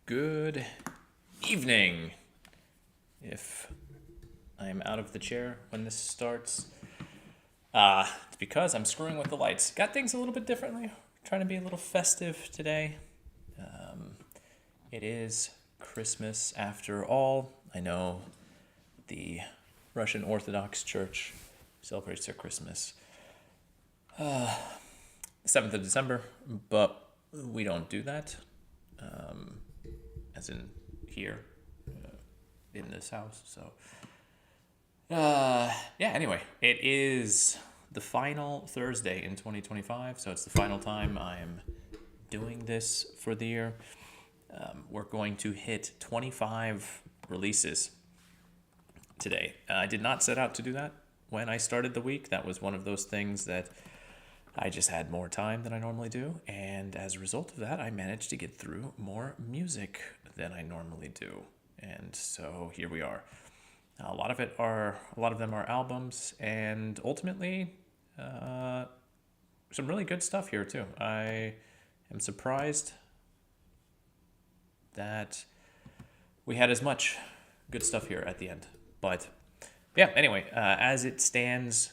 Good evening. If I'm out of the chair when this starts, it's because I'm screwing with the lights. Got things a little bit differently. Trying to be a little festive today. It is Christmas after all. I know the Russian Orthodox Church celebrates their Christmas 7th of December, but we don't do that. As in here, in this house. So, anyway, it is the final Thursday in 2025, so it's the final time I'm doing this for the year. We're going to hit 25 releases today. I did not set out to do that when I started the week. That was one of those things that I just had more time than I normally do, and as a result of that, I managed to get through more music than I normally do, and so here we are. A lot of them are albums, and ultimately, some really good stuff here too. I am surprised that we had as much good stuff here at the end, but yeah. Anyway, as it stands,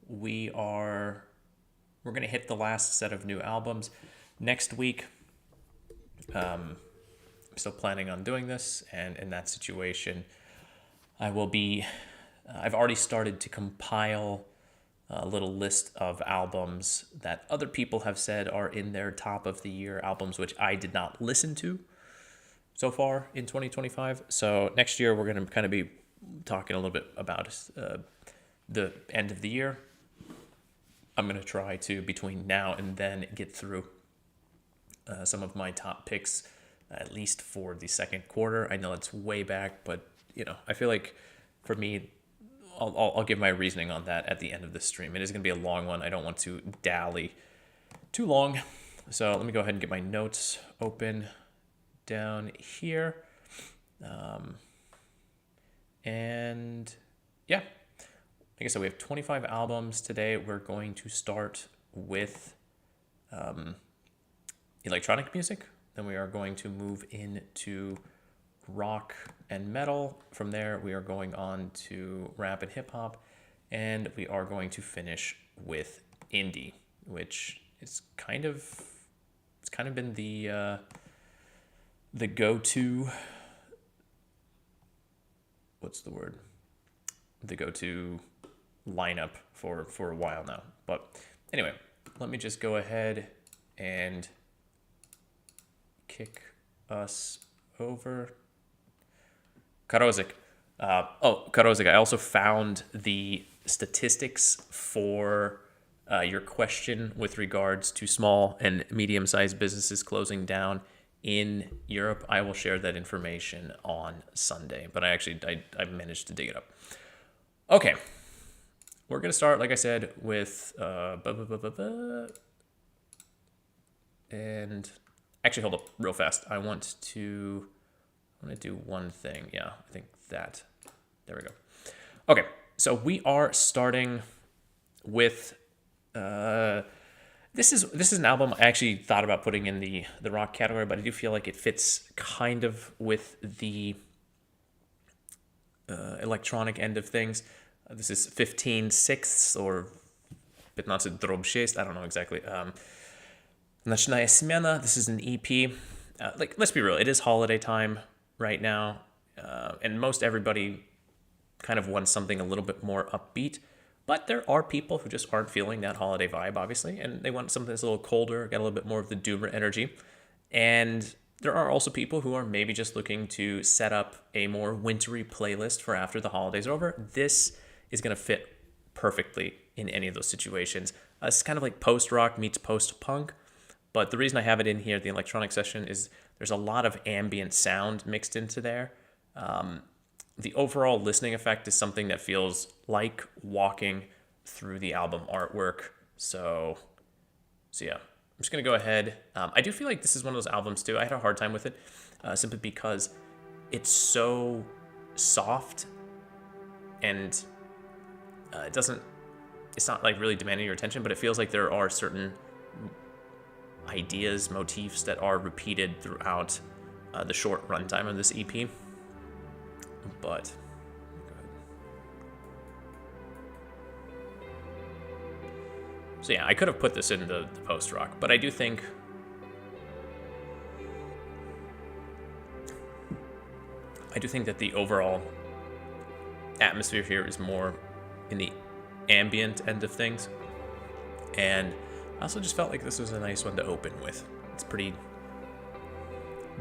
we're going to hit the last set of new albums next week. I'm still planning on doing this, and in that situation, I've already started to compile a little list of albums that other people have said are in their top of the year albums, which I did not listen to so far in 2025. So next year, we're going to kind of be talking a little bit about the end of the year. I'm going to try to, between now and then, get through some of my top picks, at least for the second quarter. I know it's way back, but, I feel like for me, I'll give my reasoning on that at the end of the stream. It is going to be a long one. I don't want to dally too long. So let me go ahead and get my notes open down here. And yeah. Like I said, we have 25 albums today. We're going to start with electronic music. Then we are going to move into rock and metal. From there, we are going on to rap and hip hop. And we are going to finish with indie, which is kind of been the go-to, what's the word? The go-to lineup for a while now. But anyway, let me just go ahead and kick us over. Karozik. Karozik, I also found the statistics for your question with regards to small and medium-sized businesses closing down in Europe. I will share that information on Sunday, but I managed to dig it up. Okay. We're going to start, like I said, with, and actually, hold up real fast. I want to do one thing. Yeah, I think that, there we go. Okay, so we are starting with, this is an album I actually thought about putting in the rock category, but I do feel like it fits kind of with the electronic end of things. This is 15/6 or 15/6, I don't know exactly. Nocная smena, this is an EP. Let's be real, it is holiday time right now, and most everybody kind of wants something a little bit more upbeat, but there are people who just aren't feeling that holiday vibe, obviously, and they want something that's a little colder, got a little bit more of the doomer energy, and there are also people who are maybe just looking to set up a more wintry playlist for after the holidays are over. This is going to fit perfectly in any of those situations. It's kind of like post-rock meets post-punk, but the reason I have it in here, the electronic session, is there's a lot of ambient sound mixed into there. The overall listening effect is something that feels like walking through the album artwork. So yeah, I'm just going to go ahead. I do feel like this is one of those albums, too. I had a hard time with it simply because it's so soft and it's not like really demanding your attention, but it feels like there are certain ideas, motifs that are repeated throughout the short runtime of this EP. But so yeah, I could have put this in the post-rock, but I do think that the overall atmosphere here is more in the ambient end of things. And I also just felt like this was a nice one to open with. It's pretty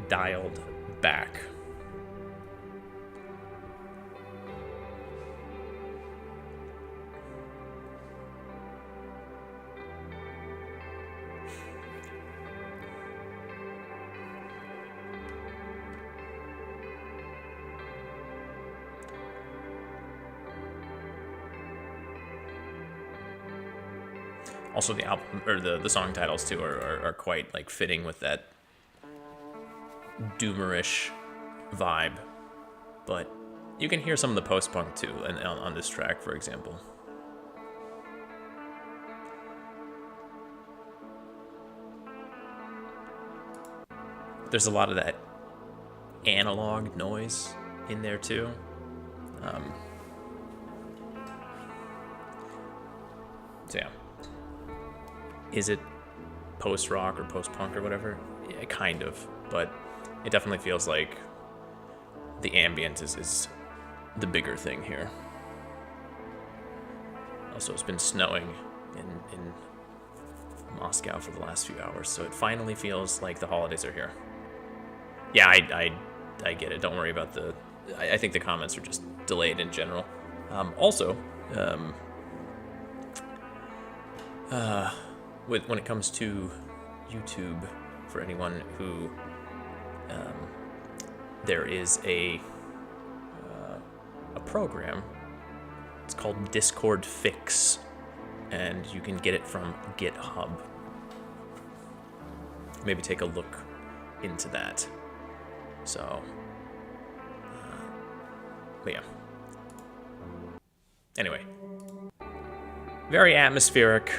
dialed back. Also, the album or the song titles too are quite like fitting with that doomerish vibe, but you can hear some of the post-punk too, and on this track, for example. There's a lot of that analog noise in there too. So yeah. Is it post-rock or post-punk or whatever? Yeah, kind of, but it definitely feels like the ambient is the bigger thing here. Also, it's been snowing in Moscow for the last few hours, so it finally feels like the holidays are here. Yeah, I get it. Don't worry about the... I think the comments are just delayed in general. When it comes to YouTube, for anyone who there is a program. It's called Discord Fix, and you can get it from GitHub. Maybe take a look into that. So, but yeah. Anyway, very atmospheric.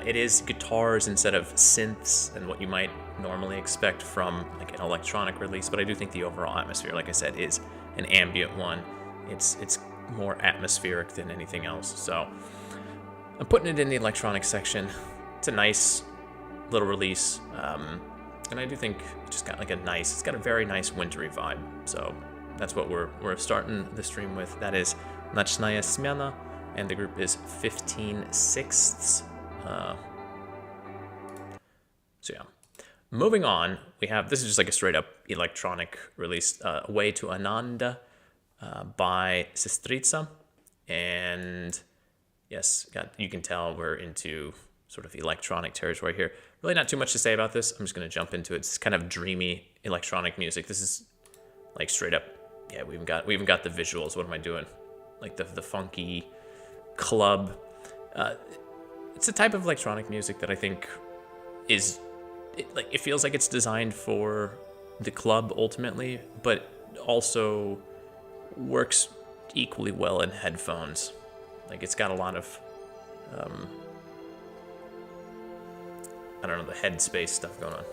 It is guitars instead of synths and what you might normally expect from like an electronic release, but I do think the overall atmosphere, like I said, is an ambient one. It's more atmospheric than anything else. So I'm putting it in the electronic section. It's a nice little release, and I do think it just got like it's got a very nice wintry vibe. So that's what we're starting the stream with. That is Nocная смена, and the group is 15/6. So yeah, moving on, we have, this is just like a straight up electronic release, Away to Ananda by Sestrica. And yes, you can tell we're into sort of electronic territory here. Really not too much to say about this. I'm just going to jump into it. It's kind of dreamy electronic music. This is like straight up, yeah, we even got the visuals. What am I doing? Like the funky club. It's a type of electronic music that I think is, it feels like it's designed for the club ultimately, but also works equally well in headphones. Like it's got a lot of, I don't know, the headspace stuff going on.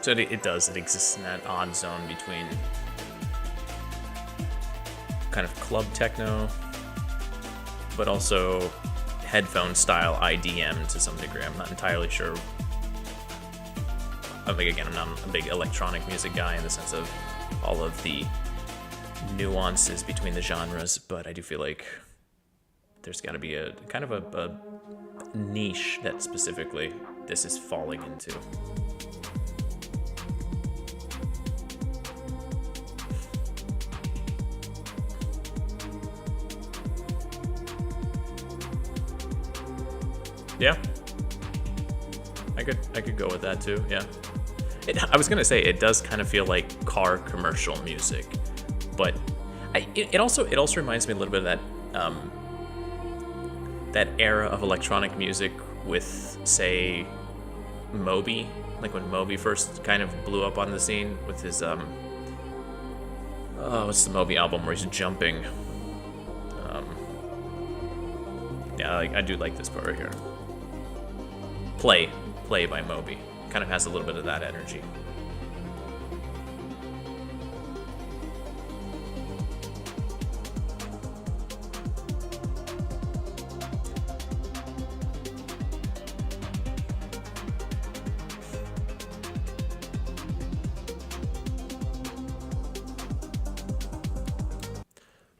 So it exists in that odd zone between kind of club techno, but also headphone style IDM to some degree. I'm not entirely sure. I'm not a big electronic music guy in the sense of all of the nuances between the genres, but I do feel like there's got to be a kind of a niche that specifically this is falling into. Yeah. I could go with that too, yeah. I was gonna say, it does kind of feel like car commercial music, but it also reminds me a little bit of that era of electronic music with, say, Moby, like when Moby first kind of blew up on the scene with his what's the Moby album where he's jumping? Yeah, I do like this part right here. Play by Moby. Kind of has a little bit of that energy.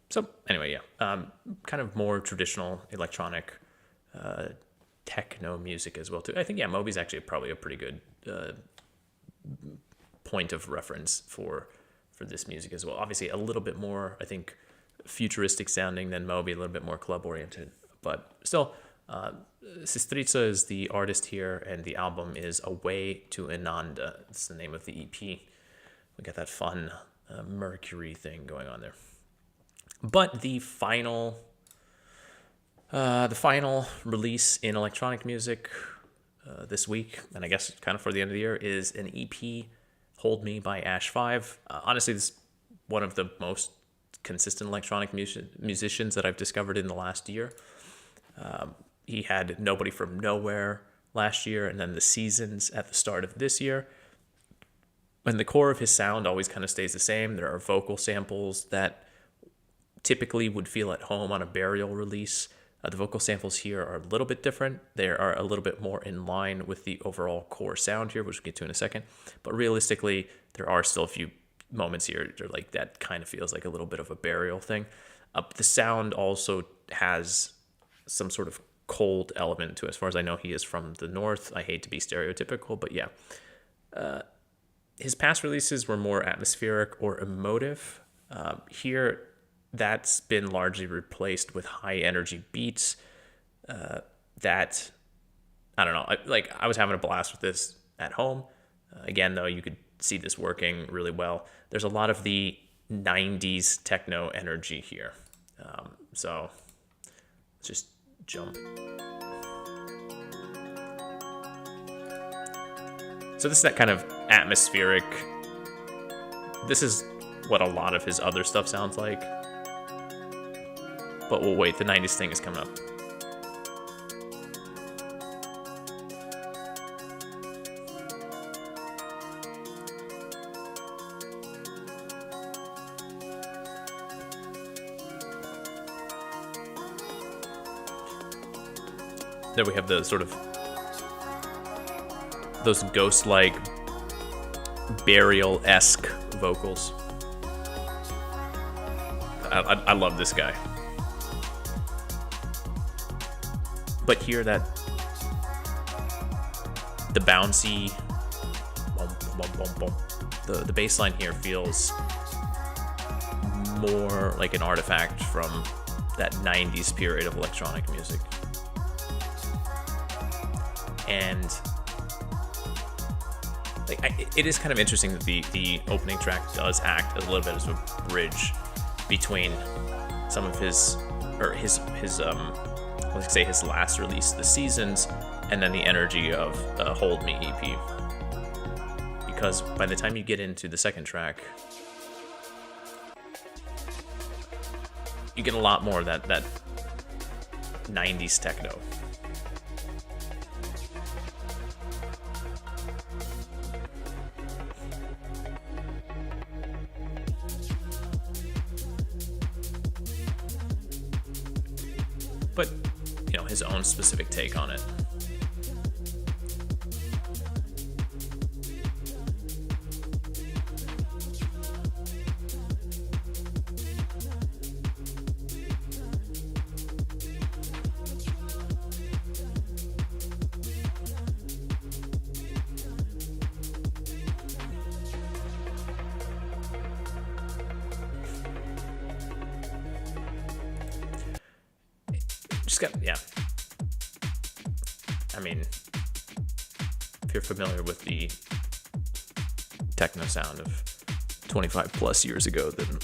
So anyway, yeah, kind of more traditional electronic techno music as well too. I think, yeah, Moby's actually probably a pretty good point of reference for this music as well. Obviously a little bit more, I think, futuristic sounding than Moby, a little bit more club oriented, but still, Sestrica is the artist here, and the album is Away to Ananda. It's the name of the EP. We got that fun Mercury thing going on there. But the final release in electronic music this week, and I guess kind of for the end of the year, is an EP, Hold Me by ASHFIVE. Honestly, this is one of the most consistent electronic musicians that I've discovered in the last year. He had Nobody from Nowhere last year, and then The Seasons at the start of this year. And the core of his sound always kind of stays the same. There are vocal samples that typically would feel at home on a Burial release. The vocal samples here are a little bit different. They are a little bit more in line with the overall core sound here, which we'll get to in a second. But realistically, there are still a few moments here that kind of feels like a little bit of a Burial thing. The sound also has some sort of cold element to it. As far as I know, he is from the north. I hate to be stereotypical, but yeah. His past releases were more atmospheric or emotive. Here, that's been largely replaced with high energy beats that, I don't know, I was having a blast with this at home. Again, though, you could see this working really well. There's a lot of the 90s techno energy here. So let's just jump. So this is that kind of atmospheric, this is what a lot of his other stuff sounds like. But we'll wait, the 90s thing is coming up. There we have the sort of, those ghost-like, Burial-esque vocals. I love this guy. But here, that the bouncy, the bass line here feels more like an artifact from that 90s period of electronic music. And it is kind of interesting that the opening track does act a little bit as a bridge between some of his let's say his last release, The Seasons, and then the energy of the Hold Me EP. Because by the time you get into the second track, you get a lot more of that 90s techno. But, you know, his own specific take on it. Yeah. mean, if you're familiar with the techno sound of 25 plus years ago, then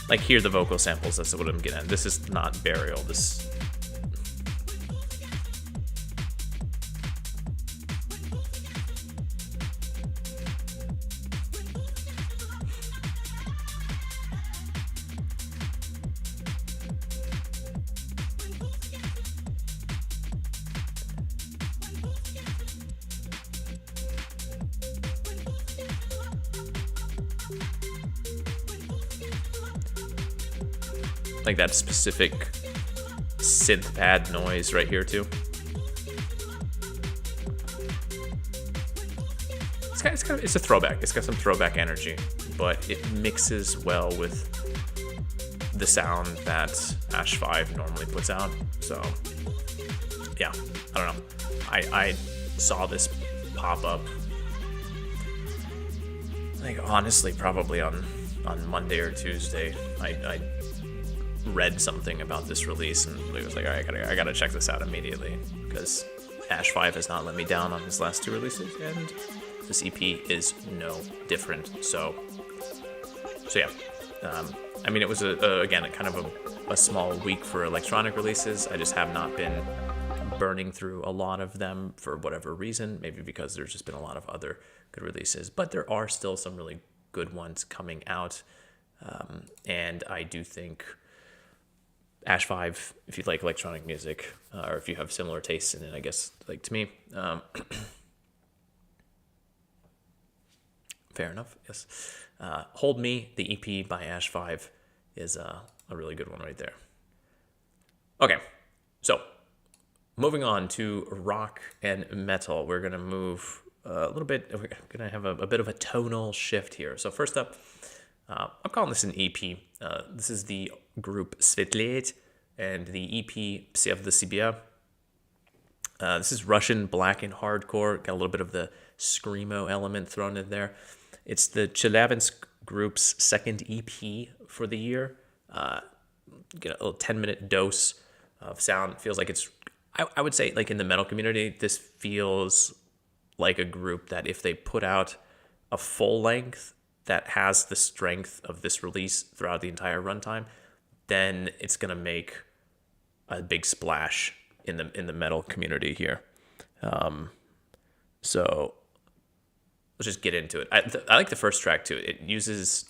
like hear the vocal samples. That's what I'm getting at. This is not Burial. This. Like that specific synth pad noise right here too. It's a throwback. It's got some throwback energy, but it mixes well with the sound that ASHFIVE normally puts out. So yeah, I don't know. I saw this pop up, I think honestly probably on Monday or Tuesday. I read something about this release and it was like, all right, I gotta check this out immediately because ASHFIVE has not let me down on his last 2 releases, and this EP is no different. So yeah. I mean, it was again kind of a small week for electronic releases. I just have not been burning through a lot of them for whatever reason. Maybe because there's just been a lot of other good releases, but there are still some really good ones coming out, and I do think ASHFIVE, if you like electronic music, or if you have similar tastes in it, I guess, like to me, fair enough, yes. Hold Me, the EP by ASHFIVE, is a really good one right there. Okay, so moving on to rock and metal, we're going to move a little bit, we're going to have a bit of a tonal shift here. So first up, I'm calling this an EP. This is the group Svetleet and the EP Psevdosebya. This is Russian black and hardcore. Got a little bit of the screamo element thrown in there. It's the Chelyabinsk group's second EP for the year. Get a little 10-minute dose of sound. Feels like it's, I would say, like in the metal community, this feels like a group that if they put out a full length that has the strength of this release throughout the entire runtime, then it's gonna make a big splash in the metal community here. So let's just get into it. I like the first track too. It uses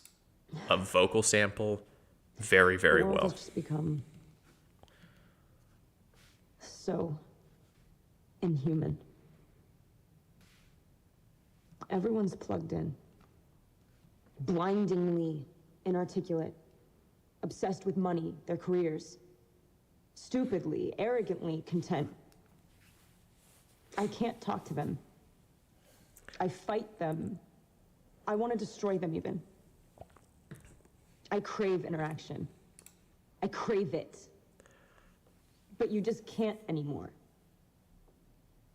a vocal sample very, very well. It's just become so inhuman. Everyone's plugged in. Blindingly inarticulate, obsessed with money, their careers, stupidly, arrogantly content. I can't talk to them. I fight them. I want to destroy them even. I crave interaction. I crave it. But you just can't anymore.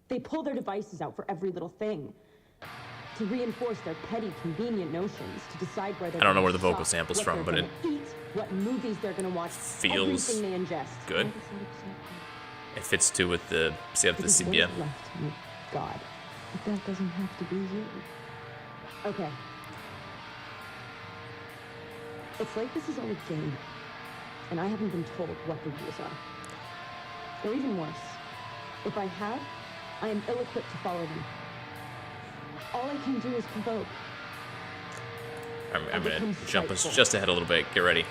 They pull their devices out for every little thing, to reinforce their petty, convenient notions, to decide where they're I don't know where the gonna vocal shop, sample's what from, they're but gonna eat, what movies they're gonna watch, feels everything they ingest. good. It fits too with the Psevdosebya. Left me, God, but that doesn't have to be you. Okay. It's like this is all a game, and I haven't been told what the rules are. Or even worse, if I have, I am ill-equipped to follow them. All I can do is provoke. I'm going to jump us just ahead a little bit. Get ready.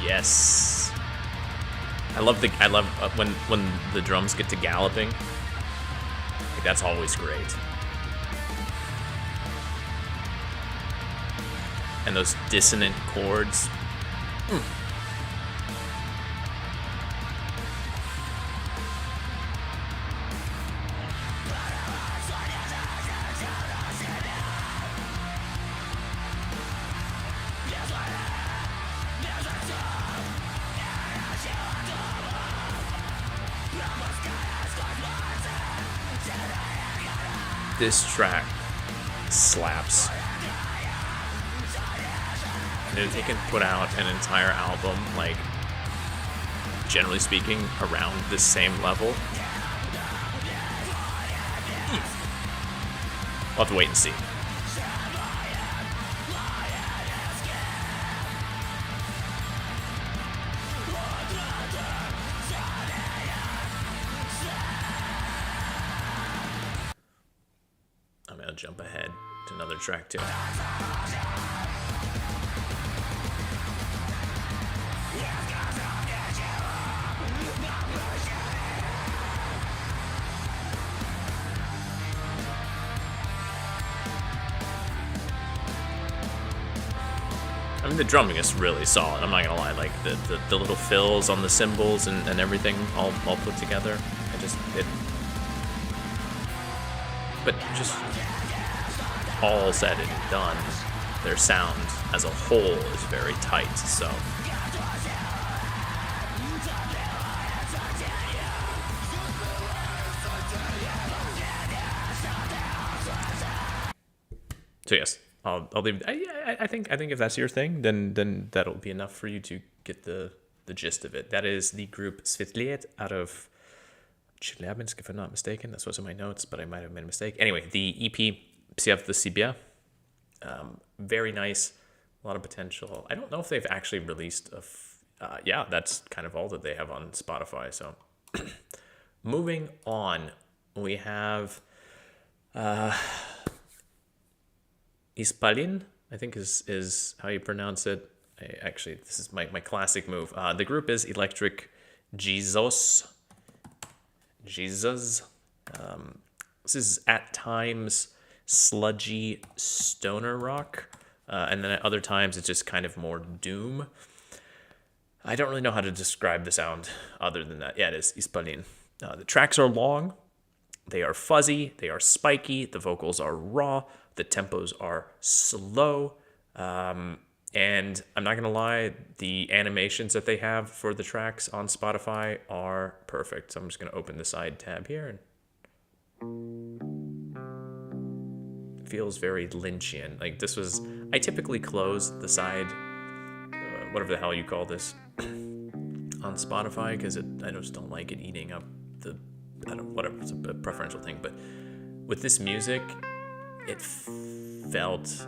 Yes. I love when the drums get to galloping. Like, that's always great. And those dissonant chords. This track slaps. And if they can put out an entire album, like, generally speaking, around the same level, we'll have to wait and see. I'm gonna jump ahead to another track too. I mean, the drumming is really solid. I'm not gonna lie. Like the little fills on the cymbals and everything all put together. But just all said and done, their sound as a whole is very tight. So yes. I'll leave. I think if that's your thing, then that'll be enough for you to get the gist of it. That is the group Svetleet out of Chelyabinsk, if I'm not mistaken. That's what's in my notes, but I might have made a mistake. Anyway, the EP Psevdosebya, very nice, a lot of potential. I don't know if they've actually released yeah, that's kind of all that they have on Spotify. So moving on, we have Исполин, I think is how you pronounce it. Actually, this is my classic move. The group is Electricjezus. This is at times sludgy stoner rock, and then at other times it's just kind of more doom. I don't really know how to describe the sound other than that. Yeah, it is Исполин. The tracks are long, they are fuzzy, they are spiky, the vocals are raw, the tempos are slow, and I'm not gonna lie, the animations that they have for the tracks on Spotify are perfect. So I'm just gonna open the side tab here, and it feels very Lynchian. Like this was, I typically close the side, whatever the hell you call this, on Spotify, because I just don't like it eating up whatever, it's a preferential thing. But with this music, it felt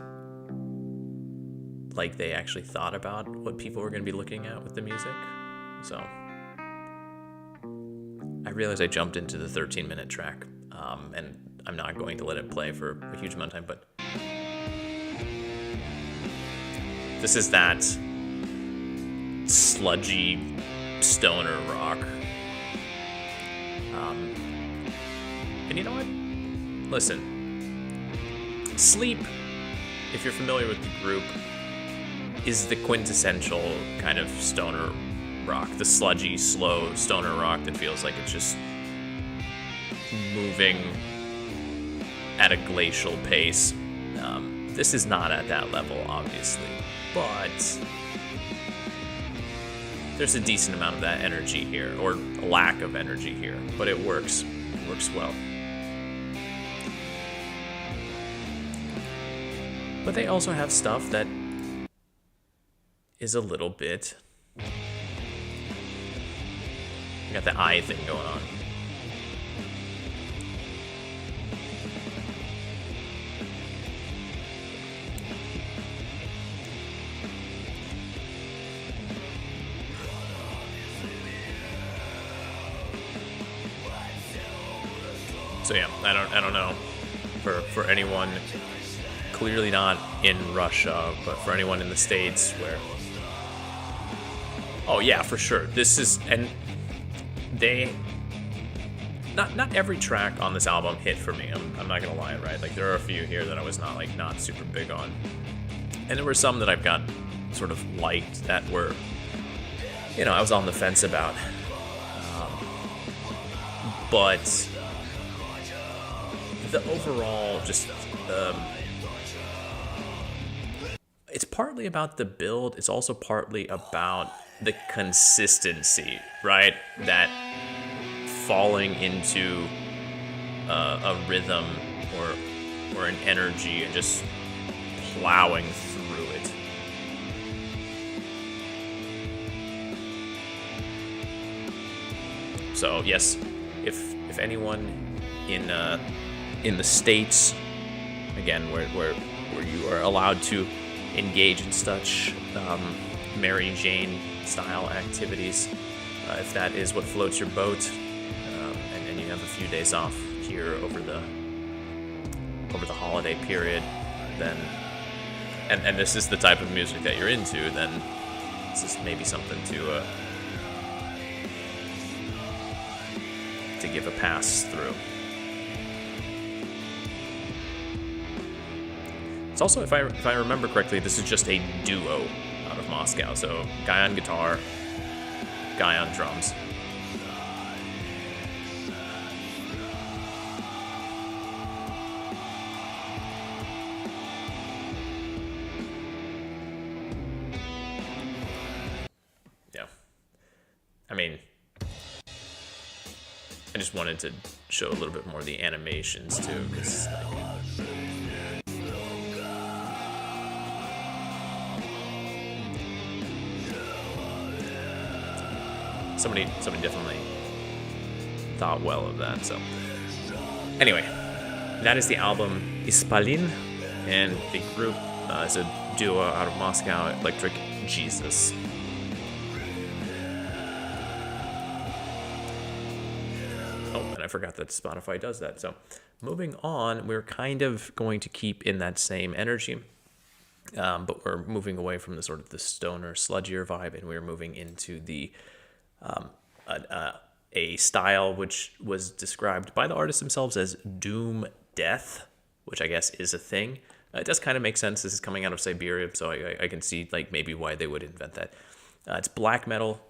like they actually thought about what people were going to be looking at with the music. So I realized I jumped into the 13-minute track, and I'm not going to let it play for a huge amount of time, but this is that sludgy stoner rock. And you know what? Listen, Sleep, if you're familiar with the group, is the quintessential kind of stoner rock, the sludgy, slow stoner rock that feels like it's just moving at a glacial pace. This is not at that level, obviously, but there's a decent amount of that energy here, or a lack of energy here, but it works. It works well. But they also have stuff that is a little bit... You got the eye thing going on. So yeah, I don't know for anyone clearly not in Russia, but for anyone in the States where, oh yeah, for sure, this is, and they, not every track on this album hit for me. I'm not gonna lie, right? Like there are a few here that I was not super big on, and there were some that I've got sort of liked that were, I was on the fence about, but the overall just it's partly about the build, it's also partly about the consistency, right? That falling into a rhythm or or an energy and just plowing through it. So yes, if anyone in the States, again, where you are allowed to engage in such Mary Jane style activities, if that is what floats your boat, and you have a few days off here over the holiday period, then and this is the type of music that you're into, then this is maybe something to give a pass through. It's also, if I remember correctly, this is just a duo out of Moscow. So guy on guitar, guy on drums. Yeah. I mean, I just wanted to show a little bit more of the animations too, because somebody definitely thought well of that. So anyway, that is the album Исполин, and the group is a duo out of Moscow, Electricjezus. I forgot that Spotify does that. So moving on, we're kind of going to keep in that same energy, but we're moving away from the sort of the stoner, sludgier vibe, and we're moving into the a style which was described by the artists themselves as doom death, which I guess is a thing. It does kind of make sense. This is coming out of Siberia, so I can see like maybe why they would invent that. It's black metal.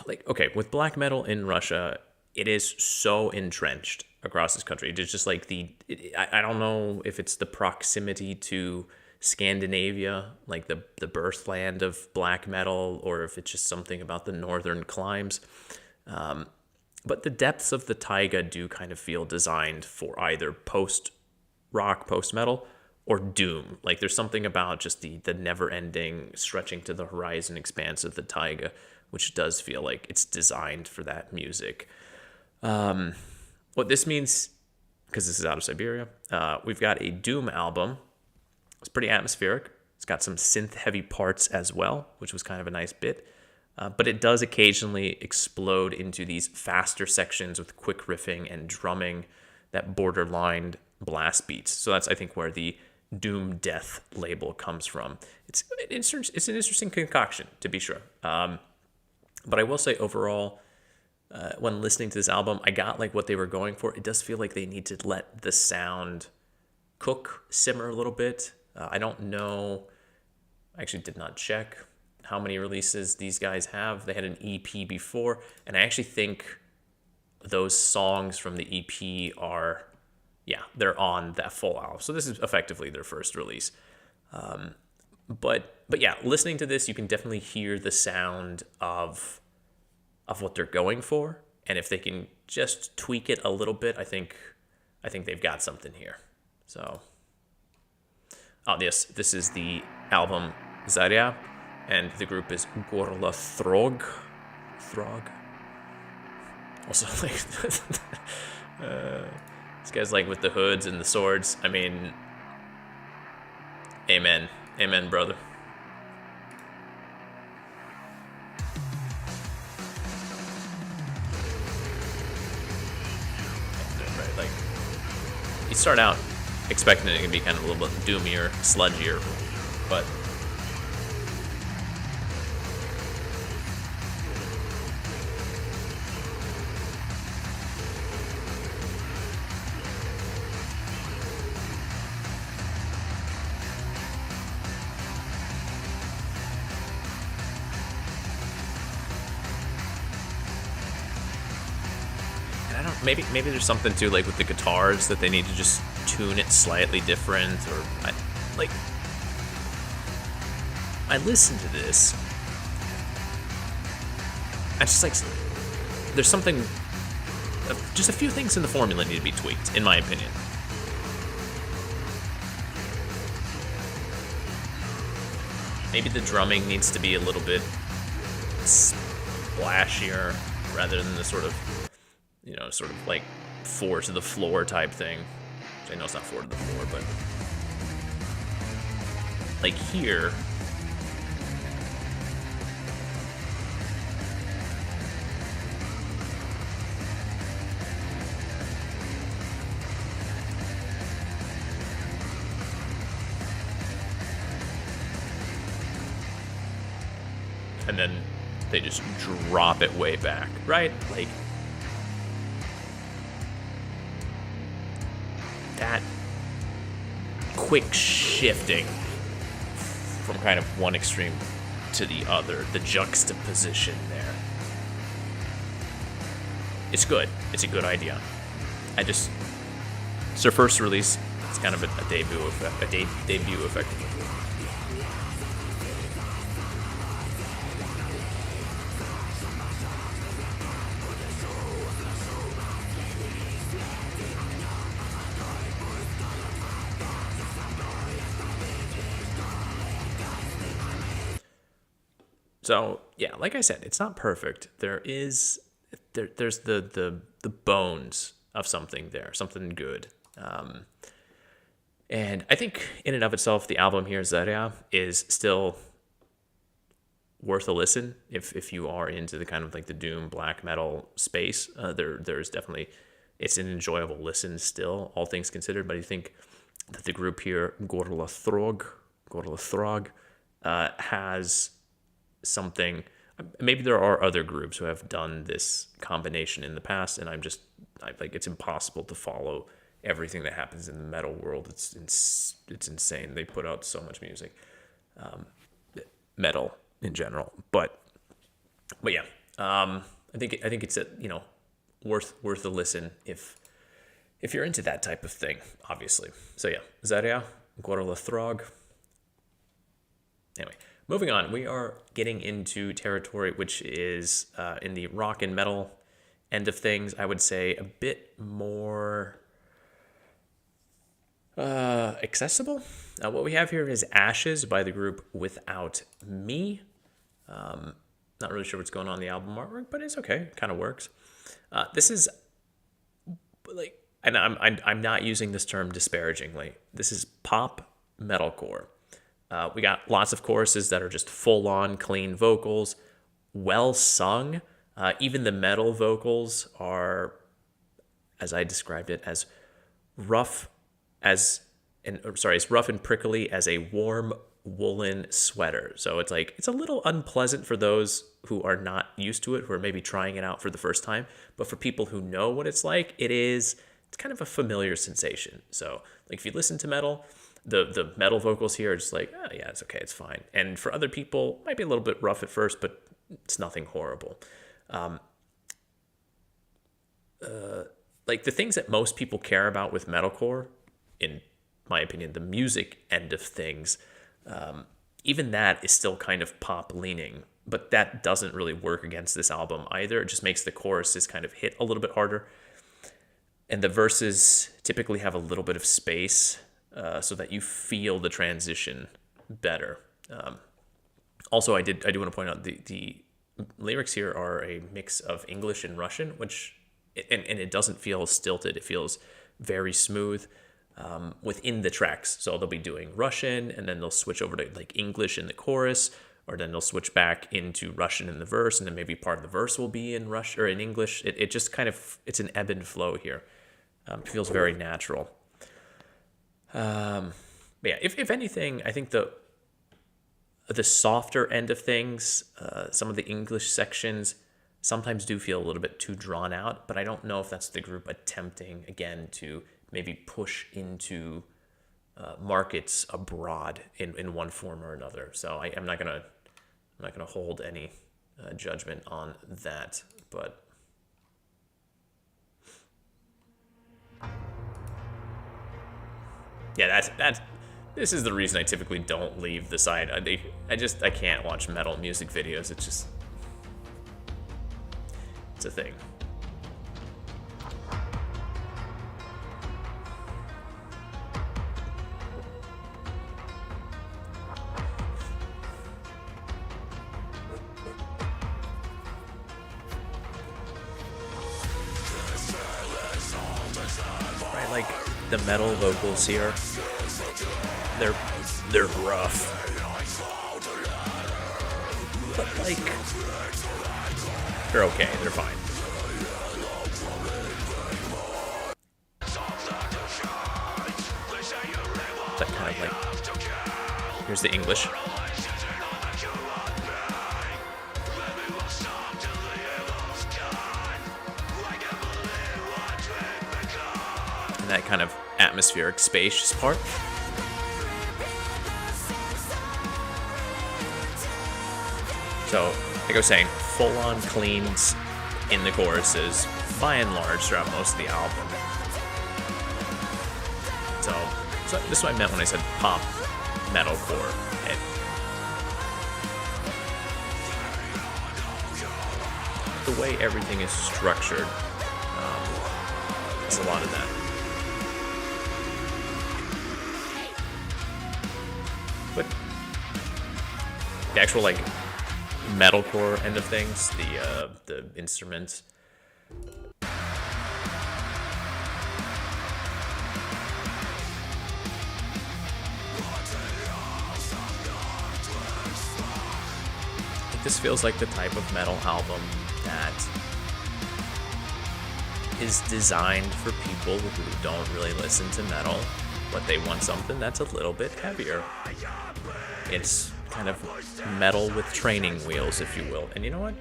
Okay, with black metal in Russia, it is so entrenched across this country. It's just like I don't know if it's the proximity to Scandinavia, like the birthland of black metal, or if it's just something about the northern climes. But the depths of the taiga do kind of feel designed for either post-rock, post-metal, or doom. Like there's something about just the never-ending, stretching to the horizon expanse of the taiga, which does feel like it's designed for that music. What this means, because this is out of Siberia, we've got a doom album. It's pretty atmospheric. It's got some synth-heavy parts as well, which was kind of a nice bit. But it does occasionally explode into these faster sections with quick riffing and drumming that borderline blast beats. So that's, I think, where the doom death label comes from. It's an interesting concoction, to be sure. But I will say overall, when listening to this album, I got like what they were going for. It does feel like they need to let the sound cook, simmer a little bit. I don't know. I actually did not check how many releases these guys have. They had an EP before, and I actually think those songs from the EP are, they're on that full album. So this is effectively their first release. But yeah, listening to this, you can definitely hear the sound of what they're going for, and if they can just tweak it a little bit, I think they've got something here. So, yes, this is the album Zarya, and the group is GorlaThrog. Also, like this guy's like with the hoods and the swords. I mean, amen, brother. Like, you start out expecting it to be kind of a little bit doomier, sludgier, but maybe there's something too, like with the guitars, that they need to just tune it slightly different, or I listen to this, I just like, there's something, just a few things in the formula need to be tweaked, in my opinion. Maybe the drumming needs to be a little bit splashier rather than the sort of, you know, sort of like 4 to the floor type thing. Which I know it's not 4 to the floor, but like here. And then they just drop it way back, right? Like, that quick shifting from kind of one extreme to the other, the juxtaposition there. It's good. It's a good idea. It's their first release. It's kind of a debut effect. Debut effectively. So yeah, like I said, it's not perfect. There's the bones of something there, something good. And I think in and of itself, the album here, Zarya, is still worth a listen if you are into the kind of like the doom black metal space. There's definitely, it's an enjoyable listen still, all things considered. But I think that the group here, GorlaThrog, has something. Maybe there are other groups who have done this combination in the past, and it's impossible to follow everything that happens in the metal world. It's insane. They put out so much music, metal in general. But yeah, I think it's worth a listen if you're into that type of thing, obviously. So yeah, Zarya, GorlaThrog. Anyway. Moving on, we are getting into territory which is in the rock and metal end of things. I would say a bit more accessible. What we have here is Ashes by the group Without Me. Not really sure what's going on in the album artwork, but it's okay. It kind of works. This is like, and I'm not using this term disparagingly. This is pop metalcore. We got lots of choruses that are just full-on clean vocals, well sung. Even the metal vocals are, as I described it, as rough and prickly as a warm woolen sweater. So it's a little unpleasant for those who are not used to it, who are maybe trying it out for the first time. But for people who know what it's like, it's kind of a familiar sensation. So like if you listen to metal, the metal vocals here are just like, oh yeah, it's okay, it's fine. And for other people, it might be a little bit rough at first, but it's nothing horrible. Like the things that most people care about with metalcore, in my opinion, the music end of things, even that is still kind of pop leaning, but that doesn't really work against this album either. It just makes the choruses kind of hit a little bit harder. And the verses typically have a little bit of space, so that you feel the transition better. Also, I do want to point out the lyrics here are a mix of English and Russian, which and it doesn't feel stilted. It feels very smooth within the tracks. So they'll be doing Russian, and then they'll switch over to like English in the chorus, or then they'll switch back into Russian in the verse, and then maybe part of the verse will be in Russian or in English. It just kind of, it's an ebb and flow here. It feels very natural. But yeah, if anything, I think the softer end of things, some of the English sections sometimes do feel a little bit too drawn out, but I don't know if that's the group attempting again to maybe push into markets abroad in one form or another. So I'm not gonna hold any judgment on that, but. Yeah, this is the reason I typically don't leave the site. I can't watch metal music videos. It's a thing. the metal vocals here, they're rough. But like, they're okay, they're fine. That kind of like, here's the English. And that kind of atmospheric, spacious part. So, like I was saying, full-on cleans in the choruses, by and large, throughout most of the album. So this is what I meant when I said pop metalcore. The way everything is structured is a lot of that. But the actual like metalcore end of things, the instruments. This feels like the type of metal album that is designed for people who don't really listen to metal, but they want something that's a little bit heavier. It's kind of metal with training wheels, if you will. And you know what?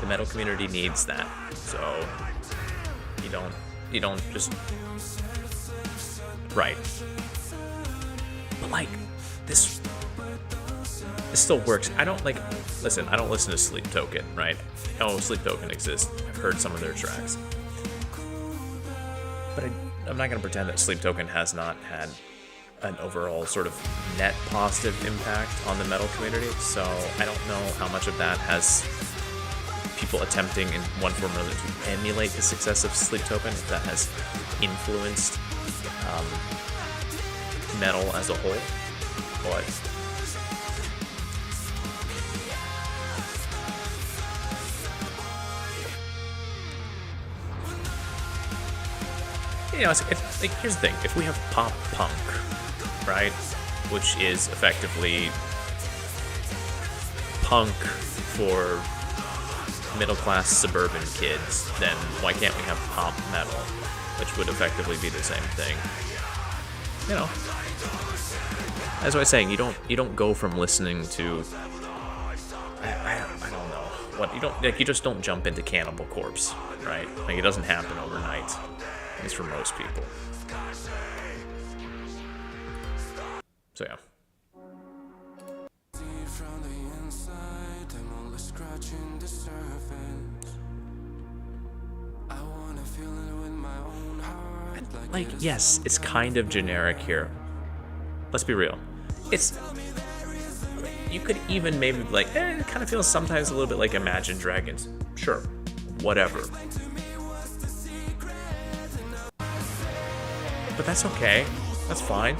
The metal community needs that. So you don't just right. But like this still works. I don't listen to Sleep Token, right? Oh, Sleep Token exists. I've heard some of their tracks. But I'm not going to pretend that Sleep Token has not had an overall sort of net positive impact on the metal community. So I don't know how much of that has people attempting in one form or another to emulate the success of Sleep Token, if that has influenced metal as a whole. But you know, here's the thing. If we have pop punk, right, which is effectively punk for middle-class suburban kids, then why can't we have pop metal, which would effectively be the same thing? You know, as I was saying, you don't go from listening to I don't know what you just don't jump into Cannibal Corpse, right? Like, it doesn't happen overnight. At least for most people. So yeah. Like, yes, it's kind of generic here. Let's be real. You could even maybe it kind of feels sometimes a little bit like Imagine Dragons. Sure, whatever. But that's okay. That's fine.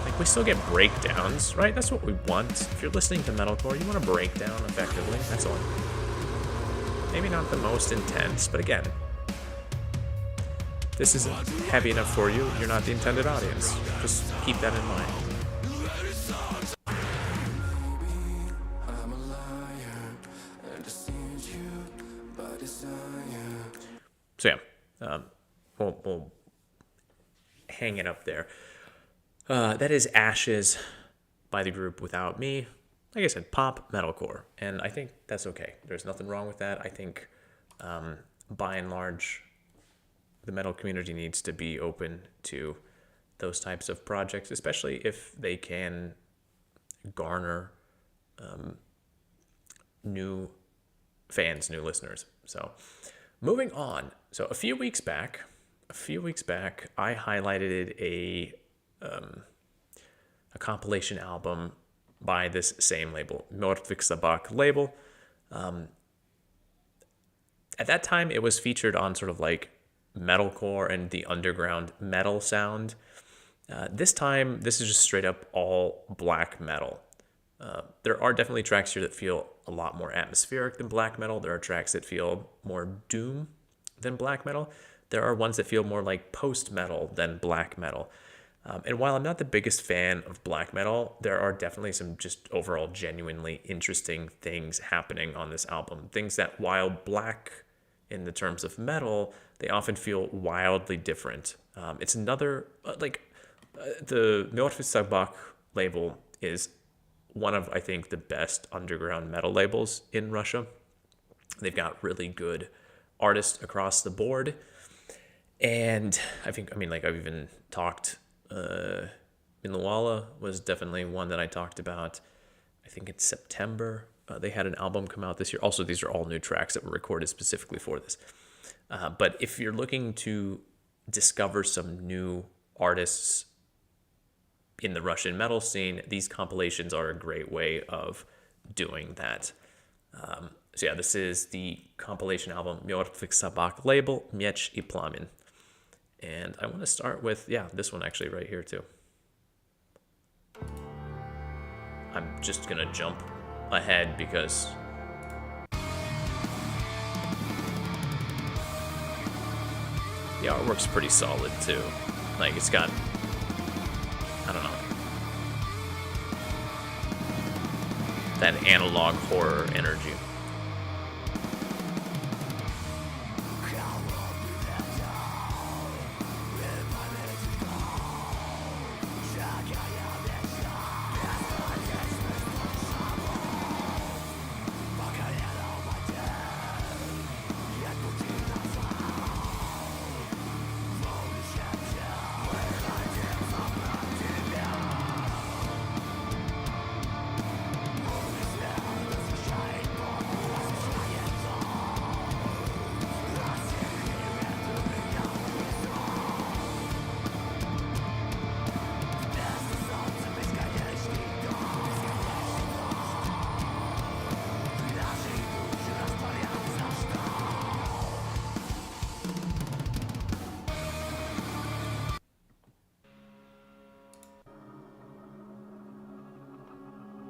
Like, we still get breakdowns, right? That's what we want. If you're listening to metalcore, you want a breakdown effectively. That's all. Maybe not the most intense, but again, this isn't heavy enough for you. You're not the intended audience. Just keep that in mind. So yeah. We'll hang it up there. That is Ashes by the group Without Me. Like I said, pop metalcore. And I think that's okay. There's nothing wrong with that. I think, by and large, the metal community needs to be open to those types of projects, especially if they can garner new fans, new listeners. So moving on. So a few weeks back, I highlighted a compilation album by this same label, Mертвых Собак label. At that time, it was featured on sort of like metalcore and the underground metal sound. This time, this is just straight up all black metal. There are definitely tracks here that feel a lot more atmospheric than black metal. There are tracks that feel more doom, than black metal. There are ones that feel more like post-metal than black metal. And while I'm not the biggest fan of black metal, there are definitely some just overall genuinely interesting things happening on this album. Things that, while black in the terms of metal, they often feel wildly different. It's another, the Mертвых Собак label is one of, I think, the best underground metal labels in Russia. They've got really good artists across the board. And I've even talked, Minlawala was definitely one that I talked about. I think it's September. They had an album come out this year. Also, these are all new tracks that were recorded specifically for this. But if you're looking to discover some new artists in the Russian metal scene, these compilations are a great way of doing that. So yeah, this is the compilation album Мертвых собак label, Меч и пламень. And I want to start with, this one actually right here too. I'm just going to jump ahead because the artwork's pretty solid too. Like, it's got, I don't know, that analog horror energy.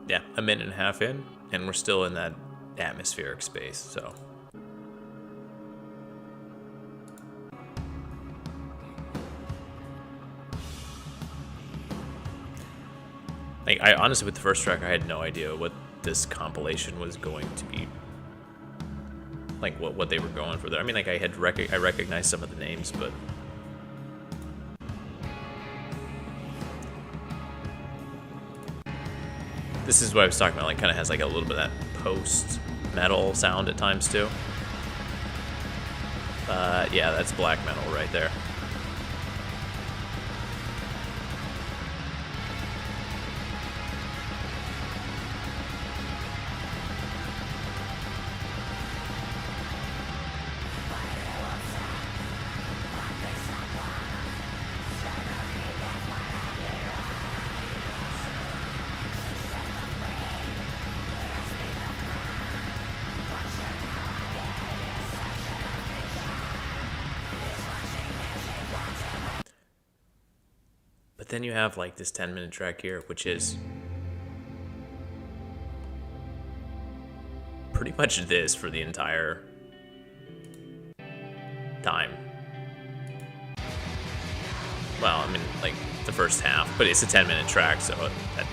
Yeah, a minute and a half in, and we're still in that atmospheric space, so. Like, I honestly, with the first track, I had no idea what this compilation was going to be. Like, what they were going for there. I mean, like, I recognized some of the names, but this is what I was talking about, like, kind of has like a little bit of that post-metal sound at times too. Yeah, that's black metal right there. But then you have like this 10-minute track here, which is pretty much this for the entire time. Well, I mean, like the first half, but it's a 10-minute track, so that.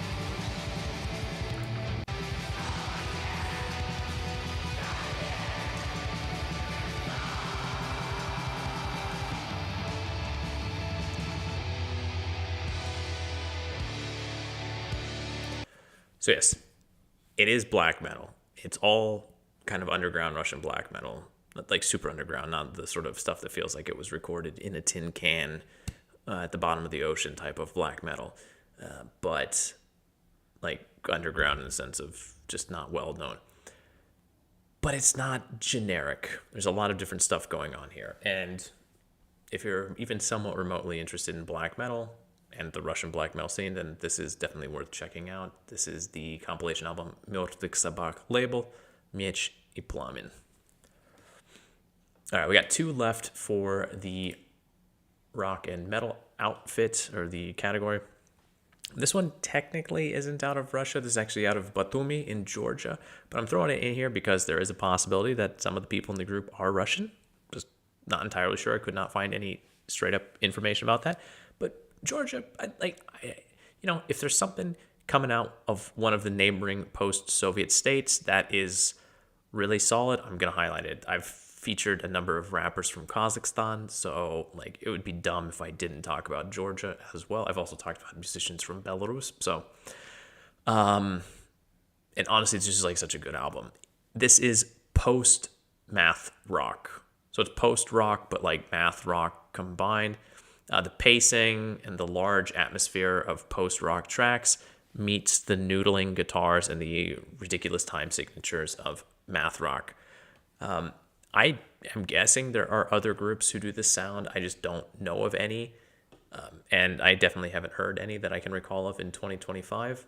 So yes, it is black metal. It's all kind of underground Russian black metal, like super underground, not the sort of stuff that feels like it was recorded in a tin can at the bottom of the ocean type of black metal, but like underground in the sense of just not well known. But it's not generic. There's a lot of different stuff going on here. And if you're even somewhat remotely interested in black metal and the Russian black metal scene, then this is definitely worth checking out. This is the compilation album Мертвых собак label, Меч и пламень. All right, we got two left for the rock and metal outfit, or the category. This one technically isn't out of Russia. This is actually out of Batumi in Georgia. But I'm throwing it in here because there is a possibility that some of the people in the group are Russian. Just not entirely sure. I could not find any straight up information about that. But Georgia, if there's something coming out of one of the neighboring post-Soviet states that is really solid, I'm going to highlight it. I've featured a number of rappers from Kazakhstan, so like it would be dumb if I didn't talk about Georgia as well. I've also talked about musicians from Belarus. So, and honestly, it's just like such a good album. This is post-math rock. So it's post-rock, but like math rock combined. The pacing and the large atmosphere of post-rock tracks meets the noodling guitars and the ridiculous time signatures of math rock. I am guessing there are other groups who do this sound. I just don't know of any. And I definitely haven't heard any that I can recall of in 2025.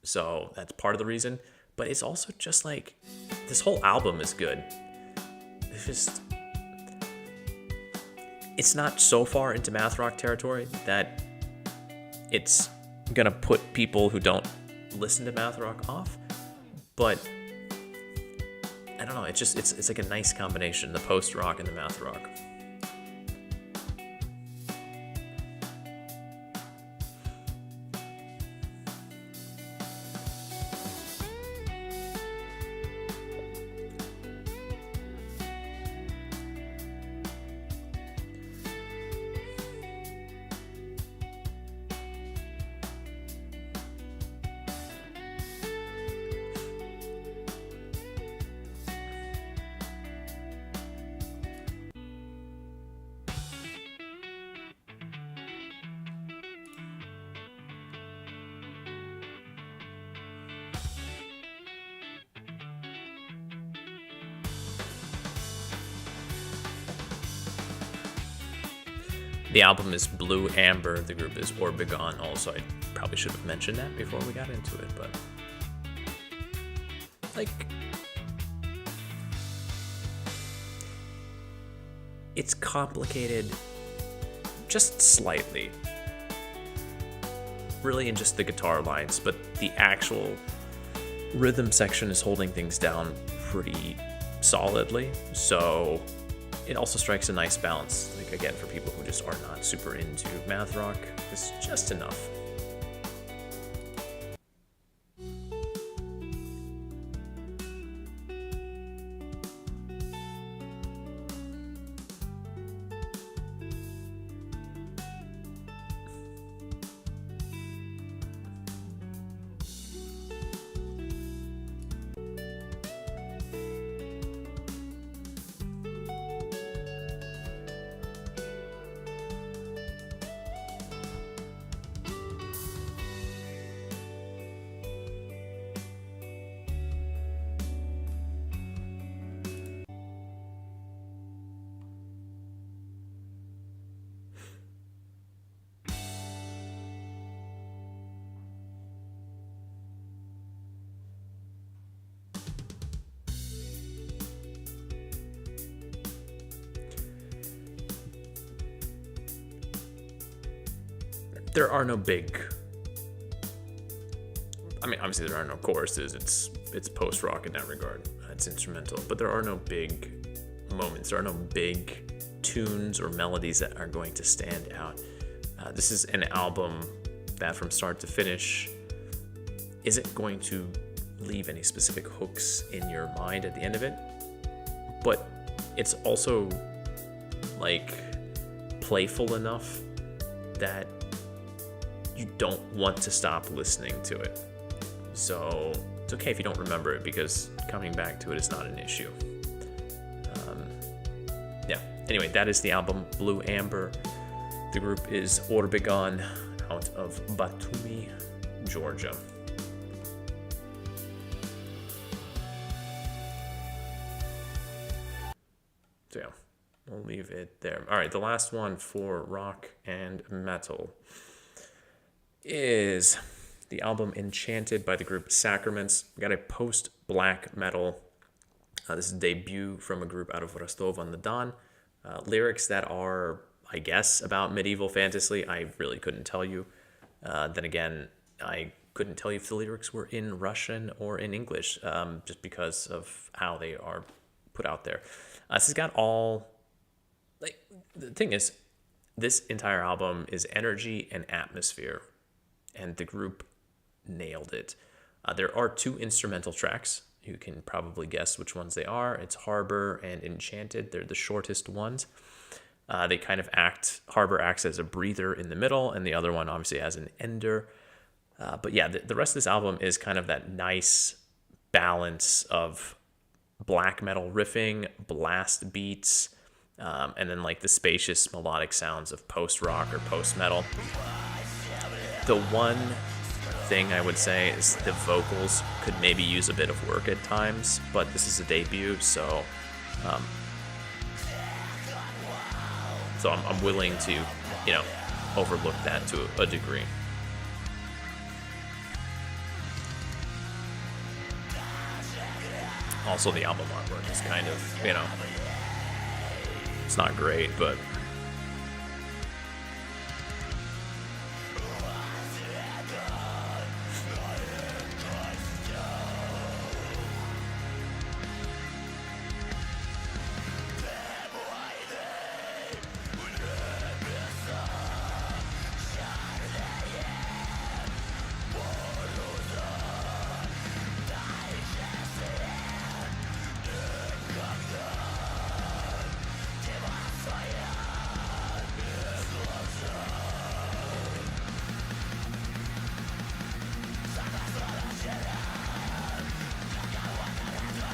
So that's part of the reason. But it's also just like, this whole album is good. It's not so far into math rock territory that it's gonna put people who don't listen to math rock off. But I don't know, it's like a nice combination, the post rock and the math rock. The album is Blue Amber. The group is Orbigon. Also, I probably should have mentioned that before we got into it, but like, it's complicated just slightly, really, in just the guitar lines, but the actual rhythm section is holding things down pretty solidly. So it also strikes a nice balance. Like, again, for people who just are not super into math rock, it's just enough. There are no big, I mean, obviously there are no choruses. It's post-rock in that regard. It's instrumental, but there are no big moments. There are no big tunes or melodies that are going to stand out. This is an album that from start to finish isn't going to leave any specific hooks in your mind at the end of it, but it's also like playful enough that you don't want to stop listening to it. So it's okay if you don't remember it, because coming back to it is not an issue. Anyway, that is the album Blue Amber. The group is Orbigon, out of Batumi, Georgia. So yeah, we'll leave it there. All right, the last one for rock and metal is the album Enchanted by the group Sacraments. We got a post-black metal. This is a debut from a group out of Rostov-on-the-Don. Lyrics that are, I guess, about medieval fantasy. I really couldn't tell you. Then again, I couldn't tell you if the lyrics were in Russian or in English, just because of how they are put out there. This has got all like the thing is, this entire album is energy and atmosphere, and the group nailed it. There are 2 instrumental tracks. You can probably guess which ones they are. It's Harbor and Enchanted. They're the shortest ones. They kind of Harbor acts as a breather in the middle, and the other one obviously as an ender. But yeah, the rest of this album is kind of that nice balance of black metal riffing, blast beats, and then like the spacious melodic sounds of post-rock or post-metal. The one thing I would say is the vocals could maybe use a bit of work at times, but this is a debut, so I'm willing to, overlook that to a degree. Also, the album artwork is kind of, it's not great, but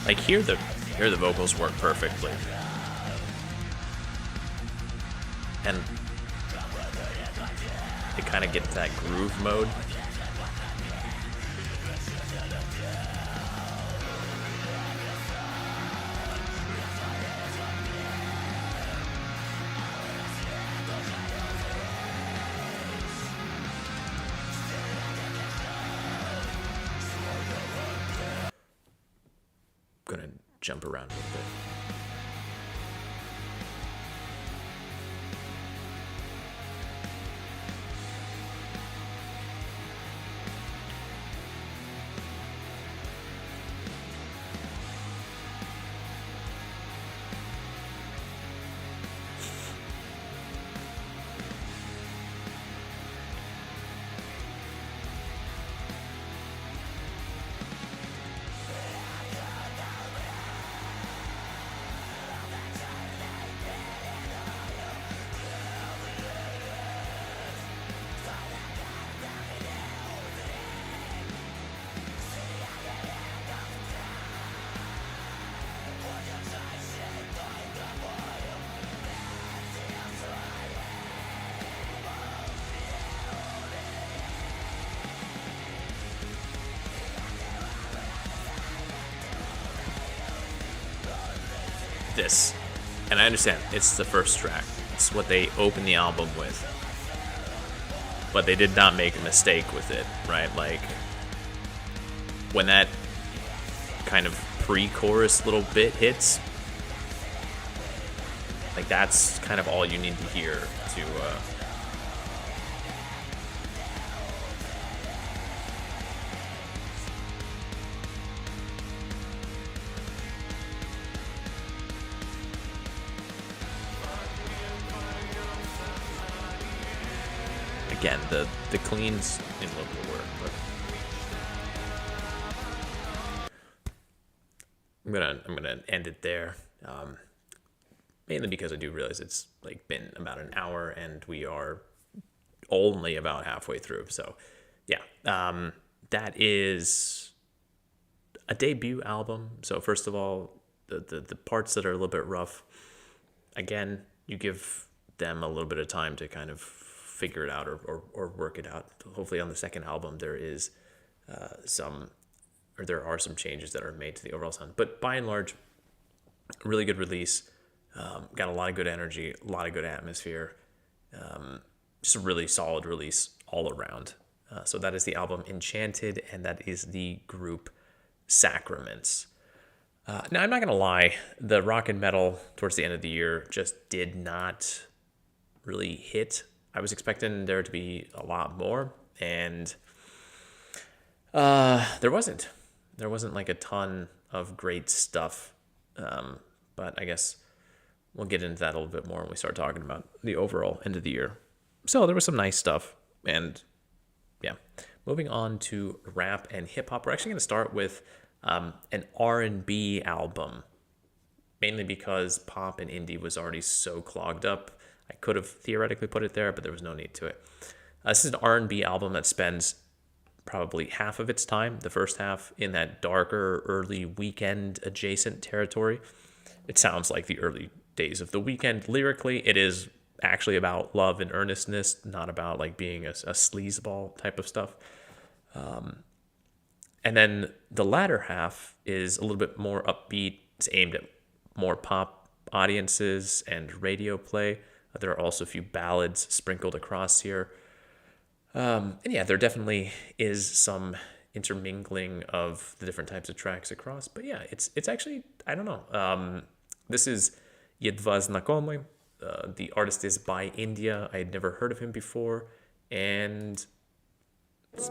like here the vocals work perfectly, and it kind of gets that groove mode. Gonna jump around a little bit. This, and I understand it's the first track, it's what they open the album with, but they did not make a mistake with it, right? Like when that kind of pre-chorus little bit hits, like that's kind of all you need to hear to again, the cleans in a little bit of work, but I'm gonna end it there. Mainly because I do realize it's like been about an hour and we are only about halfway through. So yeah, that is a debut album. So first of all, the parts that are a little bit rough, again, you give them a little bit of time to kind of figure it out or work it out. Hopefully on the second album there are some changes that are made to the overall sound. But by and large, really good release. Got a lot of good energy, a lot of good atmosphere. Just a really solid release all around. So that is the album Enchanted, and that is the group Sacraments. Now, I'm not going to lie, the rock and metal towards the end of the year just did not really hit. I was expecting there to be a lot more, and there wasn't. There wasn't like a ton of great stuff, but I guess we'll get into that a little bit more when we start talking about the overall end of the year. So there was some nice stuff, and yeah. Moving on to rap and hip hop, we're actually going to start with an R&B album, mainly because pop and indie was already so clogged up. I could have theoretically put it there, but there was no need to it. This is an R&B album that spends probably half of its time, the first half, in that darker, early Weekend adjacent territory. It sounds like the early days of the Weekend. Lyrically, it is actually about love and earnestness, not about like being a sleazeball type of stuff. And then the latter half is a little bit more upbeat. It's aimed at more pop audiences and radio play. There are also a few ballads sprinkled across here. And yeah, there definitely is some intermingling of the different types of tracks across. But yeah, it's actually, I don't know. This is Jedva Znakome. The artist is by India. I had never heard of him before. And it's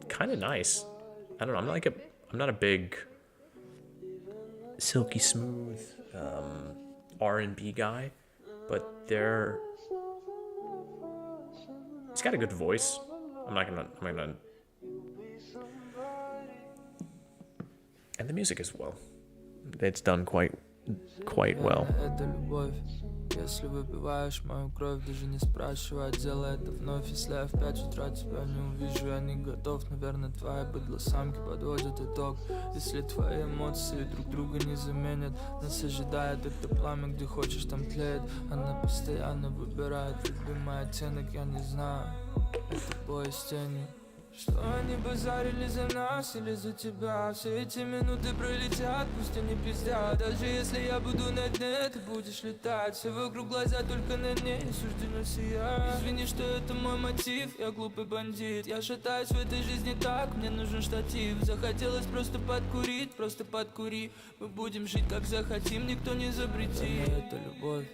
kind of nice. I don't know. I'm not a big silky smooth R&B guy, but he's got a good voice. I'm not gonna. And the music as well. It's done quite well. Если выпиваешь мою кровь, даже не спрашивай, делай это вновь. Если я в 5 утра тебя не увижу, я не готов. Наверное, твои быдло-самки подводят итог. Если твои эмоции друг друга не заменят, нас ожидает это пламя, где хочешь, там тлеет. Она постоянно выбирает любимый оттенок, я не знаю, это бой с тенью. Что они базарили за нас или за тебя? Все эти минуты пролетят, пусть они пиздят. Даже если я буду на дне, ты будешь летать. Все вокруг глаза только на ней, суждено сиять. Извини, что это мой мотив, я глупый бандит. Я шатаюсь в этой жизни так, мне нужен штатив. Захотелось просто подкури. Мы будем жить как захотим, никто не запретит. Это любовь.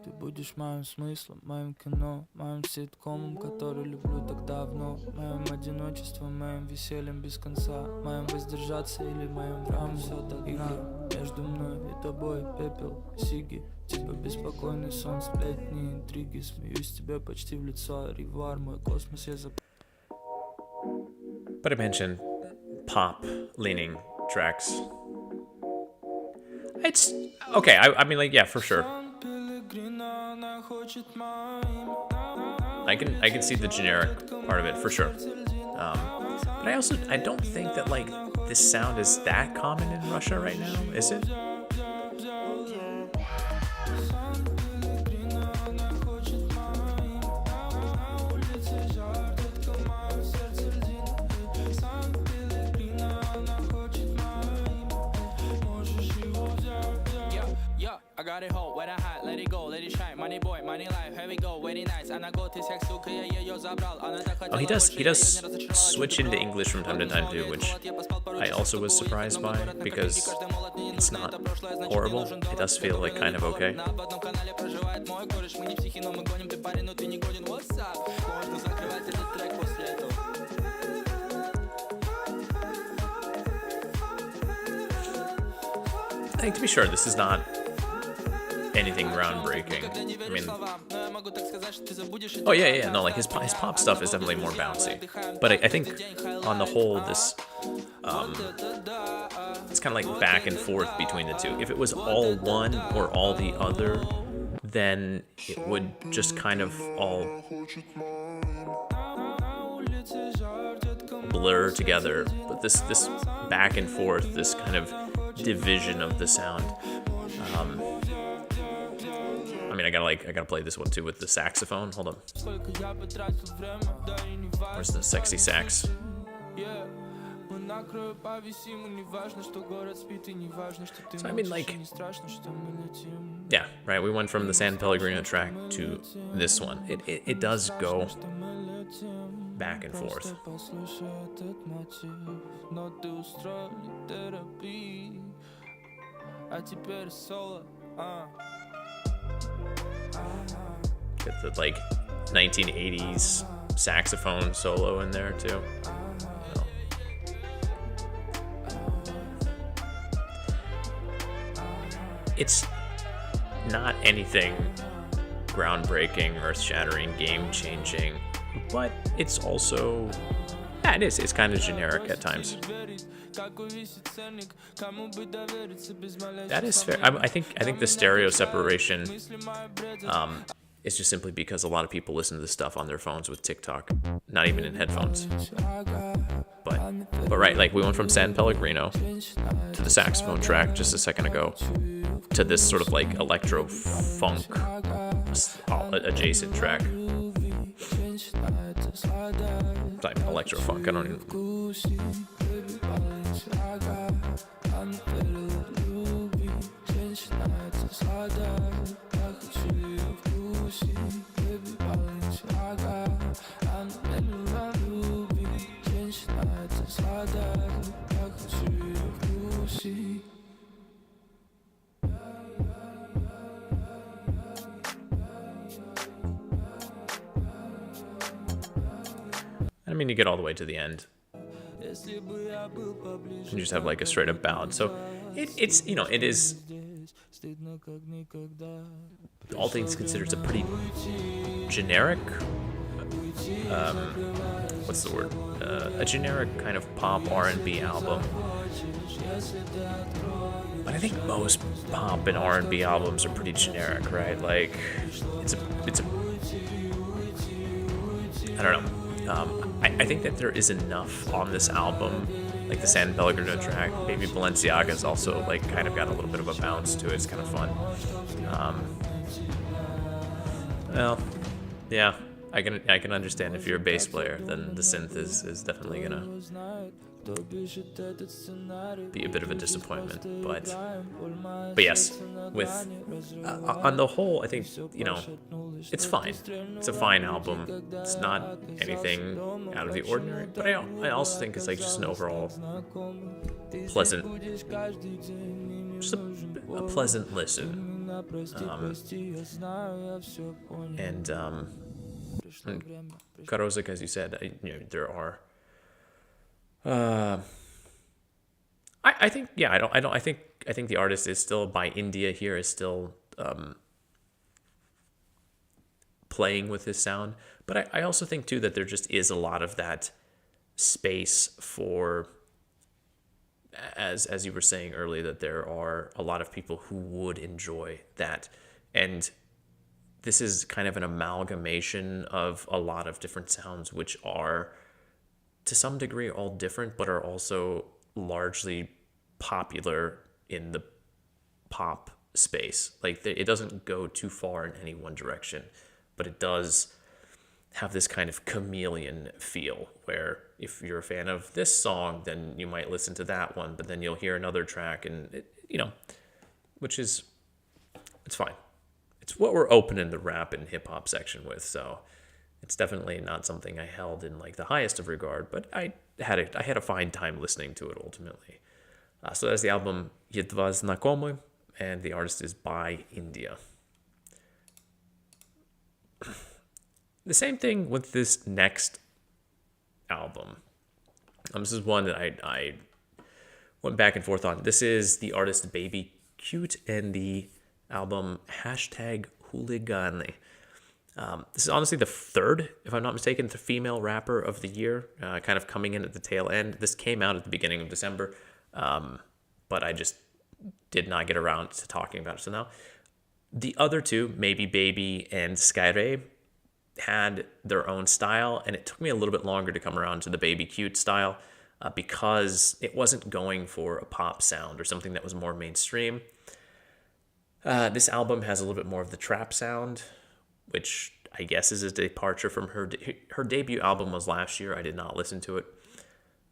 Ты будешь моим смыслом, моим кино, моим ситкомом, который люблю так давно, моим одиночеством, моим весельем без конца, моим воздержаться или моим врагом. Все так игры между мной и тобой, пепел, сиги, типа беспокойный сон, сплетни, интриги, смеюсь тебе почти в лицо, ревуар, мой космос, я забыл. But I mentioned pop-leaning tracks. It's okay. I mean, like, yeah, for sure. I can see the generic part of it for sure. But I don't think that like this sound is that common in Russia right now, is it? I got it whole, wet and hot, let it go, let it shine. Money boy, money life, here we go, very nice. Она год и секс, сука, я ее забрал. Она так хотела. Oh, he does switch into English from time to time too, which I also was surprised by because it's not horrible. It does feel like kind of okay. I think to be sure, this is not anything groundbreaking. I mean, oh yeah, no, like his pop stuff is definitely more bouncy. But I think on the whole, this it's kind of like back and forth between the two. If it was all one or all the other, then it would just kind of all blur together. But this back and forth, this kind of division of the sound. I mean, I gotta play this one too with the saxophone. Hold on. Where's the sexy sax? So I mean, like, yeah, right. We went from the San Pellegrino track to this one. It does go back and forth. Get the like 1980s saxophone solo in there too. It's not anything groundbreaking, earth-shattering, game-changing, but it's also, yeah, it is. It's kind of generic at times. That is fair. I think the stereo separation is just simply because a lot of people listen to this stuff on their phones with TikTok, not even in headphones. But right, like we went from San Pellegrino to the saxophone track just a second ago to this sort of like electro funk adjacent track. Like electro funk, I don't even. I mean, you get all the way to the end, and you just have like a straight up ballad. So it's you know, it is, all things considered, it's a pretty generic, what's the word? A generic kind of pop R&B album. But I think most pop and R&B albums are pretty generic, right? Like it's a I don't know. I think that there is enough on this album, like the San Pellegrino track. Maybe Balenciaga's also like kind of got a little bit of a bounce to it. It's kind of fun. Well, yeah, I can understand if you're a bass player, then the synth is definitely gonna be a bit of a disappointment. But yes, with on the whole, I think, you know, it's fine. It's a fine album. It's not anything out of the ordinary, but I also think it's like just an overall pleasant, just a pleasant listen. Karozek, as you said, you know, there are. I think, yeah, I think the artist is still by India here, is still playing with his sound, but I also think too that there just is a lot of that space for, as you were saying earlier, that there are a lot of people who would enjoy that, and this is kind of an amalgamation of a lot of different sounds, which are to some degree all different, but are also largely popular in the pop space. Like it doesn't go too far in any one direction, but it does have this kind of chameleon feel where if you're a fan of this song, then you might listen to that one, but then you'll hear another track, and it, you know, which is, it's fine. It's what we're opening the rap and hip hop section with, so it's definitely not something I held in like the highest of regard, but I had a fine time listening to it ultimately. So that's the album Jedva Znakome, and the artist is by India. The same thing with this next album. This is one that I went back and forth on. This is the artist Baby Cute and the album #Hooligan. This is honestly the third, if I'm not mistaken, the female rapper of the year, kind of coming in at the tail end. This came out at the beginning of December, but I just did not get around to talking about it. So now, the other two, Maybe Baby and Skyre, had their own style, and it took me a little bit longer to come around to the Baby Cute style because it wasn't going for a pop sound or something that was more mainstream. This album has a little bit more of the trap sound, which I guess is a departure from her debut album was last year. I did not listen to it.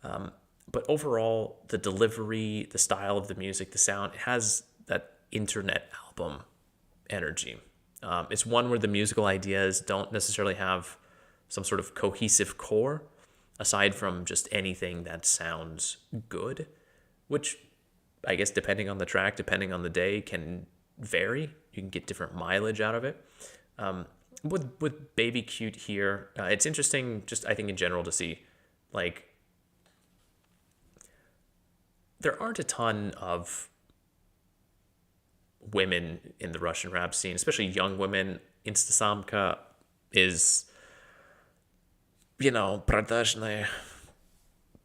But overall, the delivery, the style of the music, the sound, it has that internet album energy. It's one where the musical ideas don't necessarily have some sort of cohesive core, aside from just anything that sounds good, which I guess depending on the track, depending on the day, can vary. You can get different mileage out of it. With Baby Cute here, it's interesting, just I think in general, to see, like, there aren't a ton of women in the Russian rap scene, especially young women. Instasamka is, you know, продажная,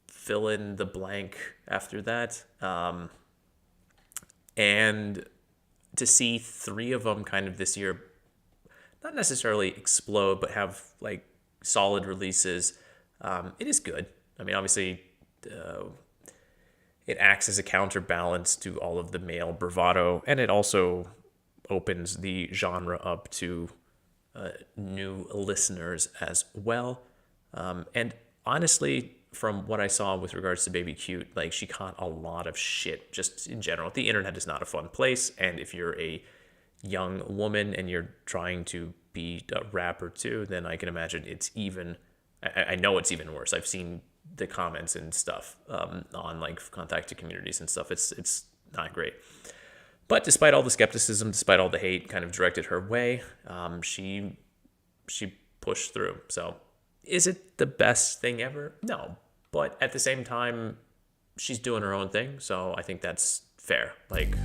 fill in the blank after that. And to see 3 of them kind of this year, not necessarily explode, but have like solid releases, it is good. I mean, obviously, it acts as a counterbalance to all of the male bravado, and it also opens the genre up to new listeners as well. And honestly, from what I saw with regards to Baby Cute, like, she caught a lot of shit just in general. The internet is not a fun place, and if you're a young woman and you're trying to be a rapper too, then I can imagine it's even, I know it's even worse. I've seen the comments and stuff on like contacted communities and stuff. It's not great. But despite all the skepticism, despite all the hate kind of directed her way, she pushed through. So is it the best thing ever? No. But at the same time, she's doing her own thing. So I think that's fair. Like,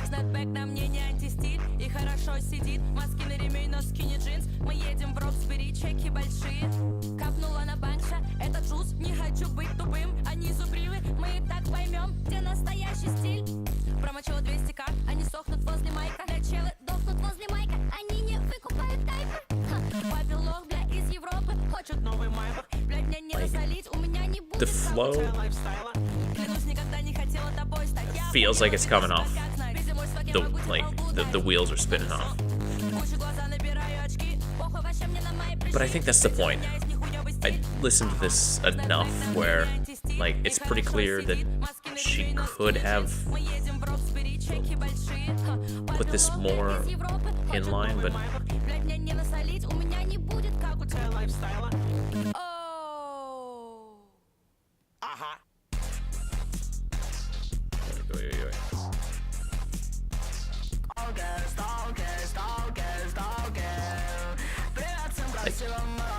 Снэпбэк на мне не антистиль и хорошо сидит. Маски на ремень, но скини джинс. Мы едем в Роксбери, чеки большие. Капнула на банкша, это джуз. Не хочу быть тупым, они зубривы. Мы и так поймем, где настоящий стиль. Промочила 200к, они сохнут возле майка. Да челы дохнут возле майка, они не выкупают тайпы. Папил лох, бля, из Европы. Хочет новый майбах. Блядь, мне не насолить, у меня не будет. the flow Клянусь, никогда не хотела тобой стать. feels like it's coming off. The wheels are spinning off. But I think that's the point. I listened to this enough where, like, it's pretty clear that she could have put this more in line, but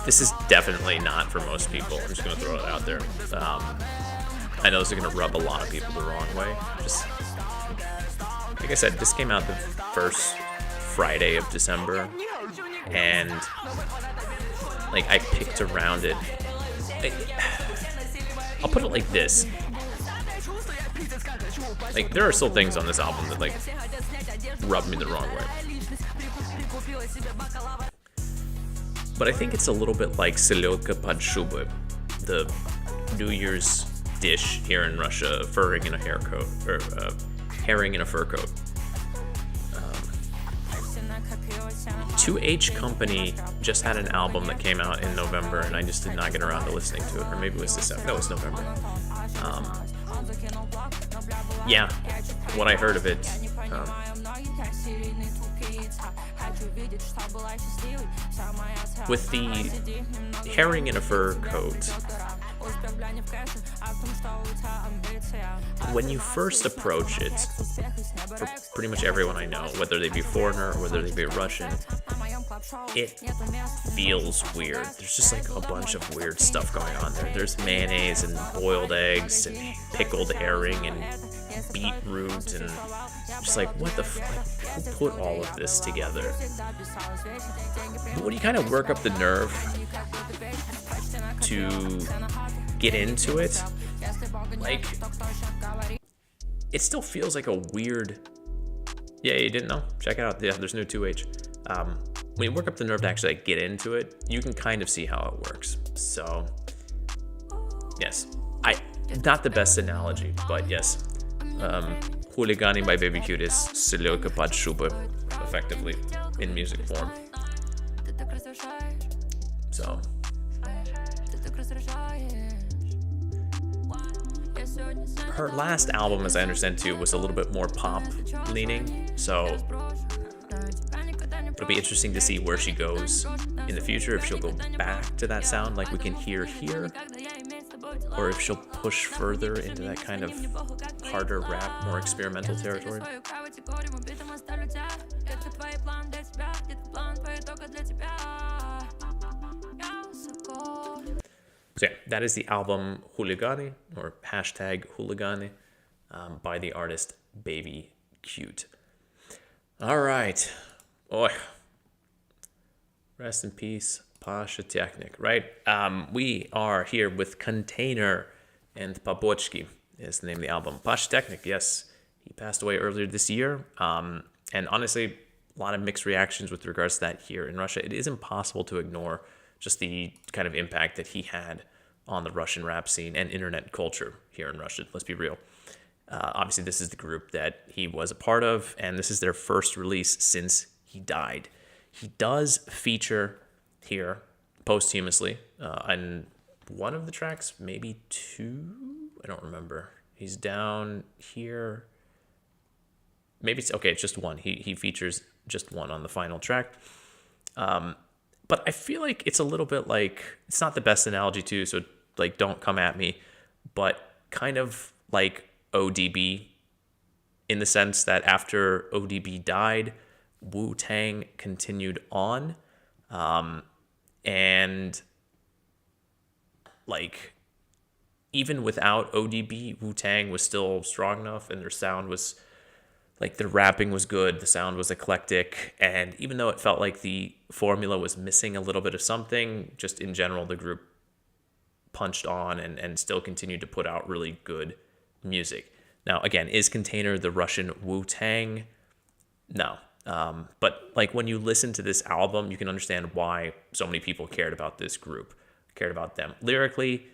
this is definitely not for most people. I'm just going to throw it out there. I know this is going to rub a lot of people the wrong way. Just like I said, this came out the first Friday of December, and like I picked around it. I'll put it like this. Like, there are still things on this album that like rub me the wrong way. But I think it's a little bit like Selyotka pod shubы, the New Year's dish here in Russia, herring in a hair coat, or herring in a fur coat. 2H Company just had an album that came out in November, and I just did not get around to listening to it. Or maybe it was December. No, it was November. Yeah, what I heard of it, with the herring in a fur coat, when you first approach it, for pretty much everyone I know, whether they be foreigner or whether they be Russian, it feels weird. There's just like a bunch of weird stuff going on there. There's mayonnaise and boiled eggs and pickled herring and beetroot, and just like, what the who put all of this together? But when you kind of work up the nerve to get into it, like, it still feels like a weird. Yeah, you didn't know? Check it out. Yeah, there's no 2H. When you work up the nerve to actually like, get into it, you can kind of see how it works. So, yes, not the best analogy, but yes, Хулиганы by Baby Cute is Selyotka pod shubы, effectively, in music form. So, her last album, as I understand too, was a little bit more pop leaning, so it'll be interesting to see where she goes in the future, if she'll go back to that sound like we can hear here, or if she'll push further into that kind of harder rap, more experimental territory. Этот план твой только для тебя. Я высоко. So yeah, that is the album Huligani, or hashtag Huligani, by the artist Baby Cute. All right. Oh, rest in peace, Pasha Technik, right? We are here with Kunteynir and Pobочки is the name of the album. Pasha Technik, yes, he passed away earlier this year. And honestly, a lot of mixed reactions with regards to that here in Russia. It is impossible to ignore just the kind of impact that he had on the Russian rap scene and internet culture here in Russia. Let's be real. Obviously, this is the group that he was a part of, and this is their first release since he died. He does feature here posthumously on one of the tracks, maybe two. I don't remember. He's down here. Maybe it's okay. It's just one. He features just one on the final track. But I feel like it's a little bit like, it's not the best analogy too, so like don't come at me, but kind of like ODB in the sense that after ODB died, Wu-Tang continued on. And like even without ODB, Wu-Tang was still strong enough and their sound was like, the rapping was good, the sound was eclectic, and even though it felt like the formula was missing a little bit of something, just in general, the group punched on and still continued to put out really good music. Now, again, is Kunteynir the Russian Wu-Tang? No. But like when you listen to this album, you can understand why so many people cared about this group, cared about them. Lyrically,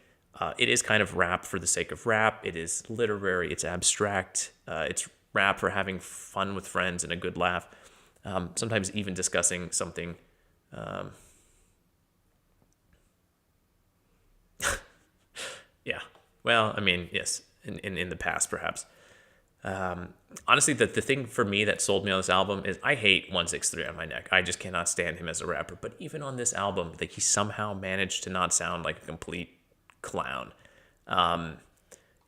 it is kind of rap for the sake of rap. It is literary, it's abstract, it's rap for having fun with friends and a good laugh. Sometimes even discussing something. Yeah. Well, I mean, yes, in the past, perhaps. Honestly, the thing for me that sold me on this album is I hate 163 on my neck. I just cannot stand him as a rapper. But even on this album, like he somehow managed to not sound like a complete clown.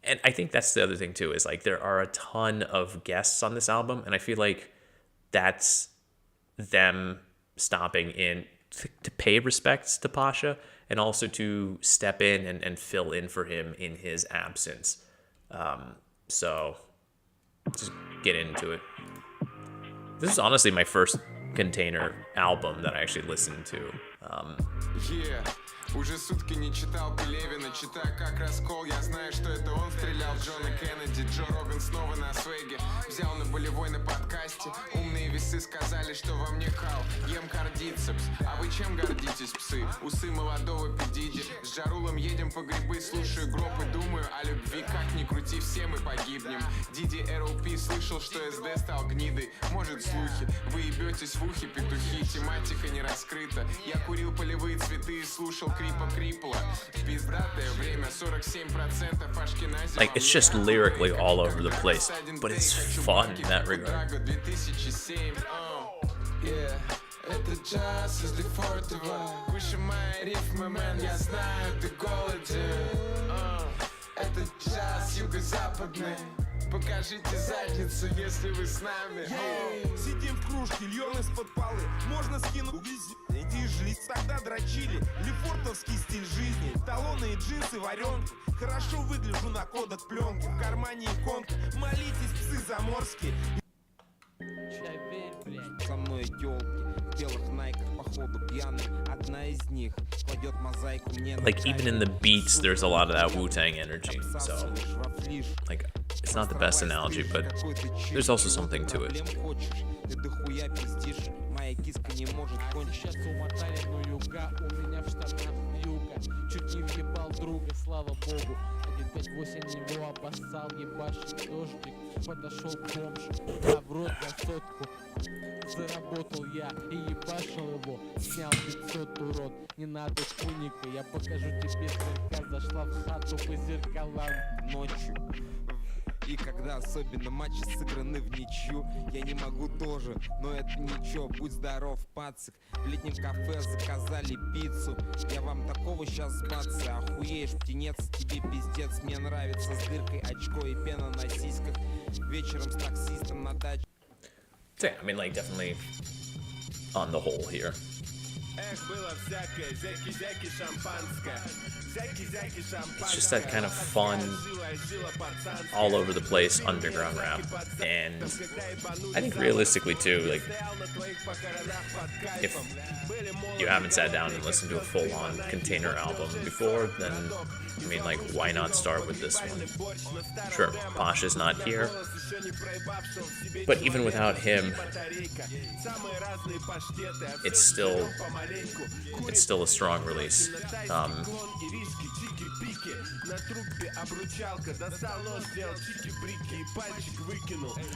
And I think that's the other thing too, is like there are a ton of guests on this album, and I feel like that's them stopping in to pay respects to Pasha and also to step in and fill in for him in his absence. So just get into it. This is honestly my first Kunteynir album that I actually listened to. Уже сутки не читал Пелевина, читаю как раскол. Я знаю, что это он стрелял Джона Кеннеди. Джо Роган снова на свеге, взял на болевой на подкасте. Умные весы сказали, что во мне кал. Ем кардицепс, а вы чем гордитесь, псы? Усы молодого педиди. С Джарулом едем по грибы, слушаю гроб и думаю о любви. Как ни крути, все мы погибнем. Диди РЛП слышал, что СД стал гнидой. Может слухи, вы ебетесь в ухе, петухи. Тематика не раскрыта. Я курил полевые цветы и слушал крипа-крипла. Пиздатое время, 47% Ашкенази. Like, it's just lyrically all over the place, but it's fun in that regard. Это джаз из Лефортово. Выше мои рифмы, мэн, я знаю, ты голоден. Это джаз юго-западный. Покажите задницу, если вы с нами. Сидим в кружке, льем из-под полы. Можно скинуть эти жлиц, тогда дрочили. Лефортовский стиль жизни, талоны и джинсы, варенки. Хорошо выгляжу на кодах пленки. В кармане иконка, молитесь, псы заморские. Со мной тёлки в белых найках, походу пьяный. Одна из них кладет мозаику мне. Like even in the beats, there's a lot of that Wu-Tang energy. So, like, it's not the best analogy, but there's also something to it. Ты дохуя пиздишь, моя киска не может кончить. Сейчас умотали, но юга, у меня в штанах юга. Чуть не въебал друга, слава богу. 1.58 его обоссал, ебашит дождик. Подошел бомж, а в рот на сотку. Заработал я и ебашил его. Снял 500, урод, не надо куника. Я покажу тебе зеркал, зашла в хату по зеркалам ночью. И когда особенно матчи сыграны в ничью, я не могу тоже, но это ничего, будь здоров, пацик. В летнем кафе заказали пиццу, я вам такого сейчас бацы. Охуеешь, птенец, тебе пиздец. Мне нравится с дыркой очко и пена на сиськах. Вечером с таксистом на даче. So yeah, I mean, like, definitely on the whole here. It's just that kind of fun, all over the place underground rap. And I think realistically too, like, if you haven't sat down and listened to a full-on Kunteynir album before, then I mean, like, why not start with this one? Sure, Pasha's not here, but even without him, it's still a strong release.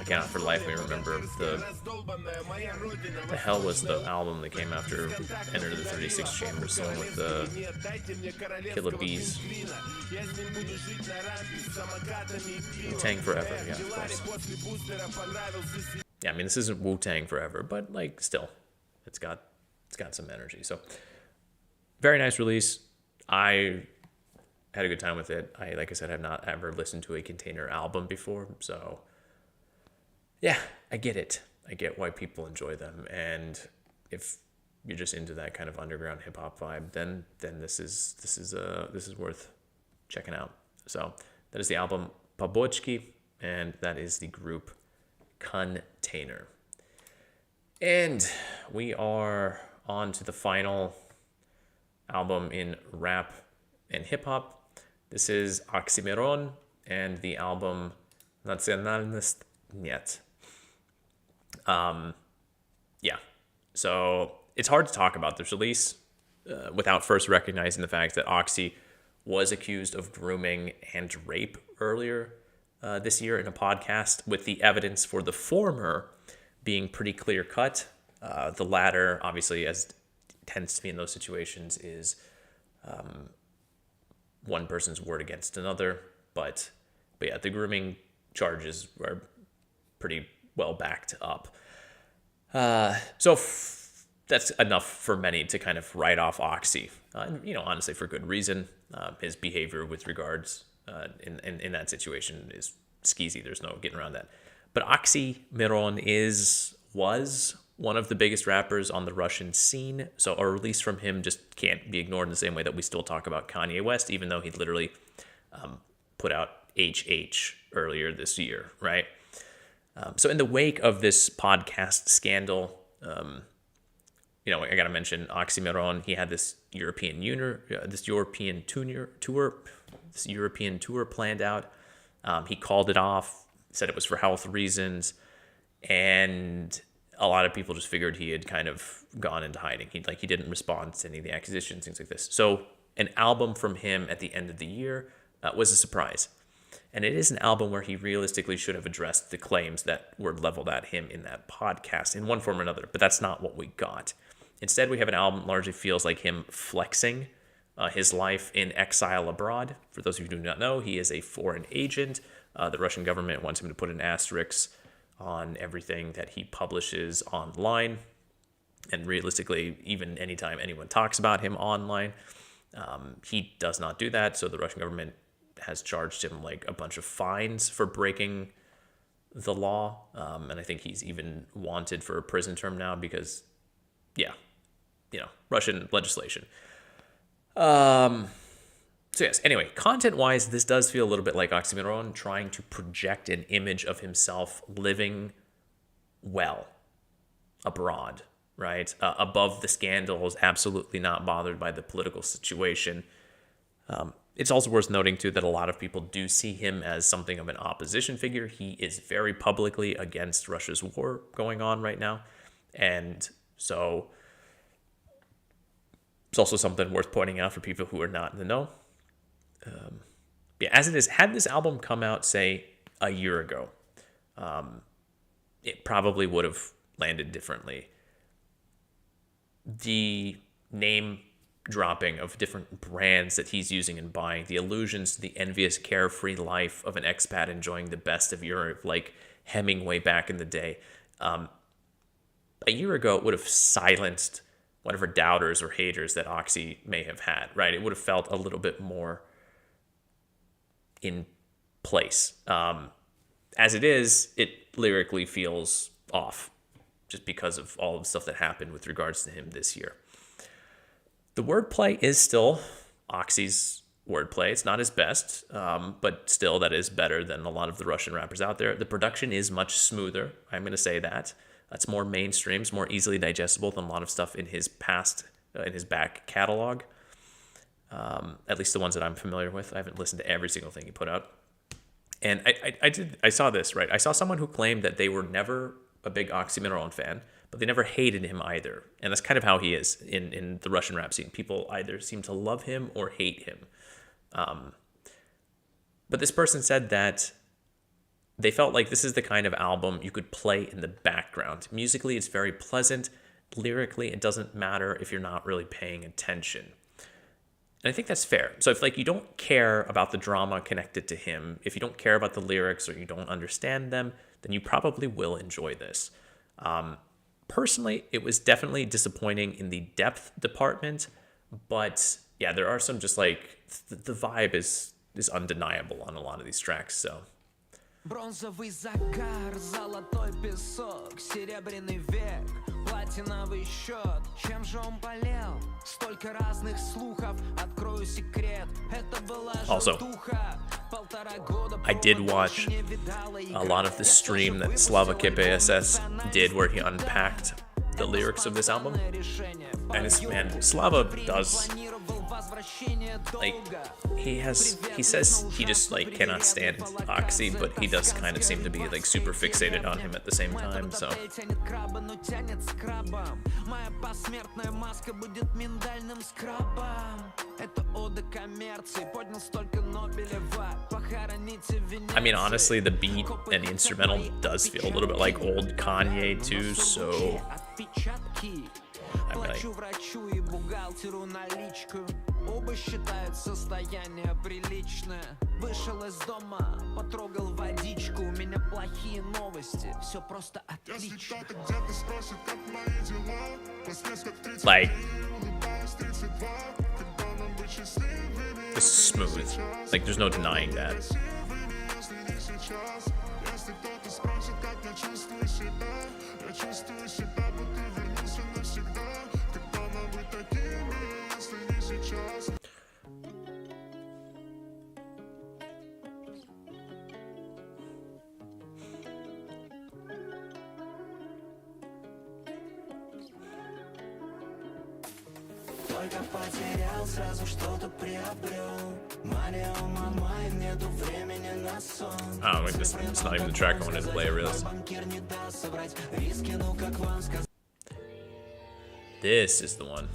I cannot for life me remember the hell was the album that came after Enter the 36 Chambers, the one with the Killer Bees. Wu-Tang Forever, yeah, of course. Yeah, I mean, this isn't Wu-Tang Forever, but like still, it's got some energy. So very nice release. I had a good time with it. Like I said, have not ever listened to a Kunteynir album before, so yeah, I get it. I get why people enjoy them, and if you're just into that kind of underground hip hop vibe, then this is worth checking out. So that is the album Pobочки, and that is the group Kunteynir. And we are on to the final album in rap and hip hop. This is Oxxxymiron and the album Nacionalность. Yeah, so it's hard to talk about this release without first recognizing the fact that Oxy was accused of grooming and rape earlier this year in a podcast, with the evidence for the former being pretty clear cut. The latter, obviously, as tends to be in those situations, is one person's word against another. But yeah, the grooming charges are pretty well backed up. So that's enough for many to kind of write off Oxy. Honestly, for good reason. His behavior with regards in that situation is skeezy. There's no getting around that. But Oxxxymiron was one of the biggest rappers on the Russian scene. So a release from him just can't be ignored in the same way that we still talk about Kanye West, even though he literally put out HH earlier this year, right? So in the wake of this podcast scandal, I got to mention Oxxxymiron. He had this European tour planned out. He called it off, said it was for health reasons, and a lot of people just figured he had kind of gone into hiding. He didn't respond to any of the accusations, things like this. So an album from him at the end of the year was a surprise. And it is an album where he realistically should have addressed the claims that were leveled at him in that podcast in one form or another, but that's not what we got. Instead, we have an album that largely feels like him flexing his life in exile abroad. For those of you who do not know, he is a foreign agent. The Russian government wants him to put an asterisk on everything that he publishes online. And realistically, even anytime anyone talks about him online, he does not do that. So the Russian government has charged him like a bunch of fines for breaking the law. And I think he's even wanted for a prison term now because, Russian legislation. So yes, anyway, content-wise, this does feel a little bit like Oxxxymiron trying to project an image of himself living well abroad, right? Above the scandals, absolutely not bothered by the political situation. It's also worth noting, too, that a lot of people do see him as something of an opposition figure. He is very publicly against Russia's war going on right now. And so it's also something worth pointing out for people who are not in the know. As it is, had this album come out, say, a year ago, it probably would have landed differently. The name dropping of different brands that he's using and buying, the allusions to the envious, carefree life of an expat enjoying the best of Europe, like Hemingway back in the day. A year ago, it would have silenced whatever doubters or haters that Oxy may have had, right? It would have felt a little bit more in place. As it is, it lyrically feels off. just because of all of the stuff that happened with regards to him this year. The wordplay is still Oxxxy's wordplay. It's not his best, but still that is better than a lot of the Russian rappers out there. The production is much smoother. I'm going to say that. It's more mainstream, it's more easily digestible than a lot of stuff in his back catalog. At least the ones that I'm familiar with. I haven't listened to every single thing he put out. And I saw this, right? I saw someone who claimed that they were never a big Oxxxymiron fan, but they never hated him either. And that's kind of how he is in the Russian rap scene. People either seem to love him or hate him. But this person said that they felt like this is the kind of album you could play in the background. Musically, it's very pleasant. Lyrically, it doesn't matter if you're not really paying attention. And I think that's fair. So if you don't care about the drama connected to him, if you don't care about the lyrics or you don't understand them, then you probably will enjoy this. Personally, it was definitely disappointing in the depth department, but yeah, there are some just the vibe is undeniable on a lot of these tracks, so. Бронзовый загар, золотой песок, серебряный век, платиновый счет. Чем же он болел? Столько разных слухов, открою секрет. Это была жертуха. I did watch a lot of the stream that Собаке did where he unpacked the lyrics of this album. And Slava does, he says he just cannot stand Oxxxy, but he does kind of seem to be super fixated on him at the same time, so. I mean, honestly, the beat and the instrumental does feel a little bit like old Kanye too, so I'm врачу и бухгалтеру наличку. Оба считают состояние приличное. Вышел из дома, потрогал водичку. У меня плохие новости, все просто отлично. This is smooth. There's no denying that. Oh, wait, it's not even the track I wanted to play, I realized. This is the one.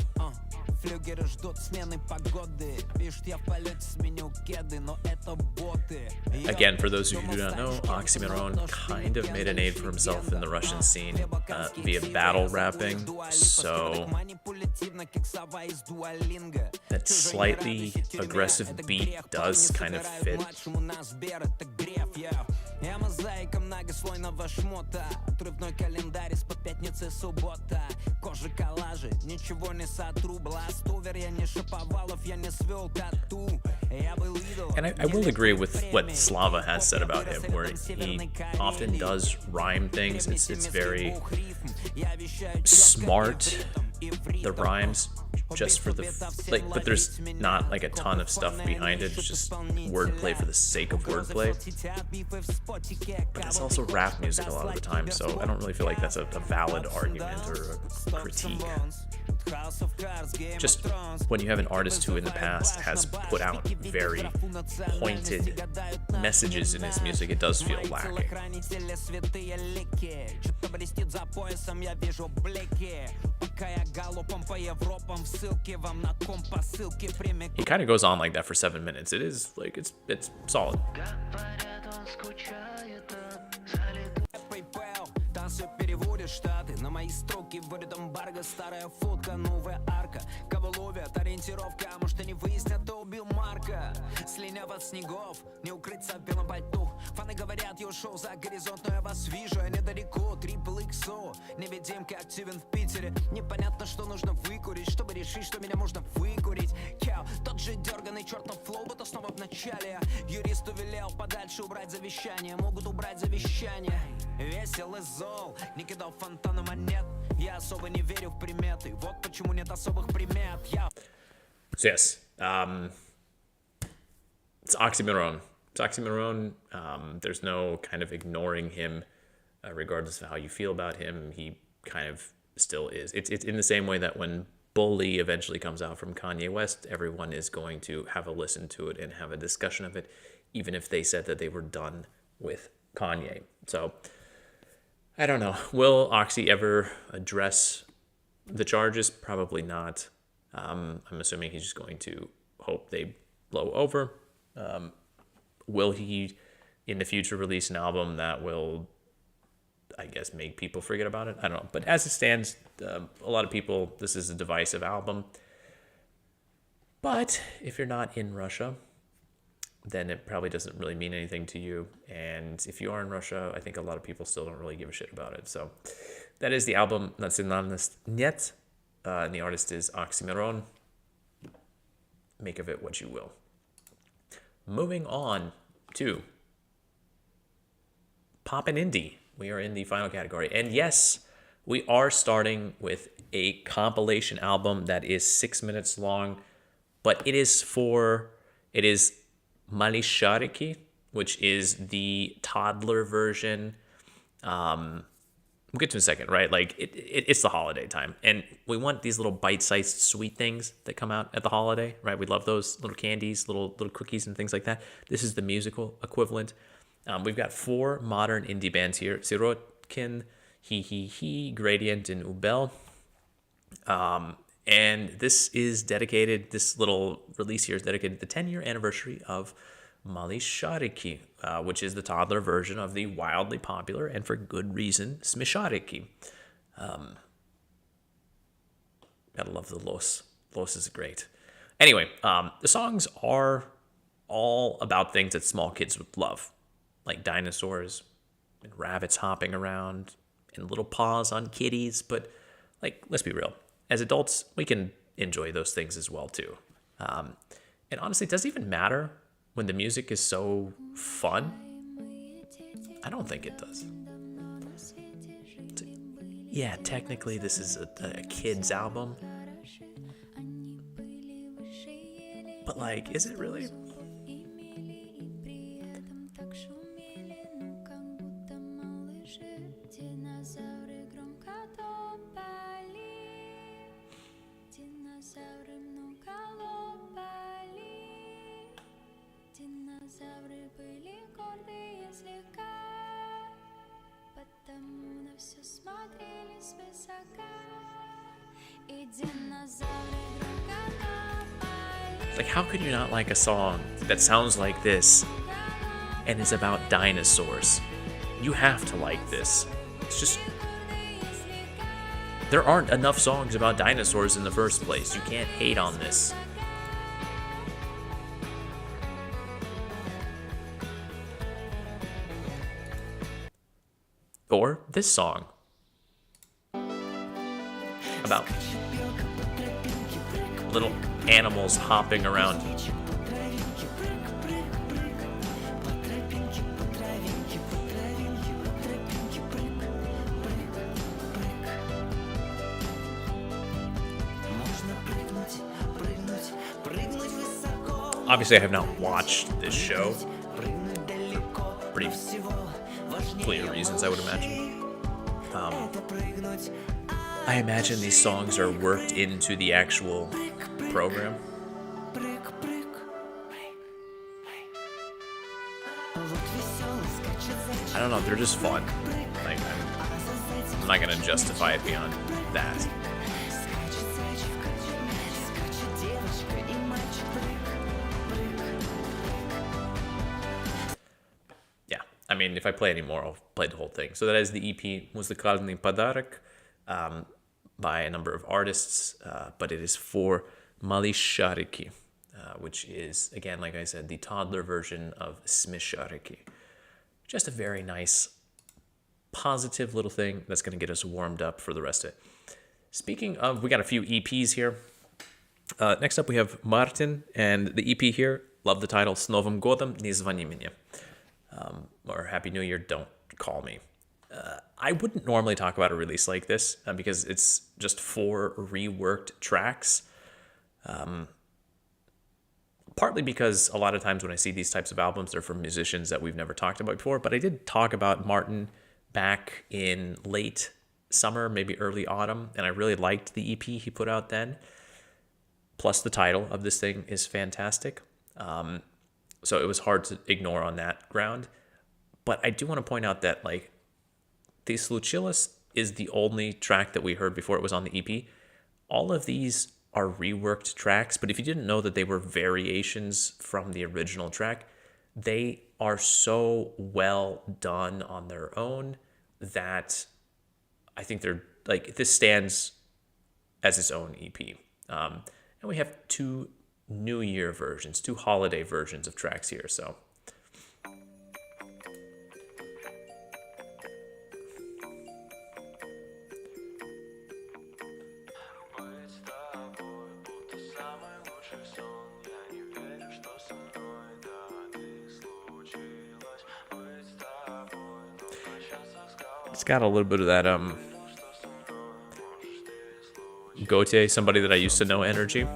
Again, for those of you who do not know, Oxxxymiron kind of made a name for himself in the Russian scene via battle rapping, so that slightly aggressive beat does kind of fit. Я мозаика многослойного шмота. Отрывной календарь из-под пятницы суббота. Кожи коллажи, ничего не сотру. Бластовер, я не Шаповалов, я не свел тату. Я был идолом. And I will agree with what Slava has said about him, where he often does rhyme things. It's very smart, the rhymes, just for the but there's not a ton of stuff behind it. It's just wordplay for the sake of wordplay. But it's also rap music a lot of the time, so I don't really feel like that's a valid argument or a critique. Just when you have an artist who in the past has put out very pointed messages in his music, it does feel lacking. He kind of goes on like that for 7 minutes. It is it's solid. Штаты на мои строки вводит эмбарго. Старая фотка, новая арка. Кого ловят, ориентировка. Может, они выяснят, кто убил Марка. Слиняв от снегов, не укрыться в белом пальто. Фаны говорят, я ушел за горизонт, но я вас вижу, я недалеко. Трипл иксо, невидимка активен в Питере. Непонятно, что нужно выкурить, чтобы решить, что меня можно выкурить. Тот же дерганый чертов флоу, будто снова в начале. Юристу велел подальше убрать завещание. Могут убрать завещание. Весел и зол, не кидал фонтаны монет. Я особо не верю в приметы, вот почему нет особых примет. So yes, it's Oxxxymiron. It's Oxxxymiron. There's no kind of ignoring him, regardless of how you feel about him. He kind of still is. It's in the same way that when Bully eventually comes out from Kanye West, everyone is going to have a listen to it and have a discussion of it, even if they said that they were done with Kanye. So I don't know. Will Oxy ever address the charges? Probably not. I'm assuming he's just going to hope they blow over. Will he in the future release an album that will, I guess, make people forget about it? I don't know. But as it stands, a lot of people, this is a divisive album. But if you're not in Russia, then it probably doesn't really mean anything to you. And if you are in Russia, I think a lot of people still don't really give a shit about it. So that is the album Nacionalность. And the artist is Oxxxymiron. Make of it what you will. Moving on to pop and indie. We are in the final category. And yes, we are starting with a compilation album that is 6 minutes long, but it is Malышарики, which is the toddler version. We'll get to it in a second, right? Like it's the holiday time, and we want these little bite-sized sweet things that come out at the holiday, right? We love those little candies, little cookies and things like that. This is the musical equivalent. We've got 4 modern indie bands here: Sirotkin, He, Gradient, and Ubel. And this little release here is dedicated to the 10-year anniversary of Malышарики, which is the toddler version of the wildly popular, and for good reason, Smeshariki. Gotta love the Los. Los is great. Anyway, the songs are all about things that small kids would love, like dinosaurs and rabbits hopping around and little paws on kitties. But, like, let's be real. As adults, we can enjoy those things as well, too. And honestly, it doesn't even matter when the music is so fun. I don't think it does. Yeah, technically this is a kid's album. But like, is it really? Like, how could you not like a song that sounds like this and is about dinosaurs? You have to like this. It's just, there aren't enough songs about dinosaurs in the first place. You can't hate on this. Or this song about little animals hopping around. Obviously, I have not watched this show. Pretty clear reasons, I would imagine. I imagine these songs are worked into the actual program. I don't know, they're just fun. Like, I'm not gonna justify it beyond that. Yeah, I mean, if I play any more, I'll play the whole thing. So that is the EP, Музыкальный подарок, by a number of artists, but it is for Malышарики, which is, again, like I said, the toddler version of Smeshariki. Just a very nice, positive little thing that's going to get us warmed up for the rest of it. Speaking of, we got a few EPs here. Next up, we have Martin, and the EP here, love the title, С Новым годом, не звони мне. Or Happy New Year, don't call me. I wouldn't normally talk about a release like this because it's just 4 reworked tracks. Partly because a lot of times when I see these types of albums, they're from musicians that we've never talked about before. But I did talk about Martin back in late summer, maybe early autumn, and I really liked the EP he put out then. Plus the title of this thing is fantastic. So it was hard to ignore on that ground. But I do want to point out that like the Sluchilis is the only track that we heard before it was on the EP. All of these are reworked tracks, but if you didn't know that they were variations from the original track, they are so well done on their own that I think they're like, this stands as its own EP. And we have 2 New Year versions, 2 holiday versions of tracks here, so. It's got a little bit of that Gautier, somebody that I used to know, energy.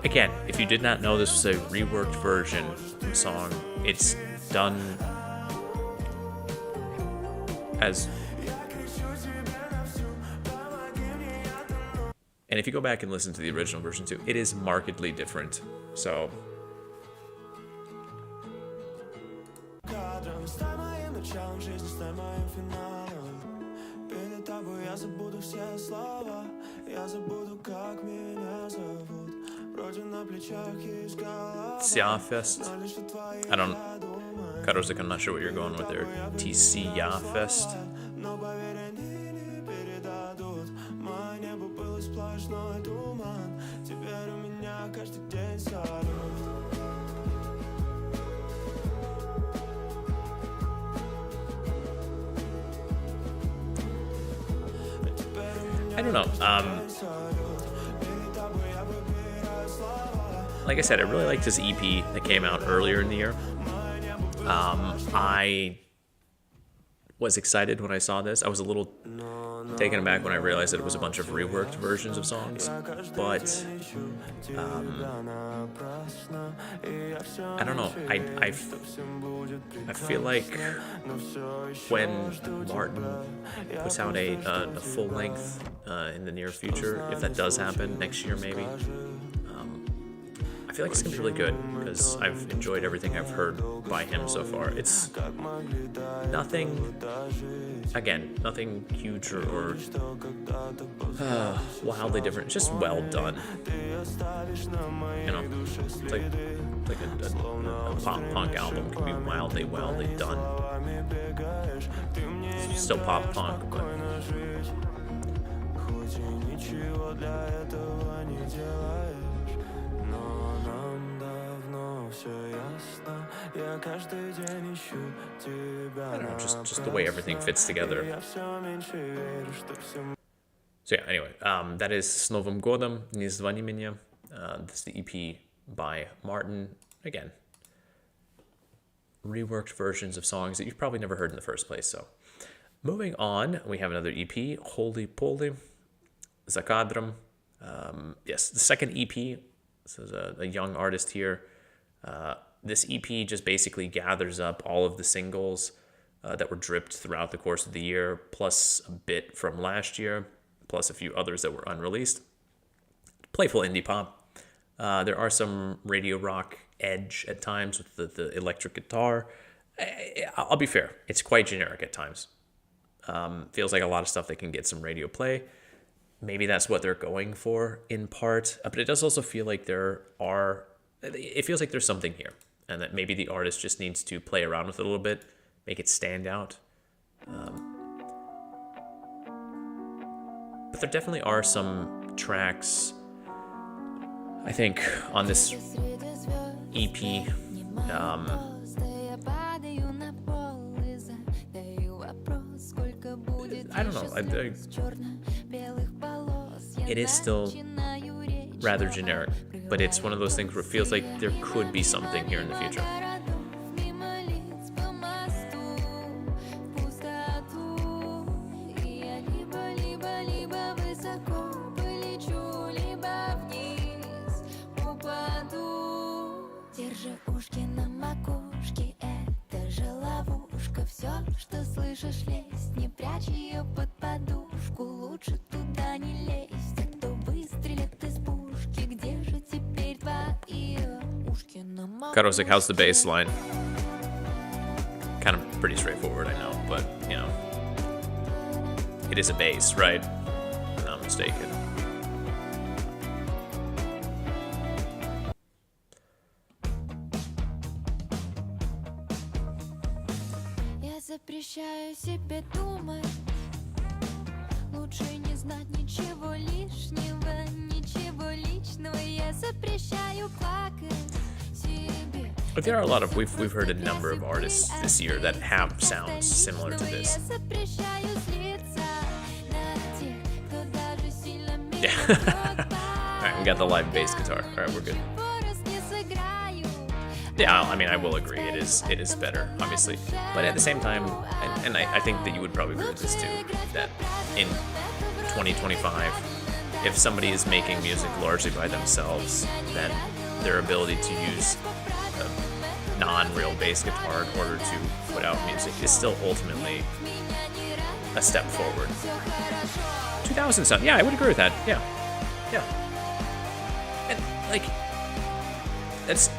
Again, if you did not know this was a reworked version of the song, it's done as... And if you go back and listen to the original version too, it is markedly different. So... Fest. I don't... Karozek, I'm not sure what you're going with there. Fest. I don't know. Like I said, I really liked this EP that came out earlier in the year. I was excited when I saw this. I was a little taken aback when I realized that it was a bunch of reworked versions of songs. But I don't know. I feel like when Martin puts out a full length in the near future, if that does happen next year maybe, I feel like it's gonna be really good because I've enjoyed everything I've heard by him so far. It's nothing, again, nothing huge or wildly different. It's just well done. You know, it's like a pop punk album can be wildly done. It's still pop punk, but. I don't know, just the way everything fits together. So yeah, anyway, that is S Novым годом, Не звони меня. This is the EP by Martin. Again, reworked versions of songs that you've probably never heard in the first place. So moving on, we have another EP, Холи Полли, За кадром. Yes, the second EP. This is a young artist here. This EP just basically gathers up all of the singles that were dripped throughout the course of the year, plus a bit from last year, plus a few others that were unreleased. Playful indie pop. There are some radio rock edge at times with the electric guitar. I'll be fair, it's quite generic at times. Feels like a lot of stuff that can get some radio play. maybe that's what they're going for in part, but it does also feel like it feels like there's something here, and that maybe the artist just needs to play around with it a little bit, make it stand out. But there definitely are some tracks, I think, on this EP. I don't know. It is still rather generic, but it's one of those things where it feels like there could be something here in the future. Karo's like, how's the bass line? Kind of pretty straightforward, I know, but, you know, it is a bass, right? If I'm not mistaken. Запрещаю себе думать, лучше не знать ничего лишнего, ничего личного. Я запрещаю плакать себе. But there are a lot of we've heard a number of artists this year that have sounds similar to this. Yeah. Alright, we got the live bass guitar. Alright, we're good. Yeah, I mean, I will agree, it is better, obviously. But at the same time, and I think that you would probably agree with this too, that in 2025, if somebody is making music largely by themselves, then their ability to use a non-real bass guitar in order to put out music is still ultimately a step forward. 2000 sound, yeah, I would agree with that, yeah. And, like, that's...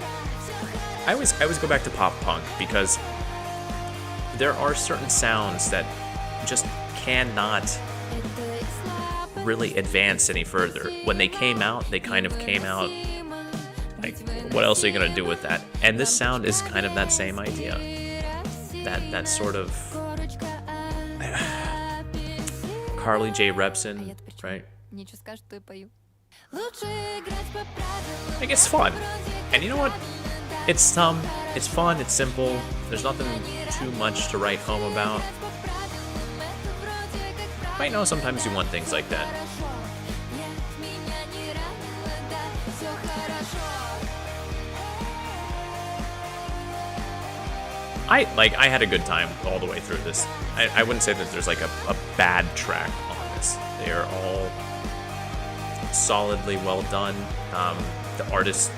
I always go back to pop punk because there are certain sounds that just cannot really advance any further. When they came out, they kind of came out like, what else are you gonna do with that? And this sound is kind of that same idea. That sort of Carly J. Repson, right? Like, it's fun. And you know what? It's fun, it's simple, there's nothing too much to write home about. I know sometimes you want things like that. I had a good time all the way through this. I wouldn't say that there's like a bad track on this. They are all solidly well done. The artist,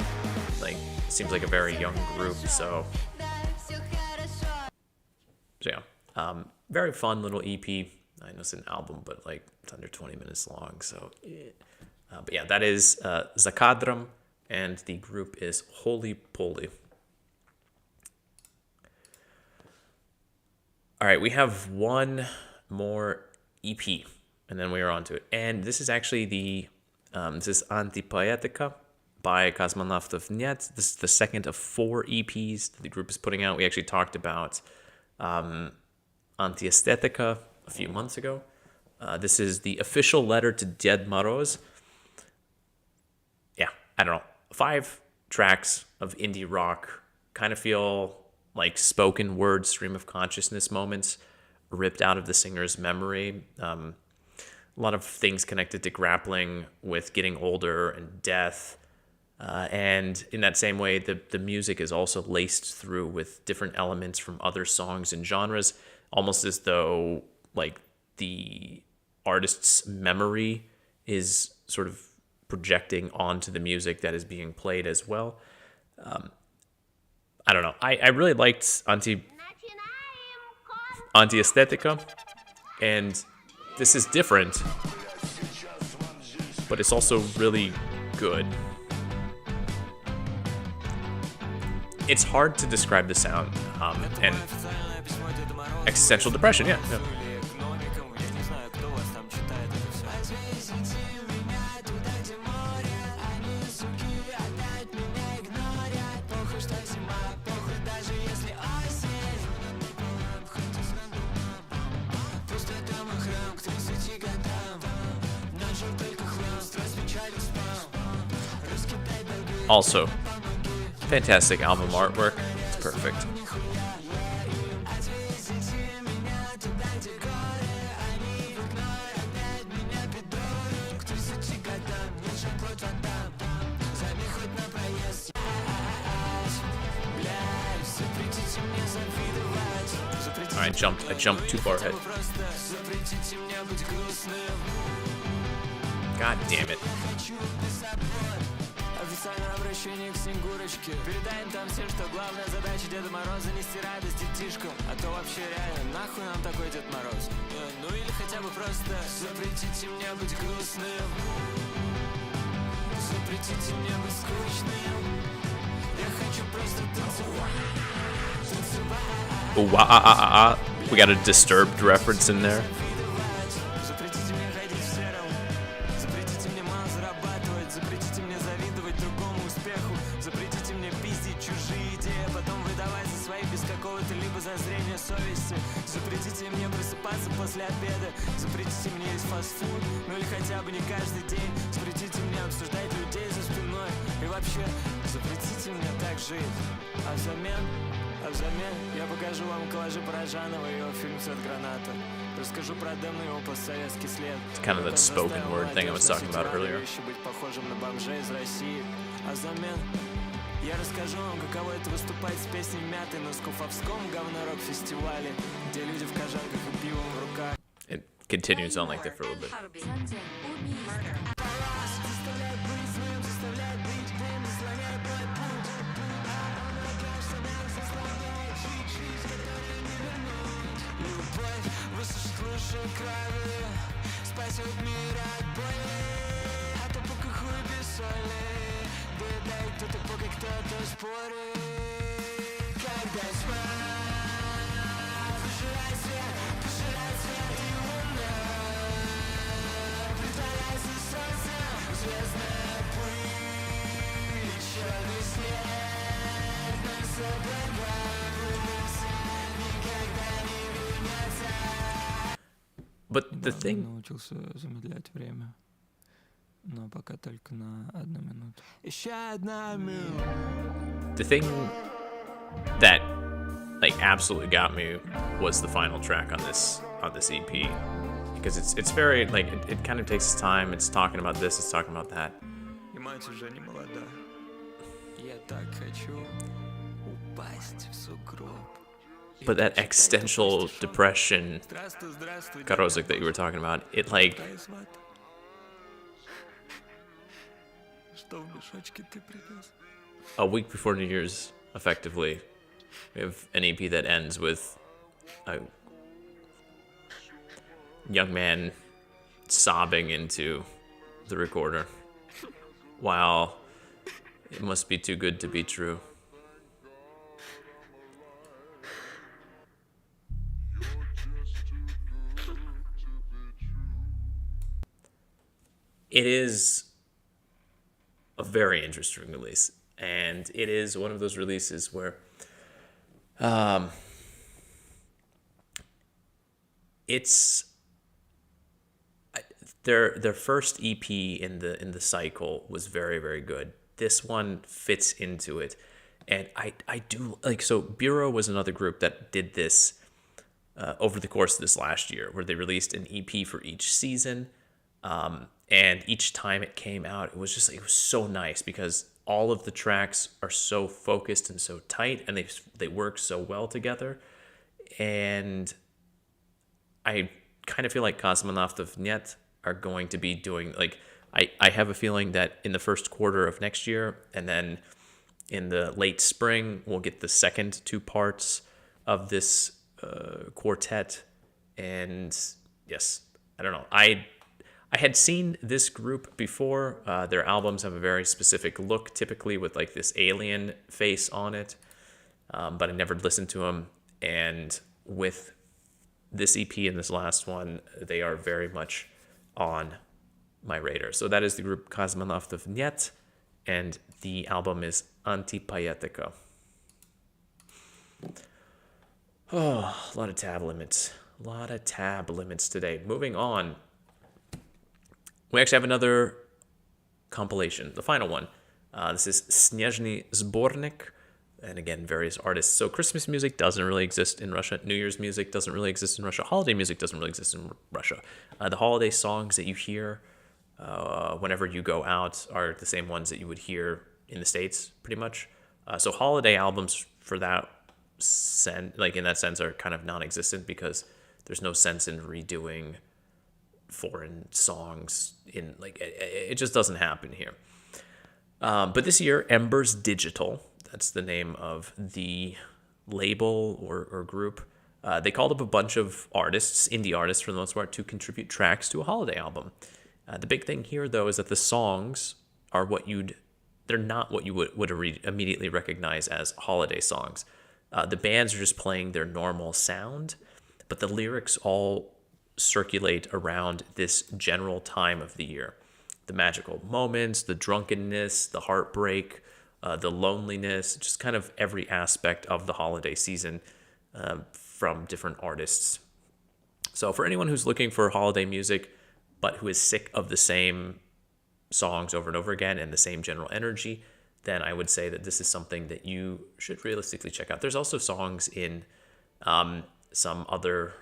like, seems like a very young group, so yeah, very fun little EP. I know it's an album, but like it's under 20 minutes long, so yeah. But yeah, that is Zakadram, and the group is Holy Polli. All right, we have one more EP, and then we are on to it, and this is actually this is Antipoetica by Kosmonautov Net. This is the second of 4 EPs that the group is putting out. We actually talked about Antiestetica a few months ago. This is the official letter to Ded Moroz. Yeah, I don't know. 5 tracks of indie rock, kind of feel like spoken word stream of consciousness moments ripped out of the singer's memory. A lot of things connected to grappling with getting older and death. And in that same way, the music is also laced through with different elements from other songs and genres, almost as though like the artist's memory is sort of projecting onto the music that is being played as well. I don't know. I really liked Antiestetica, and this is different, but it's also really good. It's hard to describe the sound, and existential depression, yeah. Also, fantastic album artwork. It's perfect. I jumped too far ahead. God damn it. Официальное обращение к Снегурочке. Передаем там всем, что главная задача Деда Мороза нести радость детишкам. А то вообще реально, нахуй нам такой Дед Мороз? Ну или хотя бы просто запретите мне быть грустным. Запретите мне быть скучным. Я хочу просто танцевать. We got a Disturbed reference in there. Запретите мне ходить в сером. Запретите мне мало зарабатывать. Запретите мне завидовать другому успеху. Запретите мне пиздить чужие идеи, а потом выдавать за свои без какого-то либо зазрения совести. Запретите мне просыпаться после обеда. Запретите мне есть фастфуд, ну или хотя бы не каждый день. Запретите мне обсуждать людей за спиной. И вообще, запретите мне так жить. А взамен я покажу вам коллажи Параджанова и его фильм «Цвет граната». Расскажу про Дэна и его постсоветский след. It's kind of that spoken word thing I was talking about earlier. Быть похожим на бомжей из России. А взамен я расскажу вам, каково это выступать с песней мятой на скуфовском говно-рок-фестивале, где люди в кожанках и пивом в руках. It continues on like that for a little bit. Спасет мир от боли, а то пока хуй без соли. Доедает кто-то, пока кто-то спорит. Когда тьма пожирает свет и луна, притворяется солнцем звездная пыль. Черный снег нас облакается, никогда не вернется. But the thing... научился замедлять время. Но пока только на 1 минуту. Еще 1 минута. The thing that like absolutely got me was the final track on this EP, because it's very like it kind of takes its time. It's talking about this, it's talking about that. И мать уже не молода. Я так хочу упасть в сугроб. But that existential depression, Karozek, that you were talking about, it like... A week before New Year's, effectively, we have an EP that ends with a young man sobbing into the recorder, while it must be too good to be true. It is a very interesting release, and it is one of those releases where it's their first EP in the cycle was very, very good. This one fits into it, and I do like. So Bureau was another group that did this over the course of this last year, where they released an EP for each season. And each time it came out, it was so nice, because all of the tracks are so focused and so tight, and they work so well together. And I kind of feel like Kosmonauts Net are going to be doing, like, I have a feeling that in the first quarter of next year, and then in the late spring, we'll get the second 2 parts of this quartet. And yes, I don't know. I had seen this group before. Their albums have a very specific look, typically with like this alien face on it. But I never listened to them. And with this EP and this last one, they are very much on my radar. So that is the group Kosmonauts Net, and the album is Antipaietica. Oh, a lot of tab limits. A lot of tab limits today. Moving on. We actually have another compilation, the final one. This is Снежный сборник, and again, various artists. So Christmas music doesn't really exist in Russia. New Year's music doesn't really exist in Russia. Holiday music doesn't really exist in Russia. The holiday songs that you hear whenever you go out are the same ones that you would hear in the States, pretty much. So holiday albums for that sense, like in that sense, are kind of non-existent because there's no sense in redoing foreign songs in like it just doesn't happen here. But this year, Embers Digital, that's the name of the label or group, they called up a bunch of artists, indie artists for the most part, to contribute tracks to a holiday album. The big thing here, though, is that the songs are they're not what you would immediately recognize as holiday songs. The bands are just playing their normal sound, but the lyrics all circulate around this general time of the year. The magical moments, the drunkenness, the heartbreak, the loneliness, just kind of every aspect of the holiday season from different artists. So for anyone who's looking for holiday music, but who is sick of the same songs over and over again and the same general energy, then I would say that this is something that you should realistically check out. There's also songs in some other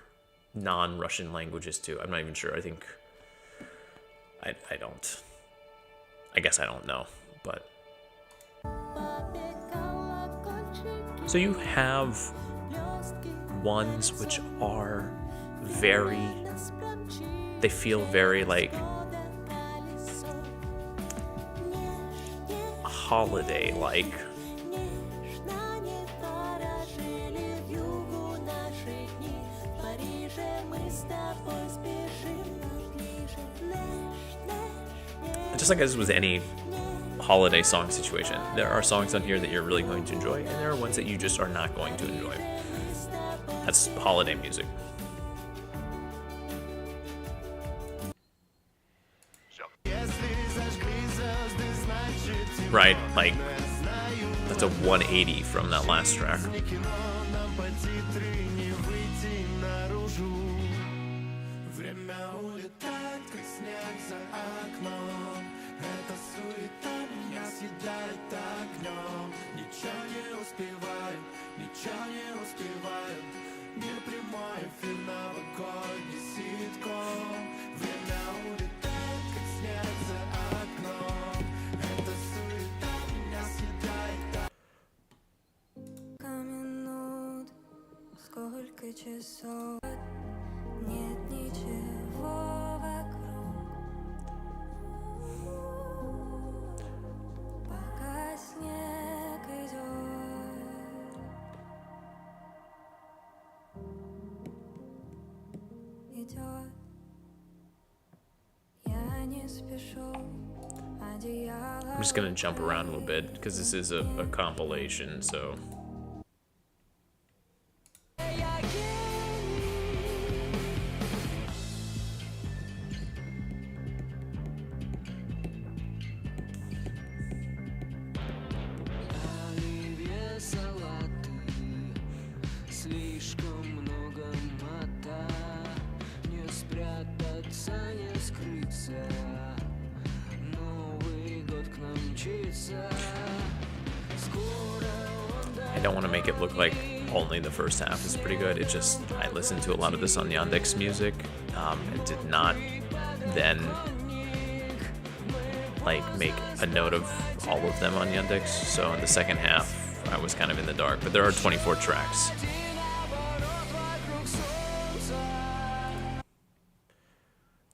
non-Russian languages too. I'm not even sure. I think I guess I don't know, but so you have ones which are they feel very like holiday-like. Just like as with any holiday song situation, there are songs on here that you're really going to enjoy, and there are ones that you just are not going to enjoy. That's holiday music. Right, like, that's a 180 from that last track. I'm just gonna jump around a little bit because this is a compilation, so. I don't want to make it look like only the first half is pretty good. It just, I listened to a lot of this on Yandex Music and did not then like make a note of all of them on Yandex. So in the second half, I was kind of in the dark, but there are 24 tracks.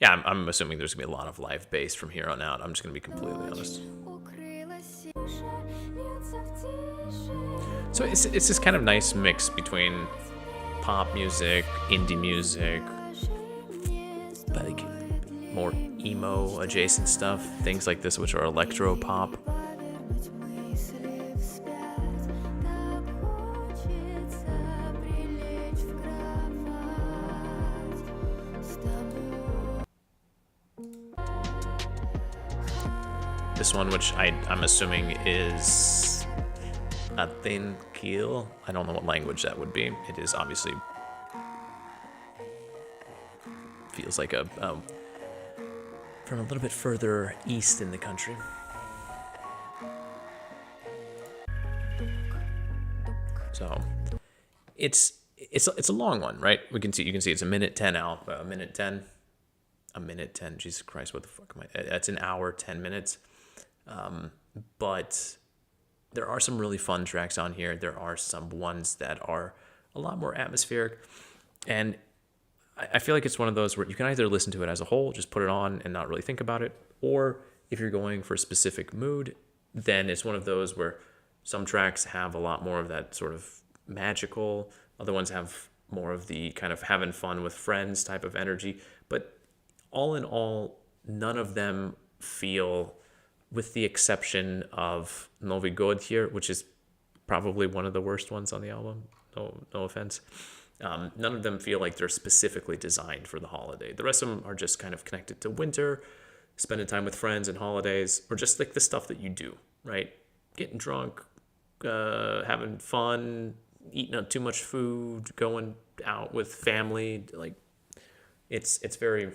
Yeah, I'm assuming there's gonna be a lot of live bass from here on out. I'm just gonna be completely honest. So it's this kind of nice mix between pop music, indie music, like more emo adjacent stuff, things like this which are electro pop. This one, which I'm assuming is Athenkiel. I don't know what language that would be. It is obviously feels like a from a little bit further east in the country. So it's a long one, right? You can see it's a minute 10 out, a minute 10. Jesus Christ, what the fuck am I? That's an hour 10 minutes. But there are some really fun tracks on here. There are some ones that are a lot more atmospheric, and I feel like it's one of those where you can either listen to it as a whole, just put it on and not really think about it, or if you're going for a specific mood, then it's one of those where some tracks have a lot more of that sort of magical, other ones have more of the kind of having fun with friends type of energy. But all in all, none of them feel, with the exception of Novi God here, which is probably one of the worst ones on the album. No offense. None of them feel like they're specifically designed for the holiday. The rest of them are just kind of connected to winter, spending time with friends and holidays, or just like the stuff that you do, right? Getting drunk, having fun, eating up too much food, going out with family. Like, it's very,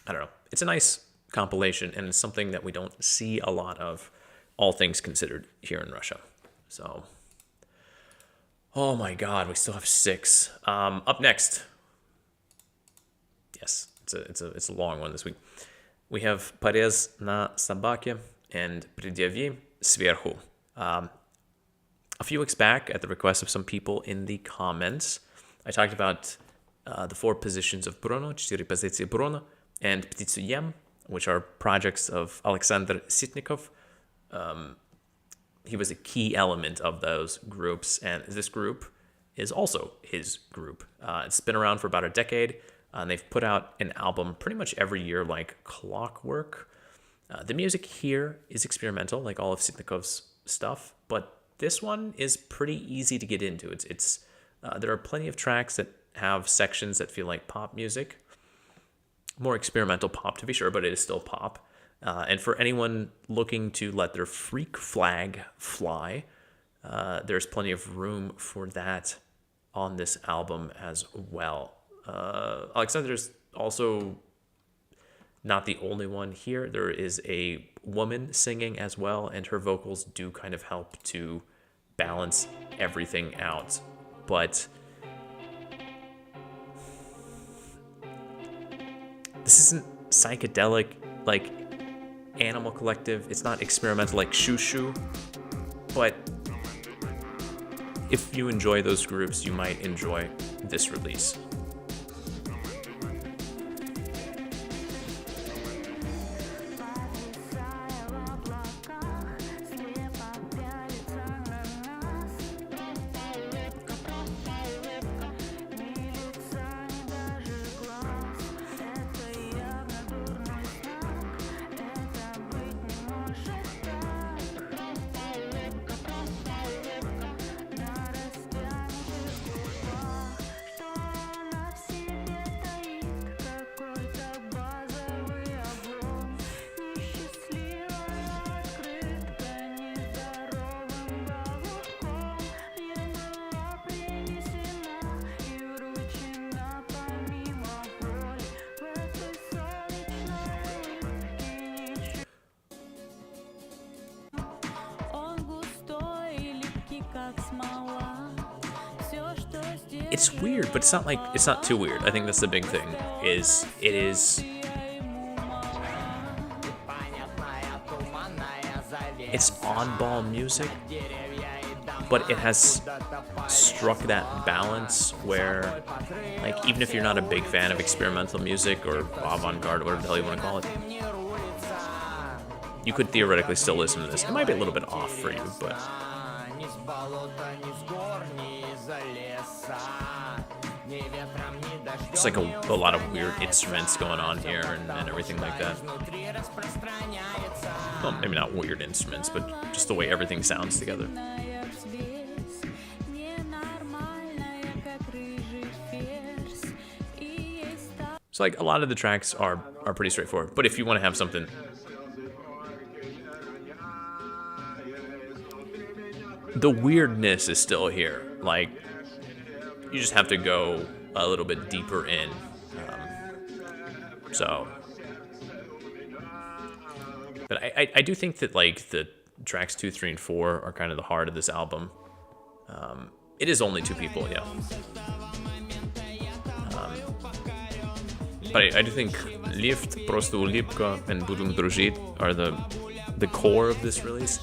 I don't know. It's a nice compilation, and it's something that we don't see a lot of, all things considered, here in Russia. So, oh my God, we still have 6. Up next, yes, it's a long one this week. We have Порез на Собаке and Предъяви сверху. A few weeks back, at the request of some people in the comments, I talked about the 4 positions of Bruno, 4 позиции Bruno, and Птицу Ем, which are projects of Alexander Sitnikov. He was a key element of those groups, and this group is also his group. It's been around for about a decade, and they've put out an album pretty much every year like clockwork. The music here is experimental, like all of Sitnikov's stuff, but this one is pretty easy to get into. There are plenty of tracks that have sections that feel like pop music. More experimental pop, to be sure, but it is still pop. And for anyone looking to let their freak flag fly, there's plenty of room for that on this album as well. Alexander's also not the only one here. There is a woman singing as well, and her vocals do kind of help to balance everything out. But this isn't psychedelic like Animal Collective. It's not experimental like Shushu. But if you enjoy those groups, you might enjoy this release. It's weird, but it's not too weird. I think that's the big thing. It's on-ball music, but it has struck that balance where, like, even if you're not a big fan of experimental music or avant-garde, whatever the hell you want to call it, you could theoretically still listen to this. It might be a little bit off for you, but it's like a lot of weird instruments going on here and everything like that. Well, maybe not weird instruments, but just the way everything sounds together. So, like, a lot of the tracks are pretty straightforward. But if you want to have something, the weirdness is still here. Like, you just have to go a little bit deeper in. But I do think that, like, the tracks 2, 3, and 4 are kind of the heart of this album. It is only 2 people, yeah. But I do think Lift, Просто Улыбка, and Будем дружить are the core of this release.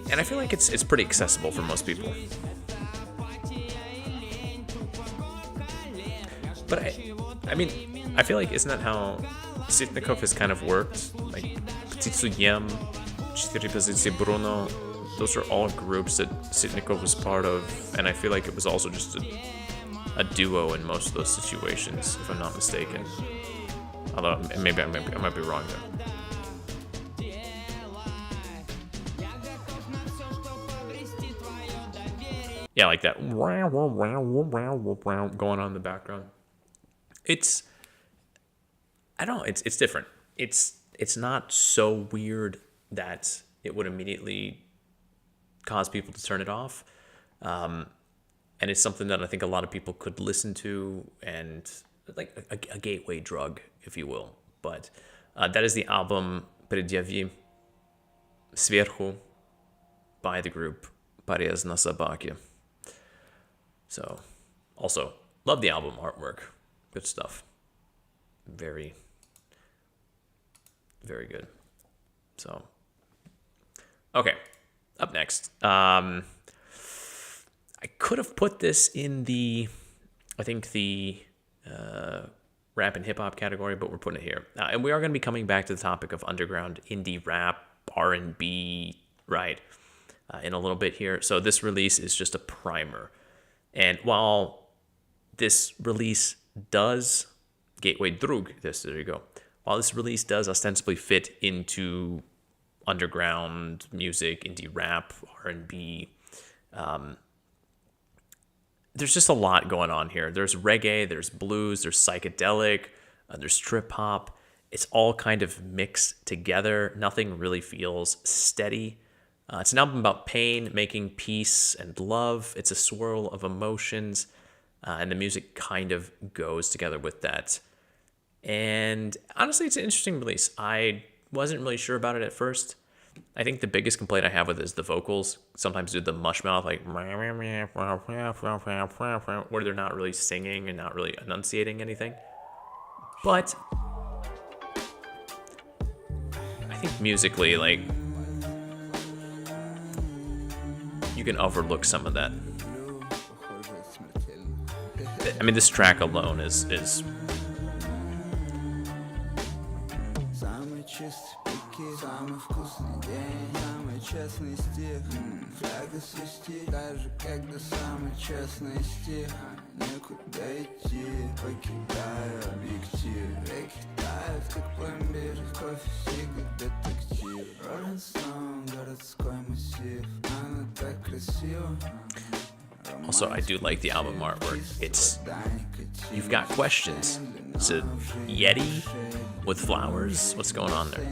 And I feel like it's pretty accessible for most people. But I mean, I feel like isn't that how Sitnikov has kind of worked? Like Птицу Четыре позиции Bruno, those are all groups that Sitnikov was part of, and I feel like it was also just a duo in most of those situations, if I'm not mistaken. Although maybe I might be wrong there. Yeah, like that going on in the background. I don't know, it's different. It's not so weird that it would immediately cause people to turn it off. And it's something that I think a lot of people could listen to, and like a gateway drug, if you will. But that is the album Предъяви Сверху by the group Порез на Собаке. So, also, love the album artwork. Good stuff. Very, very good. So, okay, up next. I could have put this in the rap and hip hop category, but we're putting it here. And we are going to be coming back to the topic of underground indie rap, R&B, right, in a little bit here. So this release is just a primer. And while this release does, Gateway Drug, there you go. While this release does ostensibly fit into underground music, indie rap, R&B, there's just a lot going on here. There's reggae, there's blues, there's psychedelic, there's trip hop. It's all kind of mixed together. Nothing really feels steady. It's an album about pain, making peace, and love. It's a swirl of emotions, and the music kind of goes together with that. And honestly, it's an interesting release. I wasn't really sure about it at first. I think the biggest complaint I have with it is the vocals. Sometimes do the mush mouth, like, where they're not really singing and not really enunciating anything. But I think musically, like, you can overlook some of that. I mean, this track alone is Самый вкусный день, самый честный стих. Фляга свистит, даже когда самый честный стих. Некуда идти, покидаю объектив. Реки тают, как пломбир, кофе, сига, детектив. Rolling Stone, городской массив. Она так красиво. Also, I do like the album artwork. You've got questions. Is it Yeti with flowers? What's going on there?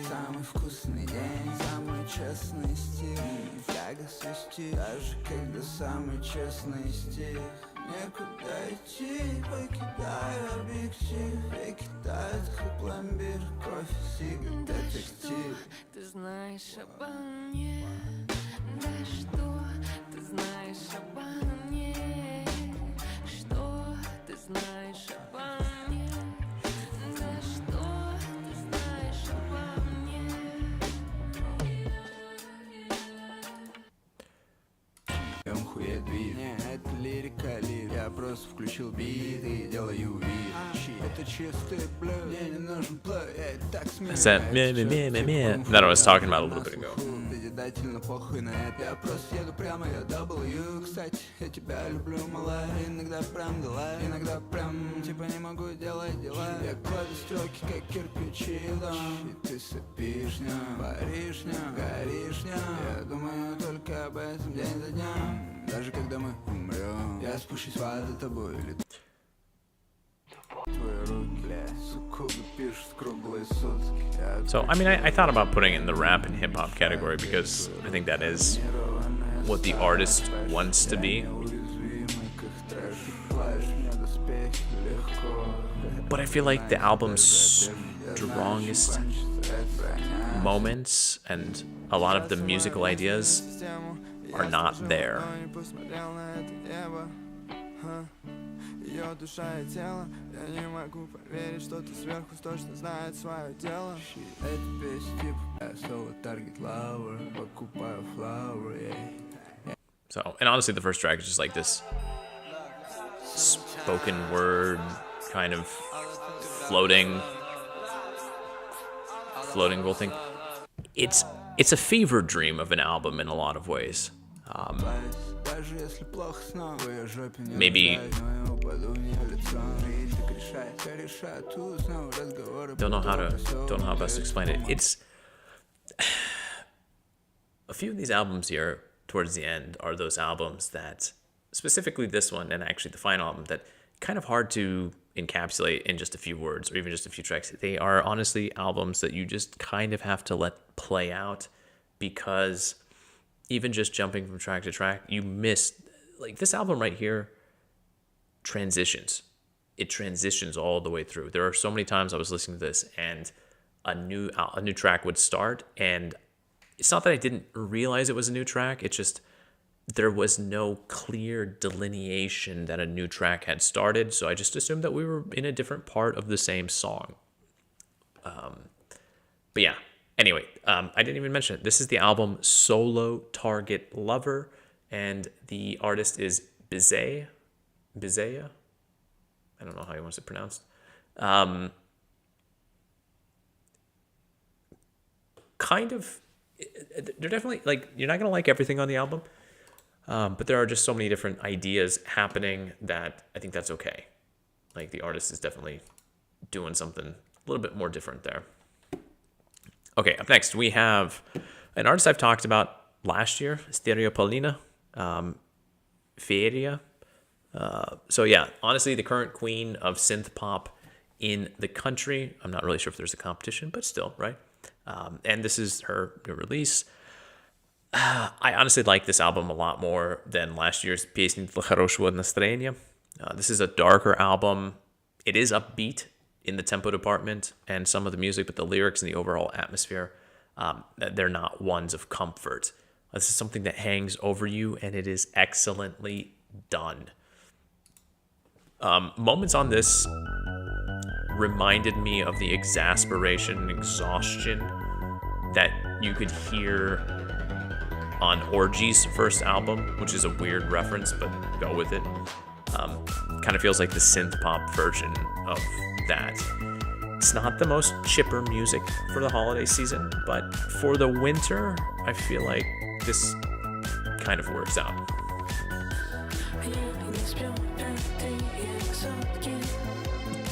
Самый вкусный день, самый честный стих. Фляга свистит, даже когда самый честный стих. Некуда идти, покидаю объектив. Реки тают, как пломбир, кофе, сига, детектив. Ты знаешь обо мне, да что ты знаешь обо мне, что ты знаешь обо мне, да что ты знаешь обо мне. Хует бит. Не, это лирика, я просто включил бит и делаю вид. Это чистый блюд, мне не нужен плей, я и так смеюсь. That I was talking about a little bit ago. Предательно похуй на это, я просто еду прямо, я W. Кстати, я тебя люблю, малая, иногда прям дела, иногда прям, типа не могу делать дела. Я кладу строки, как кирпичи в дом, и ты сопишь днем, паришь днем, горишь днем. Я думаю только об этом день за днем, даже когда мы умрем. Я спущусь в ад за тобой или So, I mean, I thought about putting it in the rap and hip-hop category because I think that is what the artist wants to be. But I feel like the album's strongest moments, and a lot of the musical ideas are not there. Ее душа и тело, я не могу поверить, что ты сверху точно знает свое дело. Это песня типа соло таргет лавр, покупаю флауэр, So, and honestly, the first track is just like this spoken word kind of floating whole thing. It's a fever dream of an album in a lot of ways. Maybe don't know how best to explain it. It's a few of these albums here towards the end are those albums that, specifically this one and actually the final album, that kind of hard to encapsulate in just a few words or even just a few tracks. They are honestly albums that you just kind of have to let play out, because even just jumping from track to track, you miss, like this album right here transitions. It transitions all the way through. There are so many times I was listening to this and a new track would start, and it's not that I didn't realize it was a new track. It's just there was no clear delineation that a new track had started, so I just assumed that we were in a different part of the same song. But yeah, anyway, I didn't even mention it. This is the album Solo Target Lover, and the artist is Bizea. I don't know how he wants it pronounced. Kind of, they're definitely, like, you're not going to like everything on the album, but there are just so many different ideas happening that I think that's okay. Like, the artist is definitely doing something a little bit more different there. Okay, up next, we have an artist I've talked about last year, Sтереополина, Feria. So yeah, honestly, the current queen of synth pop in the country. I'm not really sure if there's a competition, but still, right? And this is her new release. I honestly like this album a lot more than last year's Песни для хорошего настроения. This is a darker album. It is upbeat in the tempo department and some of the music, but the lyrics and the overall atmosphere, they're not ones of comfort. This is something that hangs over you, and it is excellently done. Moments on this reminded me of the exasperation and exhaustion that you could hear on Orgy's first album, which is a weird reference, but go with it. Kind of feels like the synth pop version of that. It's not the most chipper music for the holiday season, but for the winter, I feel like this kind of works out.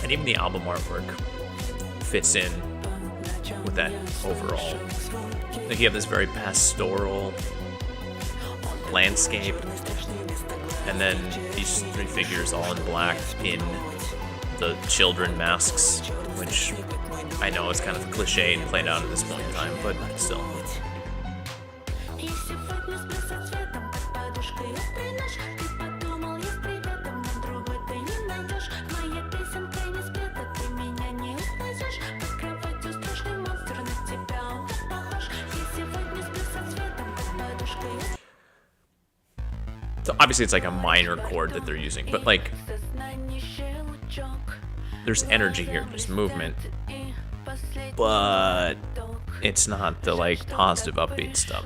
And even the album artwork fits in with that overall. Like, you have this very pastoral landscape, and then these three figures all in black in the children masks, which I know is kind of cliche and played out at this point in time, but still. So obviously it's like a minor chord that they're using, but like there's energy here, there's movement, but it's not the like positive upbeat stuff.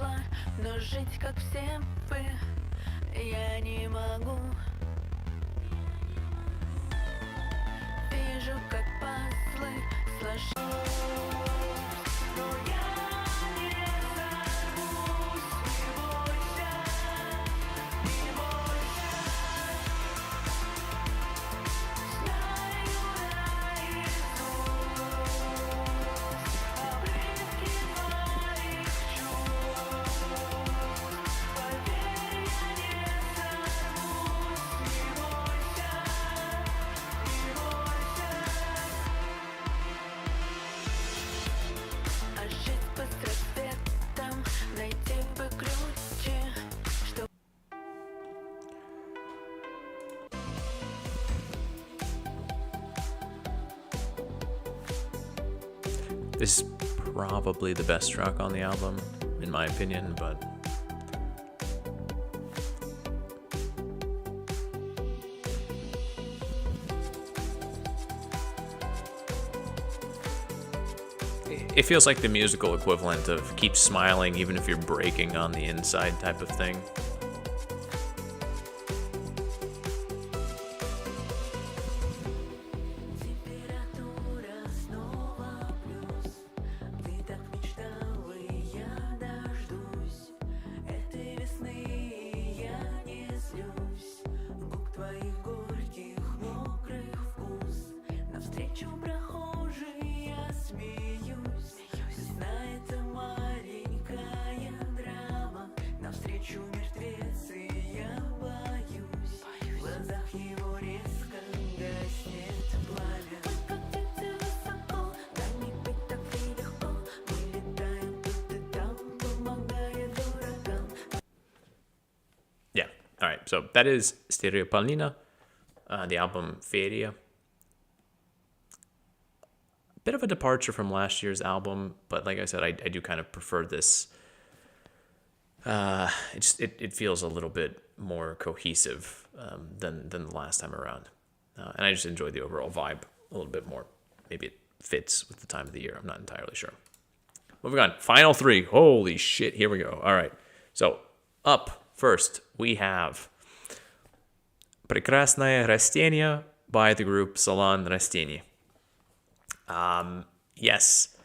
This is probably the best track on the album, in my opinion, but it feels like the musical equivalent of keep smiling even if you're breaking on the inside type of thing. Yeah, all right, so that is Sтереополина, the album Feria. Bit of a departure from last year's album, but like I said, I do kind of prefer this. It feels a little bit more cohesive than the last time around, and I just enjoy the overall vibe a little bit more. Maybe it fits with the time of the year. I'm not entirely sure. Moving on, final three. Holy shit, here we go. All right, so up first we have Прекрасное растение by the group Salon Rastenie. Yes,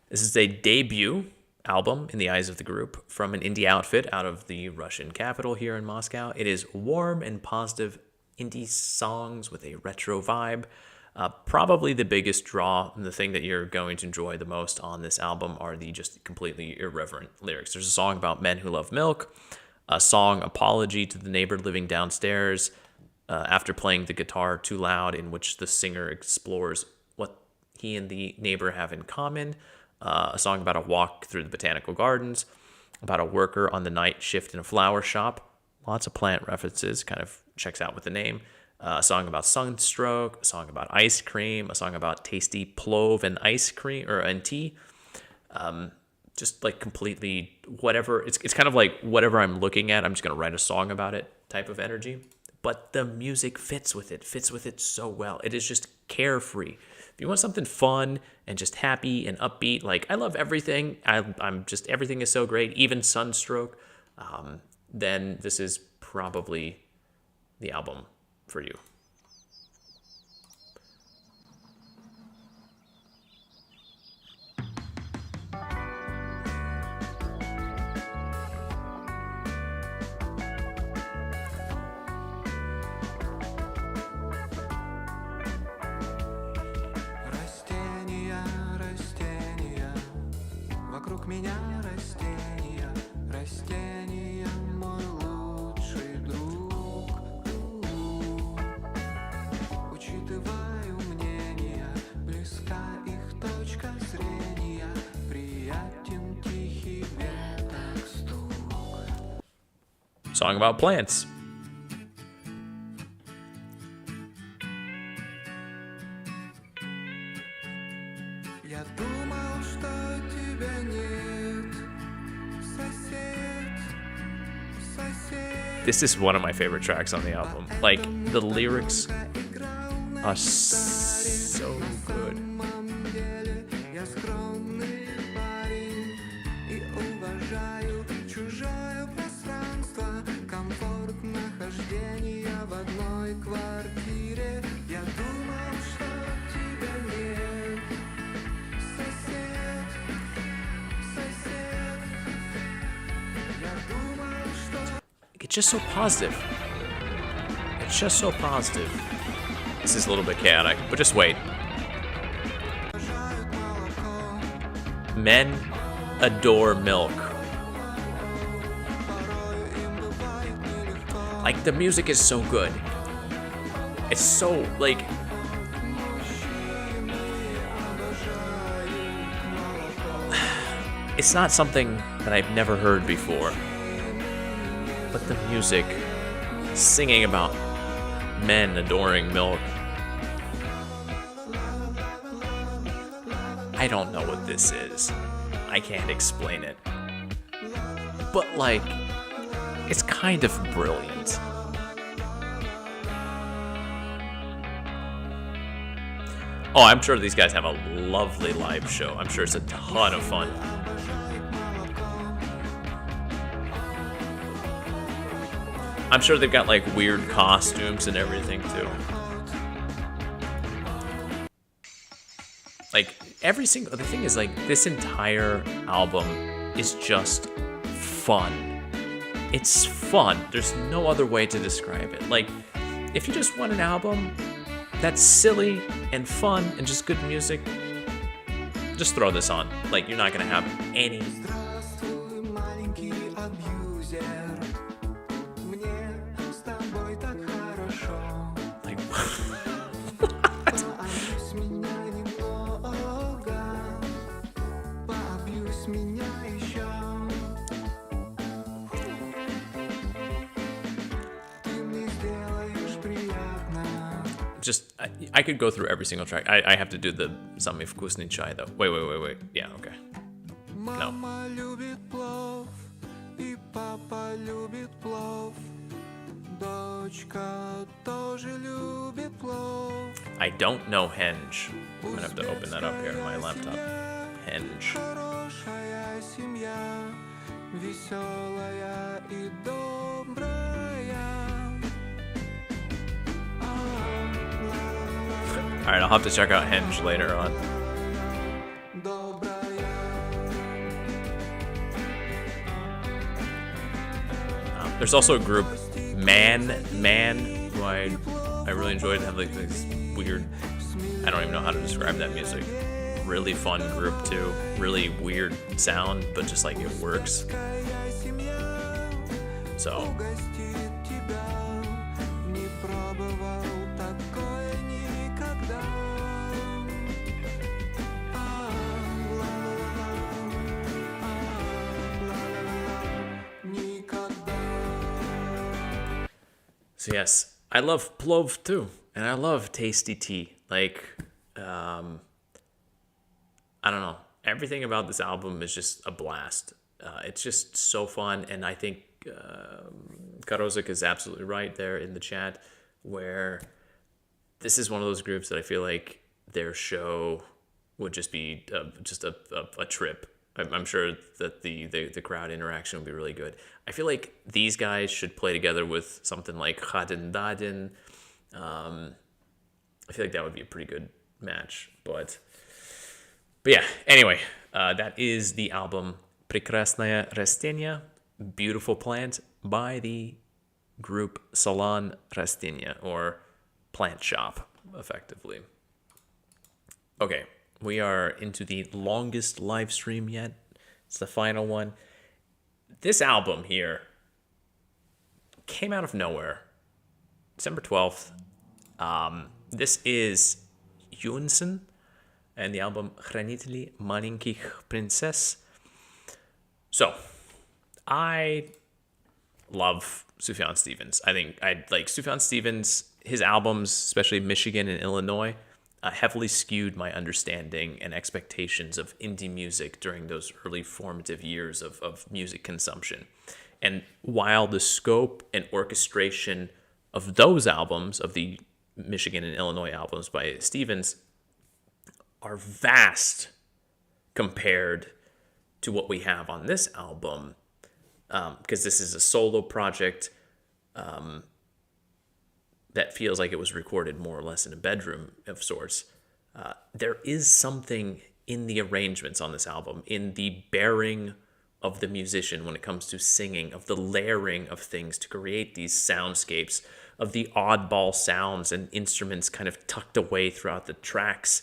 this is a debut album in the eyes of the group from an indie outfit out of the Russian capital here in Moscow. It is warm and positive indie songs with a retro vibe. Probably the biggest draw and the thing that you're going to enjoy the most on this album are the just completely irreverent lyrics. There's a song about men who love milk, a song apology to the neighbor living downstairs after playing the guitar too loud, in which the singer explores what he and the neighbor have in common, a song about a walk through the botanical gardens, about a worker on the night shift in a flower shop, lots of plant references, kind of checks out with the name, a song about sunstroke, a song about ice cream, a song about tasty plov and ice cream and tea. Just like completely whatever. It's kind of like whatever I'm looking at, I'm just going to write a song about it type of energy. But the music fits with it so well. It is just carefree. If you want something fun and just happy and upbeat, like I love everything. I'm just, everything is so great, even Sunstroke. Then this is probably the album for you. Меня растения, растения, мой лучший друг. Учитываю мнения, близка их точка зрения, приятен тихий веток стук. Song about plants. Я думал, что тебя нет, сосед, сосед. This is one of my favorite tracks on the album. Like, the lyrics are so good. Я скромный парень и уважаю чужое пространство, комфорт нахождения в одной квартире. Я думал, что тебя нет. It's just so positive. It's just so positive. This is a little bit chaotic, but just wait. Men adore milk. Like, the music is so good. It's so, like... It's not something that I've never heard before. But the music, singing about men adoring milk. I I don't know what this is. I can't explain it. But, like, it's kind of brilliant. Oh, I'm sure these guys have a lovely live show. I'm sure it's a ton of fun. I'm sure they've got, like, weird costumes and everything, too. Like, the thing is, like, this entire album is just fun. It's fun. There's no other way to describe it. Like, if you just want an album that's silly and fun and just good music, just throw this on. Like, you're not gonna have any... Like, what? Just, I could go through every single track. I have to do the Самый вкусный чай, though. Wait. Yeah, okay. No. I don't know Henge. I'm gonna have to open that up here on my laptop. Henge. Alright, I'll have to check out Henge later on. There's also a group, Man, who I really enjoyed. They have like this weird, I don't even know how to describe that music. Really fun group too. Really weird sound, but just like it works. So. So yes, I love plov too, and I love tasty tea. Like, I don't know. Everything about this album is just a blast. It's just so fun, and I think Karozik is absolutely right there in the chat, where this is one of those groups that I feel like their show would just be just a trip. I'm sure that the crowd interaction would be really good. I feel like these guys should play together with something like Hadin Dadin. I feel like that would be a pretty good match. But yeah, anyway, that is the album Прекрасное растение, Beautiful Plant, by the group Salon Rastenia, or Plant Shop, effectively. Okay. We are into the longest live stream yet. It's the final one. This album here came out of nowhere. December 12th. This is Юнсн and the album Хранители маленьких принцесс. So, I love Sufjan Stevens. I think I like Sufjan Stevens. His albums, especially Michigan and Illinois, heavily skewed my understanding and expectations of indie music during those early formative years of music consumption. And while the scope and orchestration of those albums, of the Michigan and Illinois albums by Stevens, are vast compared to what we have on this album, because this is a solo project that feels like it was recorded more or less in a bedroom of sorts. There is something in the arrangements on this album, in the bearing of the musician when it comes to singing, of the layering of things to create these soundscapes, of the oddball sounds and instruments kind of tucked away throughout the tracks.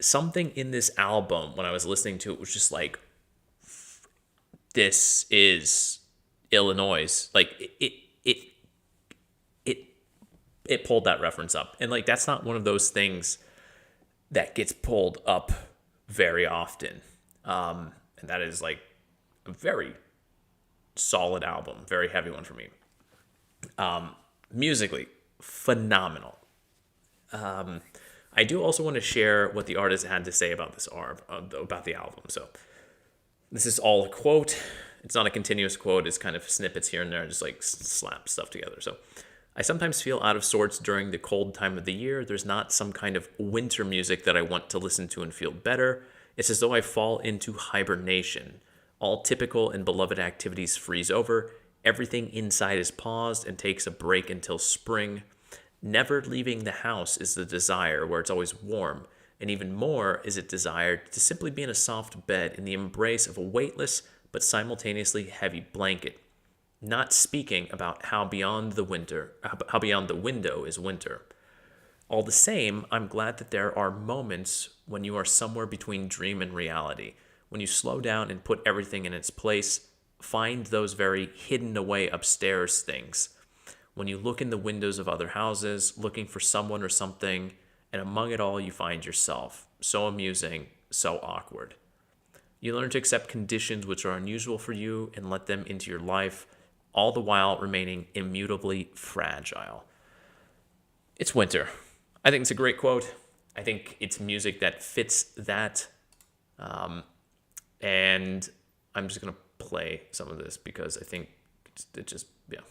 Something in this album, when I was listening to it, was just like, this is Illinois. Like, it pulled that reference up. And like, that's not one of those things that gets pulled up very often. And that is like a very solid album, very heavy one for me. Musically, phenomenal. I do also want to share what the artist had to say about this about the album. So this is all a quote. It's not a continuous quote. It's kind of snippets here and there, just like slap stuff together. So I sometimes feel out of sorts during the cold time of the year. There's not some kind of winter music that I want to listen to and feel better. It's as though I fall into hibernation. All typical and beloved activities freeze over. Everything inside is paused and takes a break until spring. Never leaving the house is the desire, where it's always warm. And even more is it desired to simply be in a soft bed in the embrace of a weightless but simultaneously heavy blanket. Not speaking about how beyond the window is winter. All the same, I'm glad that there are moments when you are somewhere between dream and reality, when you slow down and put everything in its place, find those very hidden away upstairs things. When you look in the windows of other houses, looking for someone or something, and among it all you find yourself. So amusing, so awkward. You learn to accept conditions which are unusual for you and let them into your life, all the while remaining immutably fragile. It's winter. I think it's a great quote. I think it's music that fits that. And I'm just going to play some of this because I think it just, yeah.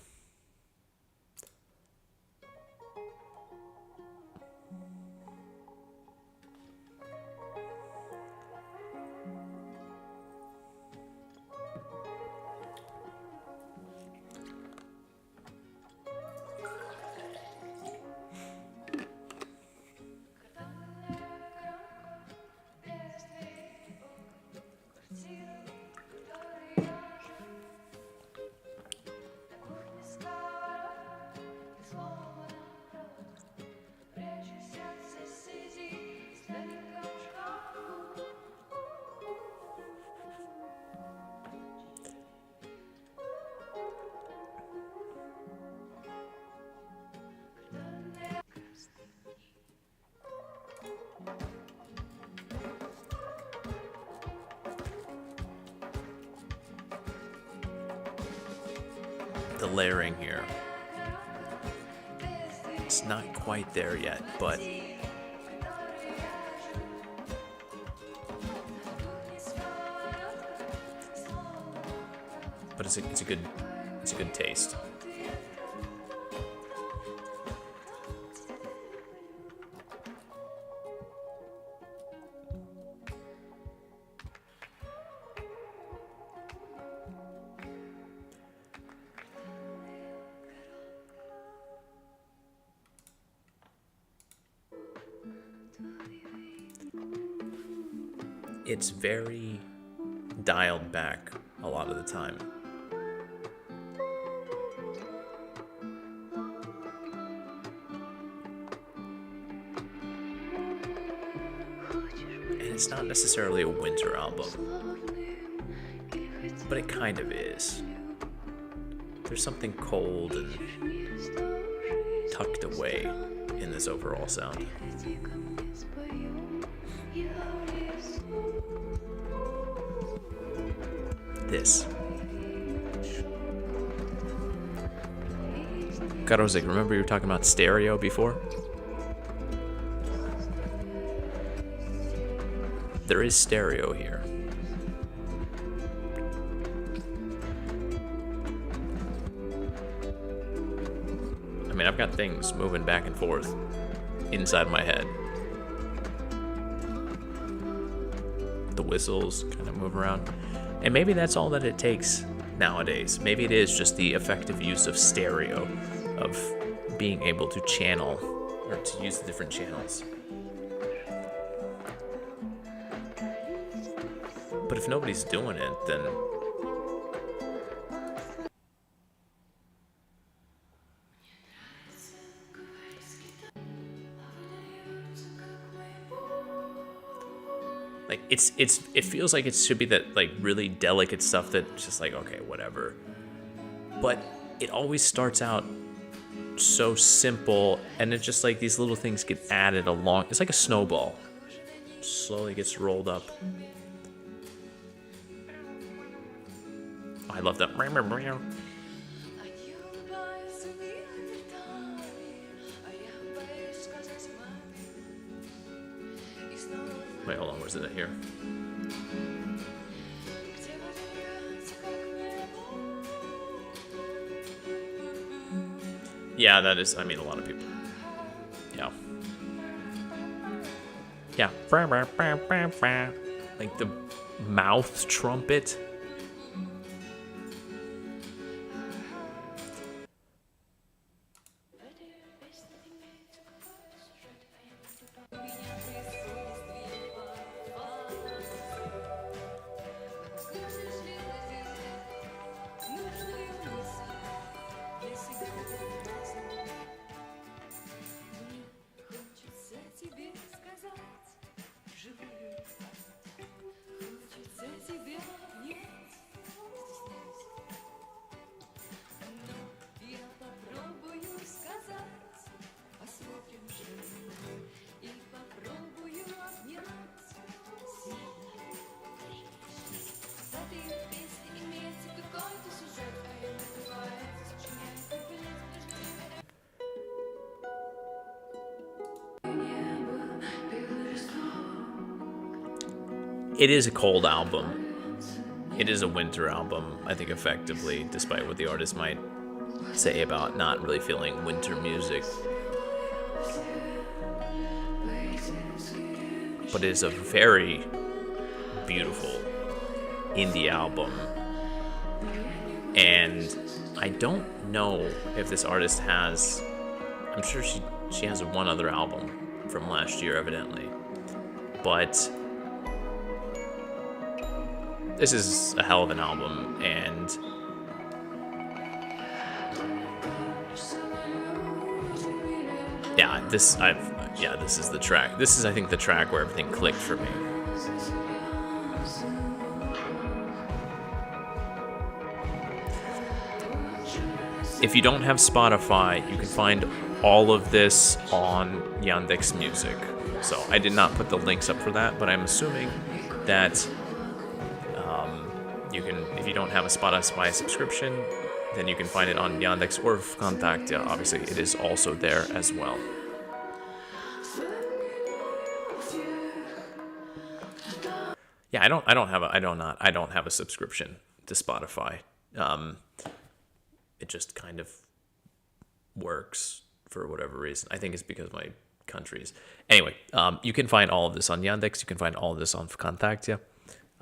The layering here. It's not quite there yet, but it's a good taste. It's very dialed back a lot of the time. And it's not necessarily a winter album, but it kind of is. There's something cold and tucked away in this overall sound. This. Karozik, remember you were talking about stereo before? There is stereo here. I mean, I've got things moving back and forth inside my head. The whistles kind of move around. And maybe that's all that it takes nowadays. Maybe it is just the effective use of stereo, of being able to channel or to use the different channels. But if nobody's doing it, then like it feels like it should be that like really delicate stuff that's just like, okay, whatever. But it always starts out so simple, and it's just like these little things get added along. It's like a snowball. Slowly gets rolled up. Oh, I love that. Wait, hold on, where's it here? Yeah, that is, I mean, a lot of people. Yeah. Yeah. Like the mouth trumpet. It is a cold album. It is a winter album, I think, effectively, despite what the artist might say about not really feeling winter music. But it is a very beautiful indie album. And I don't know if this artist has... I'm sure she has one other album from last year, evidently. But... this is a hell of an album, and this is the track. This is, I think, the track where everything clicked for me. If you don't have Spotify, you can find all of this on Yandex Music. So I did not put the links up for that, but I'm assuming that you can, if you don't have a Spotify subscription, then you can find it on Yandex or Vkontakte. Obviously, it is also there as well. Yeah, I don't have a subscription to Spotify. It just kind of works for whatever reason. I think it's because of my countries. Anyway, you can find all of this on Yandex. You can find all of this on Vkontakte.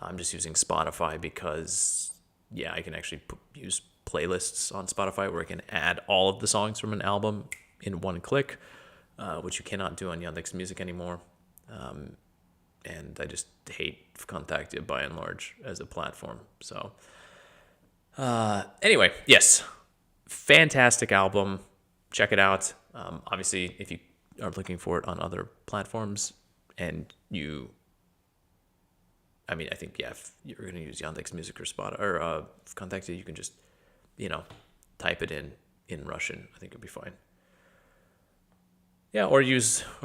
I'm just using Spotify because, yeah, I can actually use playlists on Spotify where I can add all of the songs from an album in one click, which you cannot do on Yandex Music anymore. And I just hate Vkontakte by and large as a platform. So, anyway, yes, fantastic album. Check it out. Obviously, if you are looking for it on other platforms and I think, yeah, if you're going to use Yandex Music or Vkontakte, you can just, type it in Russian. I think it'll be fine. Yeah, or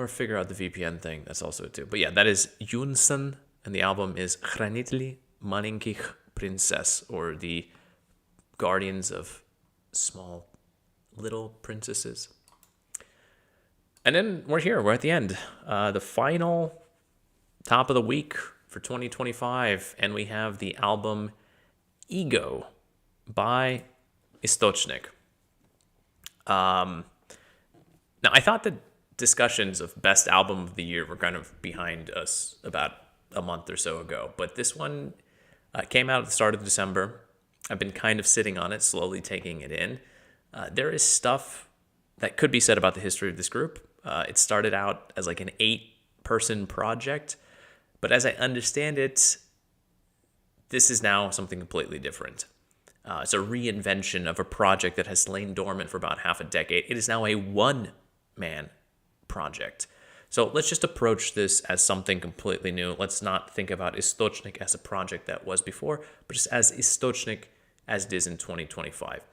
figure out the VPN thing. That's also it too. But yeah, that is Юнсн, and the album is Хранители маленьких принцесс, or the Guardians of Small Little Princesses. And then we're here. We're at the end. The final top of the week for 2025, and we have the album Ego by Источник. Now, I thought the discussions of best album of the year were kind of behind us about a month or so ago, but this one came out at the start of December. I've been kind of sitting on it, slowly taking it in. There is stuff that could be said about the history of this group. It started out as like an 8-person project, but as I understand it, this is now something completely different. It's a reinvention of a project that has lain dormant for about half a decade. It is now a one-man project. So let's just approach this as something completely new. Let's not think about Источник as a project that was before, but just as Источник as it is in 2025.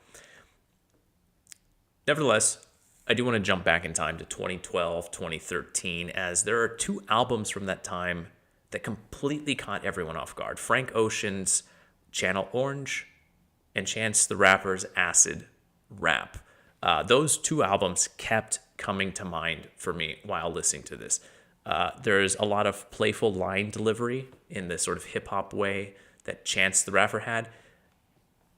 Nevertheless, I do want to jump back in time to 2012, 2013, as there are 2 albums from that time that completely caught everyone off guard. Frank Ocean's Channel Orange and Chance the Rapper's Acid Rap. Those 2 albums kept coming to mind for me while listening to this. There's a lot of playful line delivery in the sort of hip-hop way that Chance the Rapper had,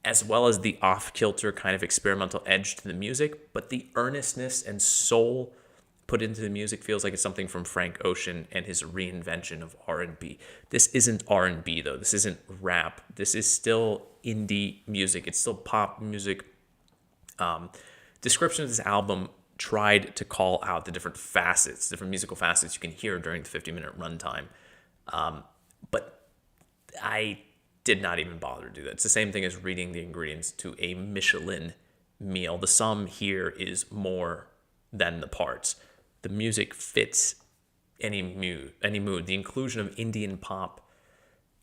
as well as the off-kilter kind of experimental edge to the music, but the earnestness and soul put into the music feels like it's something from Frank Ocean and his reinvention of R&B. This isn't R&B, though. This isn't rap. This is still indie music. It's still pop music. Description of this album tried to call out the different facets, different musical facets you can hear during the 50-minute runtime. But I did not even bother to do that. It's the same thing as reading the ingredients to a Michelin meal. The sum here is more than the parts. The music fits any mood. The inclusion of Indian pop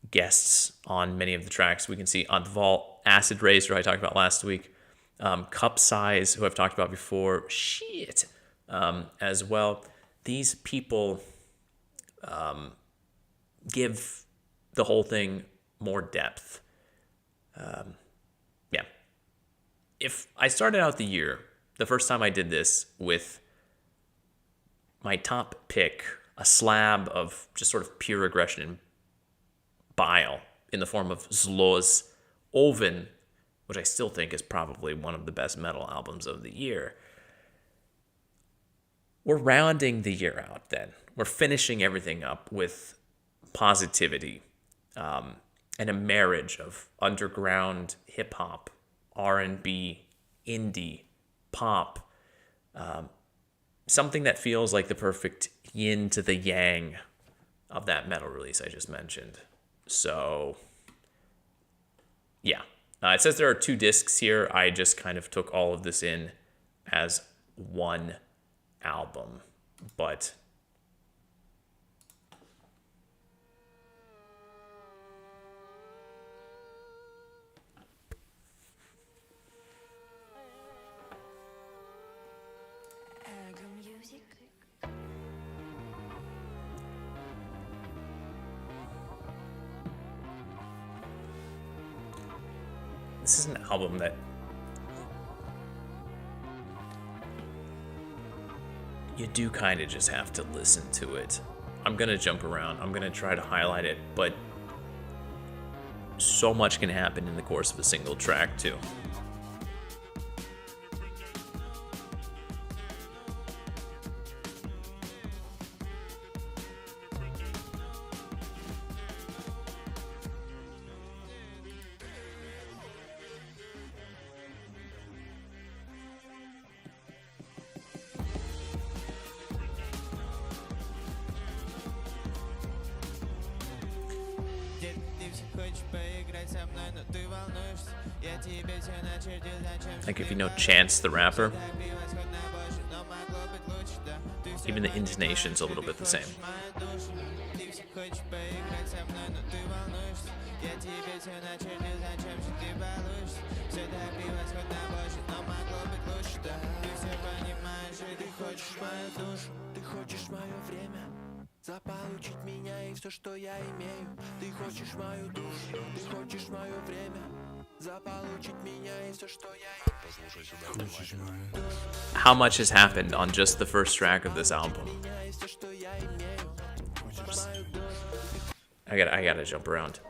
guests on many of the tracks. We can see Adval, Acid Race, who I talked about last week, Cup Size, who I've talked about before, as well. These people give the whole thing more depth. If I started out the year, the first time I did this, with my top pick, a slab of just sort of pure aggression and bile in the form of Zlo's Oven, which I still think is probably one of the best metal albums of the year. We're rounding the year out then. We're finishing everything up with positivity and a marriage of underground hip-hop, R&B, indie, pop, something that feels like the perfect yin to the yang of that metal release I just mentioned. So, yeah. It says there are 2 discs here. I just kind of took all of this in as one album. But this is an album that you do kind of just have to listen to it. I'm going to jump around. I'm going to try to highlight it, but so much can happen in the course of a single track, too. Like if you know Chance the Rapper, even the intonation's a little bit the same. Заполучить меня и все, что я имею. Ты хочешь мою душу, ты хочешь мое время. Заполучить меня и все, что я имею. How much has happened on just the first track of this album? I gotta jump around.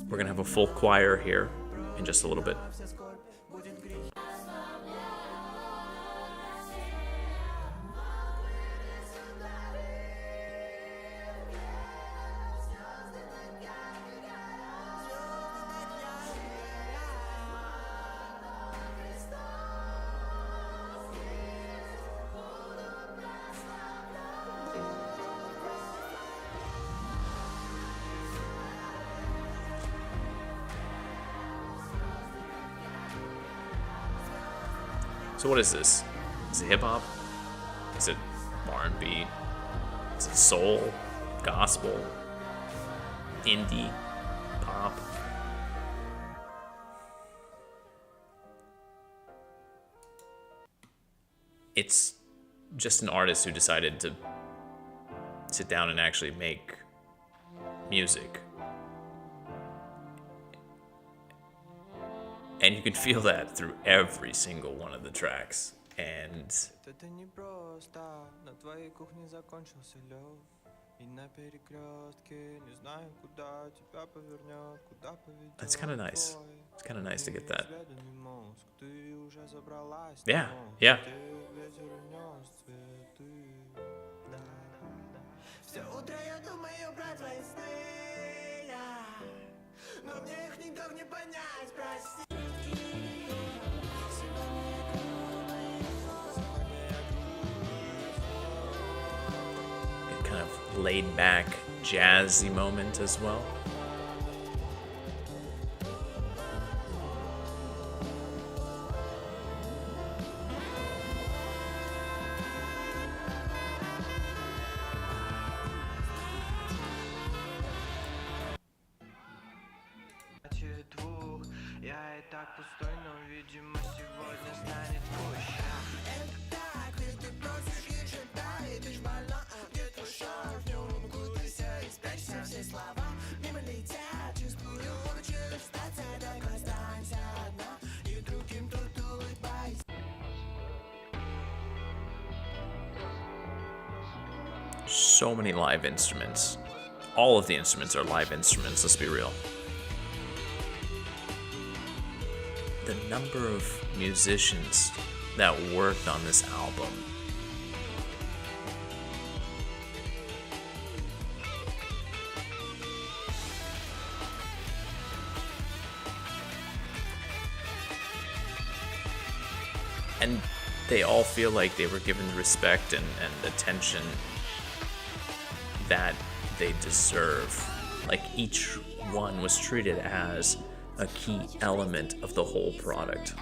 We're gonna have a full choir here in just a little bit. So what is this? Is it hip-hop? Is it R&B? Is it soul? Gospel? Indie? Pop? It's just an artist who decided to sit down and actually make music. And you can feel that through every single one of the tracks. And Это не просто, на твоей кухне закончился лёд. И на перекрестке не знаю, куда тебя повернет, куда поведет. that's kind of nice. It's kind of nice to get that. Неизведанный мозг, ты уже забралась на Yeah, мост, yeah. ты ветер унес цветы. Да, да. Все утро я думаю про твои сны, но мне их никак не понять, прости. Kind of laid back, jazzy moment as well. Двух, я и так пустой, но, видимо, сегодня станет пуще. So many live instruments. All of the instruments are live instruments, let's be real. The number of musicians that worked on this album. And they all feel like they were given the respect and attention that they deserve. Like each one was treated as a key element of the whole product.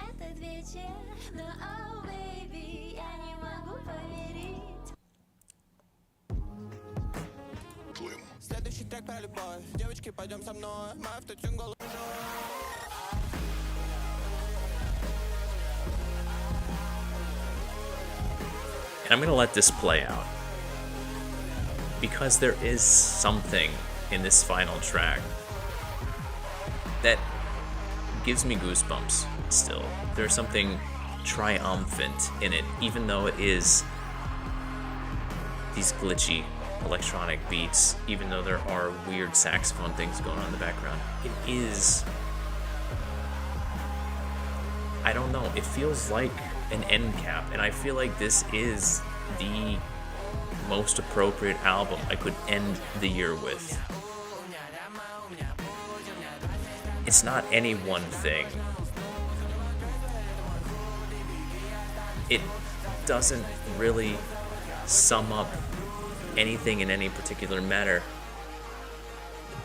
Следующий трек про любовь. Девочки, пойдем со мной. Мой автотюн голубой. And I'm gonna let this play out because there is something in this final track that gives me goosebumps still. There's something triumphant in it, even though it is these glitchy electronic beats, even though there are weird saxophone things going on in the background. It is, I don't know, it feels like an end cap, and I feel like this is the most appropriate album I could end the year with. It's not any one thing. It doesn't really sum up anything in any particular manner,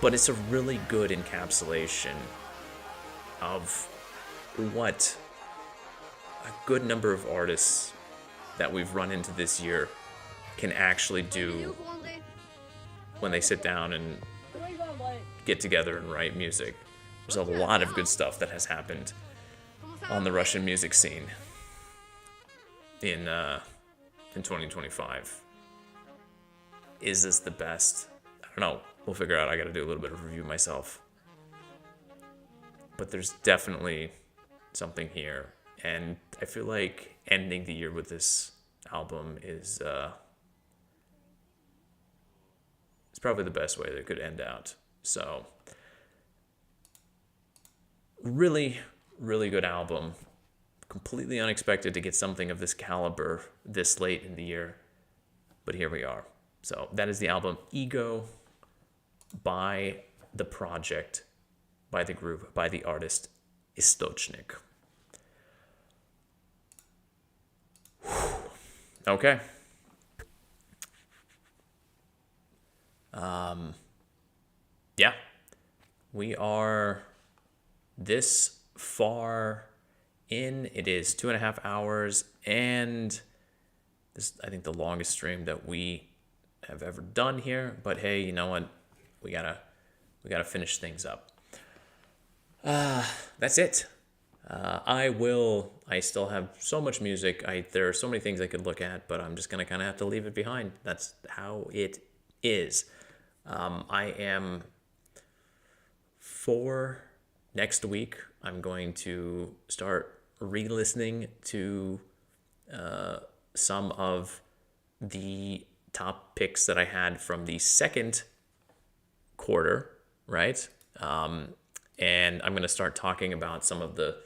but it's a really good encapsulation of what a good number of artists that we've run into this year can actually do when they sit down and get together and write music. There's a lot of good stuff that has happened on the Russian music scene in 2025. Is this the best? I don't know. We'll figure out. I got to do a little bit of review myself. But there's definitely something here, and I feel like ending the year with this album is it's probably the best way that it could end out. So really, really good album. Completely unexpected to get something of this caliber this late in the year, but here we are. So that is the album Ego by the project, by the group, by the artist Istocnik. Okay. Yeah. We are this far in. It is 2.5 hours, and this, I think, the longest stream that we have ever done here. But hey, you know what? We gotta finish things up. That's it. I still have so much music. There are so many things I could look at, but I'm just gonna kind of have to leave it behind. That's how it is. I am for next week. I'm going to start re-listening to some of the top picks that I had from the second quarter, right? And I'm going to start talking about some of the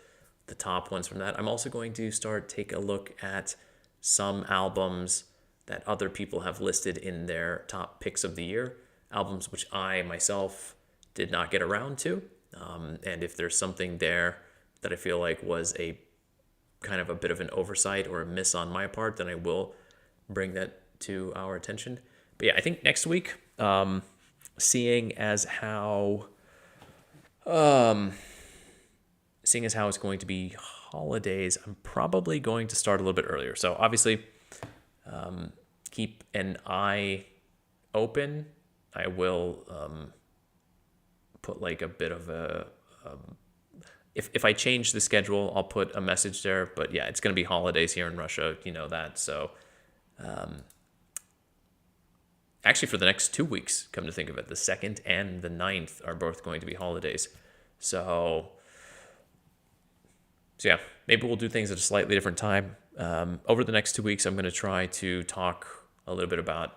top ones from that. I'm also going to take a look at some albums that other people have listed in their top picks of the year, albums which I myself did not get around to. And if there's something there that I feel like was a kind of a bit of an oversight or a miss on my part, then I will bring that to our attention. But yeah, I think next week, seeing as how it's going to be holidays, I'm probably going to start a little bit earlier. So obviously, keep an eye open. I will put like a bit of a if I change the schedule, I'll put a message there. But yeah, it's going to be holidays here in Russia, you know that. So actually for the next 2 weeks, come to think of it, the 2nd and the 9th are both going to be holidays. So yeah, maybe we'll do things at a slightly different time. Over the next 2 weeks, I'm going to try to talk a little bit about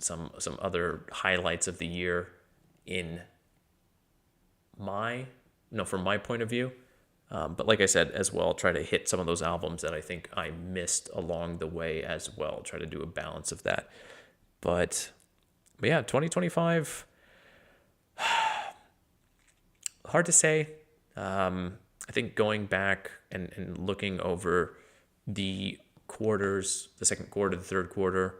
some other highlights of the year from my point of view. But like I said, as well, try to hit some of those albums that I think I missed along the way as well. Try to do a balance of that. But yeah, 2025, hard to say. I think going back and looking over the quarters, the second quarter, the third quarter,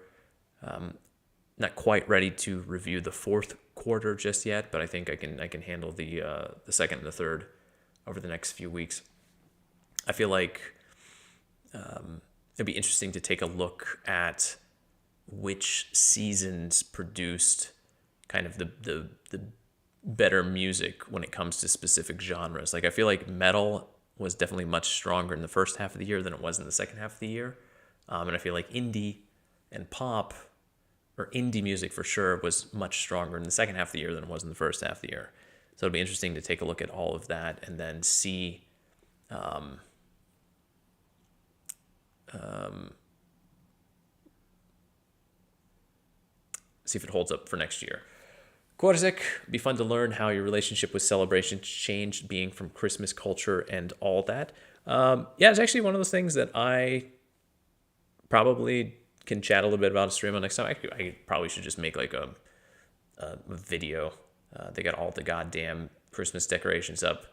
not quite ready to review the fourth quarter just yet, but I think I can handle the second and the third over the next few weeks. I feel like it'd be interesting to take a look at which seasons produced kind of the better music when it comes to specific genres. Like I feel like metal was definitely much stronger in the first half of the year than it was in the second half of the year. And I feel like indie and pop, or indie music for sure, was much stronger in the second half of the year than it was in the first half of the year. So it'll be interesting to take a look at all of that and then see if it holds up for next year. Korzik, be fun to learn how your relationship with celebrations changed, being from Christmas culture and all that. Yeah, it's actually one of those things that I probably can chat a little bit about a stream on next time. I probably should just make like a video. They got all the goddamn Christmas decorations up.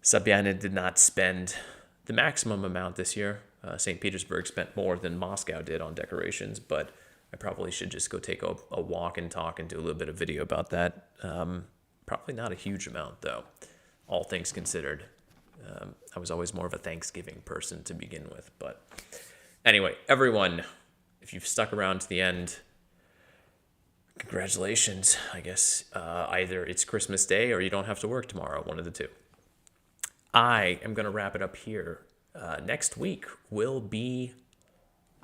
Sabiana did not spend the maximum amount this year. St. Petersburg spent more than Moscow did on decorations, but I probably should just go take a walk and talk and do a little bit of video about that. Probably not a huge amount, though, all things considered. I was always more of a Thanksgiving person to begin with. But anyway, everyone, if you've stuck around to the end, congratulations. I guess either it's Christmas Day or you don't have to work tomorrow, one of the two. I am going to wrap it up here. Next week will be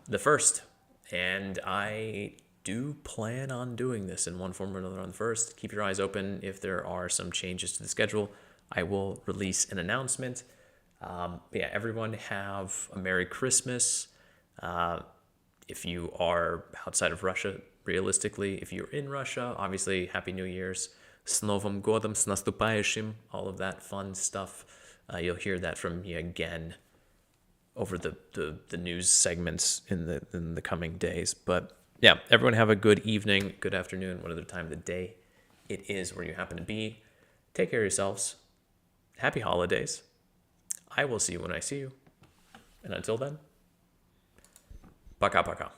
the 1st. And I do plan on doing this in one form or another on the 1st. Keep your eyes open. If there are some changes to the schedule, I will release an announcement. Yeah, everyone have a Merry Christmas. If you are outside of Russia, realistically, if you're in Russia, obviously, Happy New Year's. С Новым годом, с наступающим, all of that fun stuff. You'll hear that from me again over the news segments in the coming days. But yeah, everyone have a good evening, good afternoon, whatever time of the day it is where you happen to be. Take care of yourselves. Happy holidays. I will see you when I see you. And until then, пока-пока.